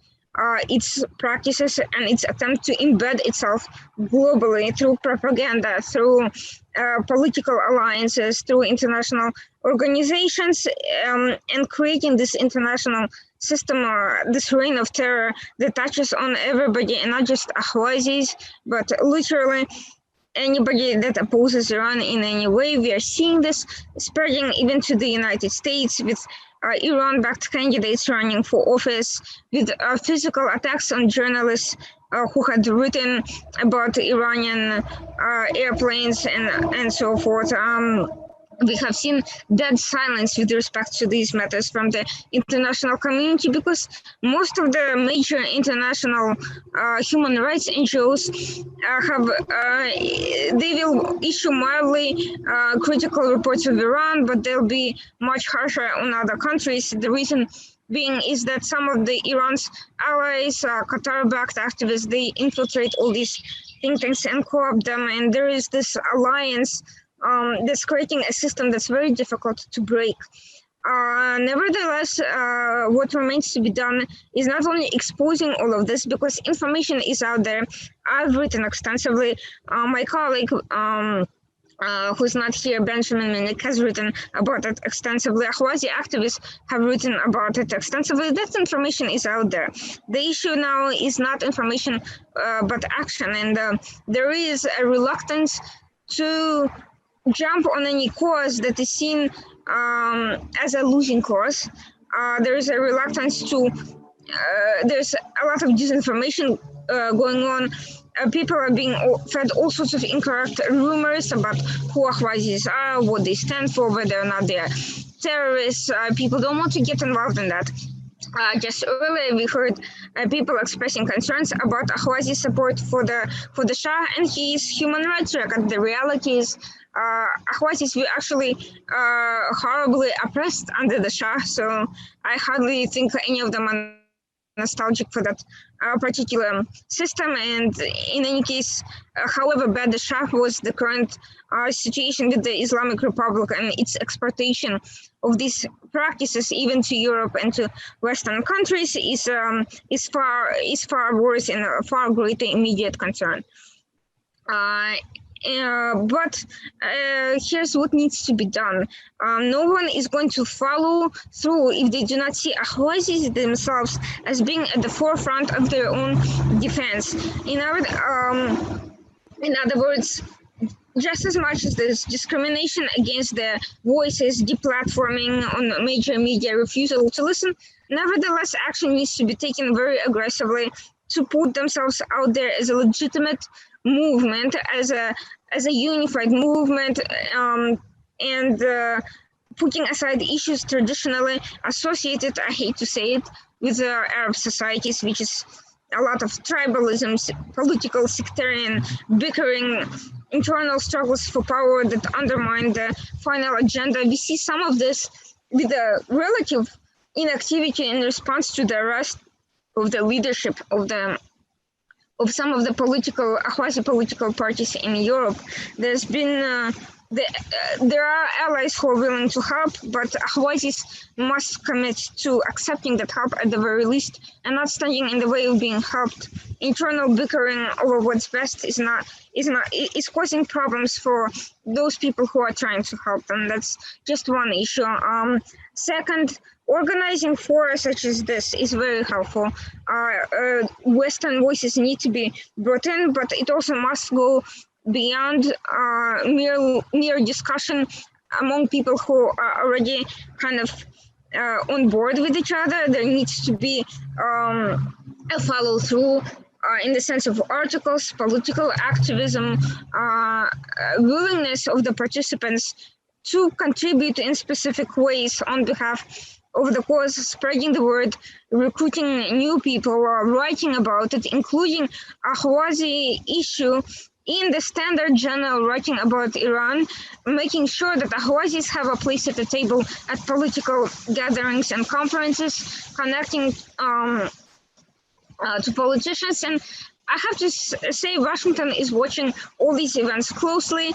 its practices and its attempt to embed itself globally through propaganda, through political alliances, through international organizations, and creating this international system, this reign of terror that touches on everybody, and not just Ahwazis, but literally anybody that opposes Iran in any way. We are seeing this spreading even to the United States with Iran-backed candidates running for office, with physical attacks on journalists who had written about Iranian airplanes and so forth. We have seen dead silence with respect to these matters from the international community, because most of the major international human rights NGOs they will issue mildly critical reports of Iran, but they'll be much harsher on other countries. The reason being is that some of the Iran's allies, Qatar-backed activists, they infiltrate all these think tanks and co-opt them, and there is this alliance that's creating a system that's very difficult to break. Nevertheless, what remains to be done is not only exposing all of this, because information is out there. I've written extensively. My colleague, who's not here, Benjamin Minik, has written about it extensively. Ahwazi activists have written about it extensively. That information is out there. The issue now is not information, but action. And there is a reluctance to jump on any cause that is seen as a losing cause. There is a reluctance to, there's a lot of disinformation going on. People are being fed all sorts of incorrect rumors about who Ahwazis are, what they stand for, whether or not they are terrorists. People don't want to get involved in that. Just earlier, we heard people expressing concerns about Ahwazi support for the Shah and his human rights record. The reality is, Ahwazis were actually horribly oppressed under the Shah, so I hardly think any of them are nostalgic for that particular system. And in any case, however bad the Shah was, the current situation with the Islamic Republic and its exportation of these practices even to Europe and to Western countries is far worse and a far greater immediate concern. But here's what needs to be done. No one is going to follow through if they do not see Ahwazis themselves as being at the forefront of their own defense. In other words, just as much as there's discrimination against their voices, deplatforming on major media, refusal to listen, nevertheless, action needs to be taken very aggressively to put themselves out there as a legitimate movement, as a unified movement, and putting aside issues traditionally associated, I hate to say it, with Arab societies, which is a lot of tribalism, political sectarian bickering, internal struggles for power that undermine the final agenda. We see some of this with the relative inactivity in response to the arrest of the leadership of some of the Ahwazi political parties in Europe. There's been there are allies who are willing to help, but Ahwazis must commit to accepting that help at the very least and not standing in the way of being helped. Internal bickering over what's best is causing problems for those people who are trying to help them. That's just one issue. Second, organizing forums such as this is very helpful. Western voices need to be brought in, but it also must go beyond mere discussion among people who are already kind of on board with each other. There needs to be a follow through in the sense of articles, political activism, willingness of the participants to contribute in specific ways on behalf of the cause, spreading the word, recruiting new people, writing about it, including Ahwazi issue in the standard journal writing about Iran, making sure that Ahwazis have a place at the table at political gatherings and conferences, connecting to politicians. And I have to say Washington is watching all these events closely.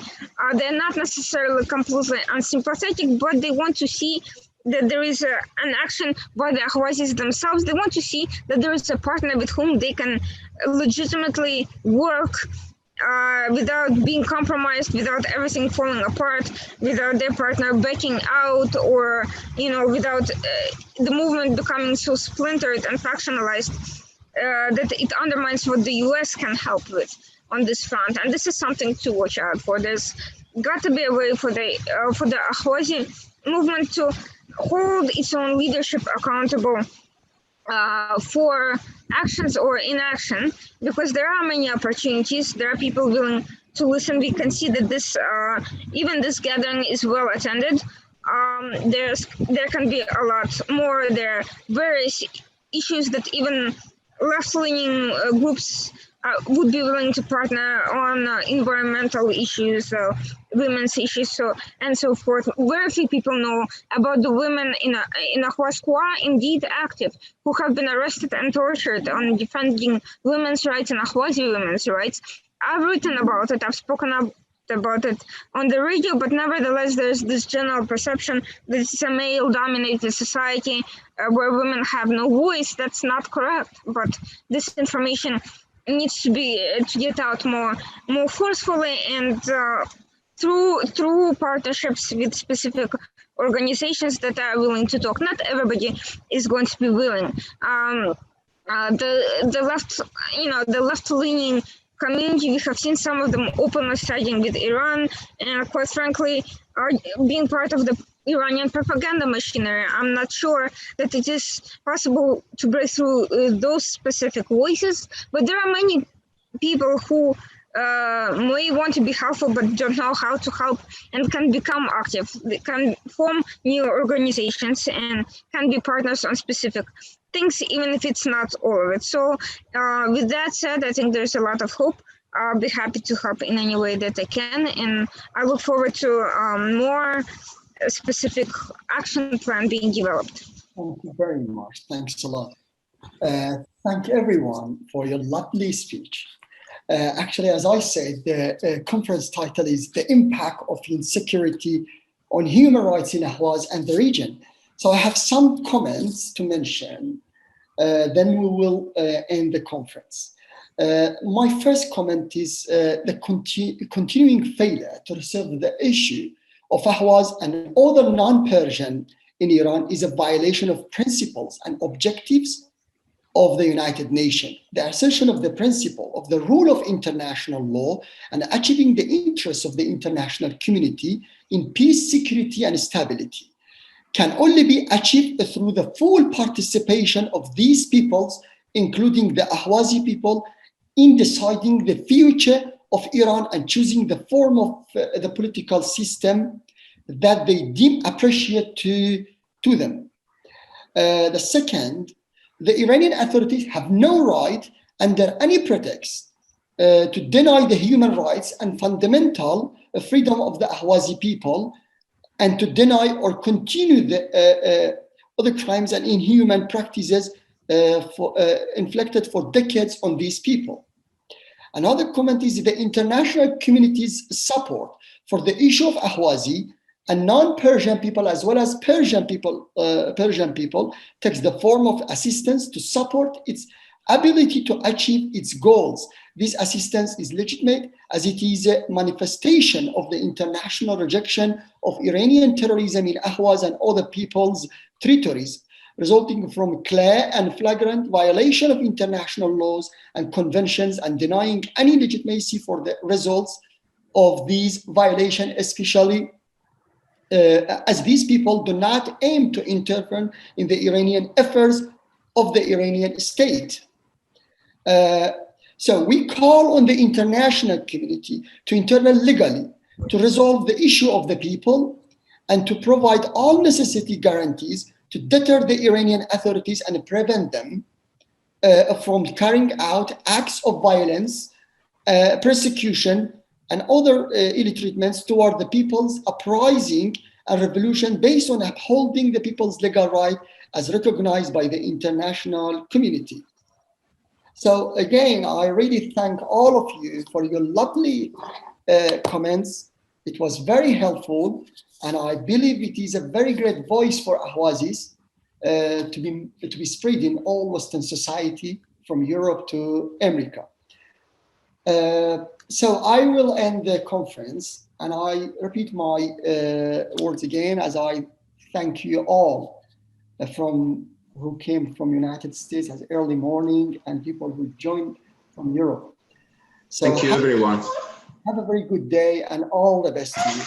They're not necessarily completely unsympathetic, but they want to see that there is an action by the Ahwazis themselves. They want to see that there is a partner with whom they can legitimately work without being compromised, without everything falling apart, without their partner backing out, or without the movement becoming so splintered and factionalized that it undermines what the US can help with on this front. And this is something to watch out for. There's got to be a way for the Ahwazi movement to hold its own leadership accountable for actions or inaction, because there are many opportunities. There are people willing to listen. We can see that this even this gathering is well attended. There can be a lot more. There are various issues that even left-leaning groups would be willing to partner on environmental issues, women's issues, and so forth. Very few people know about the women in Ahwaz who are indeed active, who have been arrested and tortured on defending women's rights and Ahwazi women's rights. I've written about it, I've spoken about it on the radio, but nevertheless, there's this general perception that it's a male-dominated society where women have no voice. That's not correct, but this information needs to get out more forcefully and through partnerships with specific organizations that are willing to talk. Not everybody is going to be willing. The left-leaning community, we have seen some of them openly siding with Iran, and quite frankly, are being part of the Iranian propaganda machinery. I'm not sure that it is possible to break through those specific voices, but there are many people who may want to be helpful but don't know how to help and can become active. They can form new organizations and can be partners on specific things, even if it's not all of it. So with that said, I think there's a lot of hope. I'll be happy to help in any way that I can, and I look forward to more specific action plan being developed. Thank you very much. Thanks a lot. Thank everyone for your lovely speech. Actually, as I said, the conference title is The Impact of Insecurity on Human Rights in Ahwaz and the Region. So I have some comments to mention, then we will end the conference. My first comment is the continuing failure to resolve the issue of Ahwaz and other non-Persian in Iran is a violation of principles and objectives of the United Nations. The assertion of the principle of the rule of international law and achieving the interests of the international community in peace, security, and stability can only be achieved through the full participation of these peoples, including the Ahwazi people, in deciding the future of Iran and choosing the form of the political system that they deem appropriate to them. The second, the Iranian authorities have no right under any pretext to deny the human rights and fundamental freedom of the Ahwazi people and to deny or continue the other crimes and inhuman practices inflicted for decades on these people. Another comment is the international community's support for the issue of Ahwazi and non-Persian people as well as Persian people takes the form of assistance to support its ability to achieve its goals. This assistance is legitimate as it is a manifestation of the international rejection of Iranian terrorism in Ahwaz and other people's territories, resulting from clear and flagrant violation of international laws and conventions and denying any legitimacy for the results of these violations, especially as these people do not aim to interfere in the Iranian affairs of the Iranian state. So we call on the international community to intervene legally to resolve the issue of the people and to provide all necessary guarantees to deter the Iranian authorities and prevent them from carrying out acts of violence, persecution, and other ill treatments toward the people's uprising and revolution based on upholding the people's legal right as recognized by the international community. So again, I really thank all of you for your lovely comments. It was very helpful, and I believe it is a very great voice for Ahwazis to be spread in all Western society from Europe to America. So I will end the conference, and I repeat my words again as I thank you all who came from United States as early morning and people who joined from Europe. So thank you, everyone. Have a very good day and all the best to you.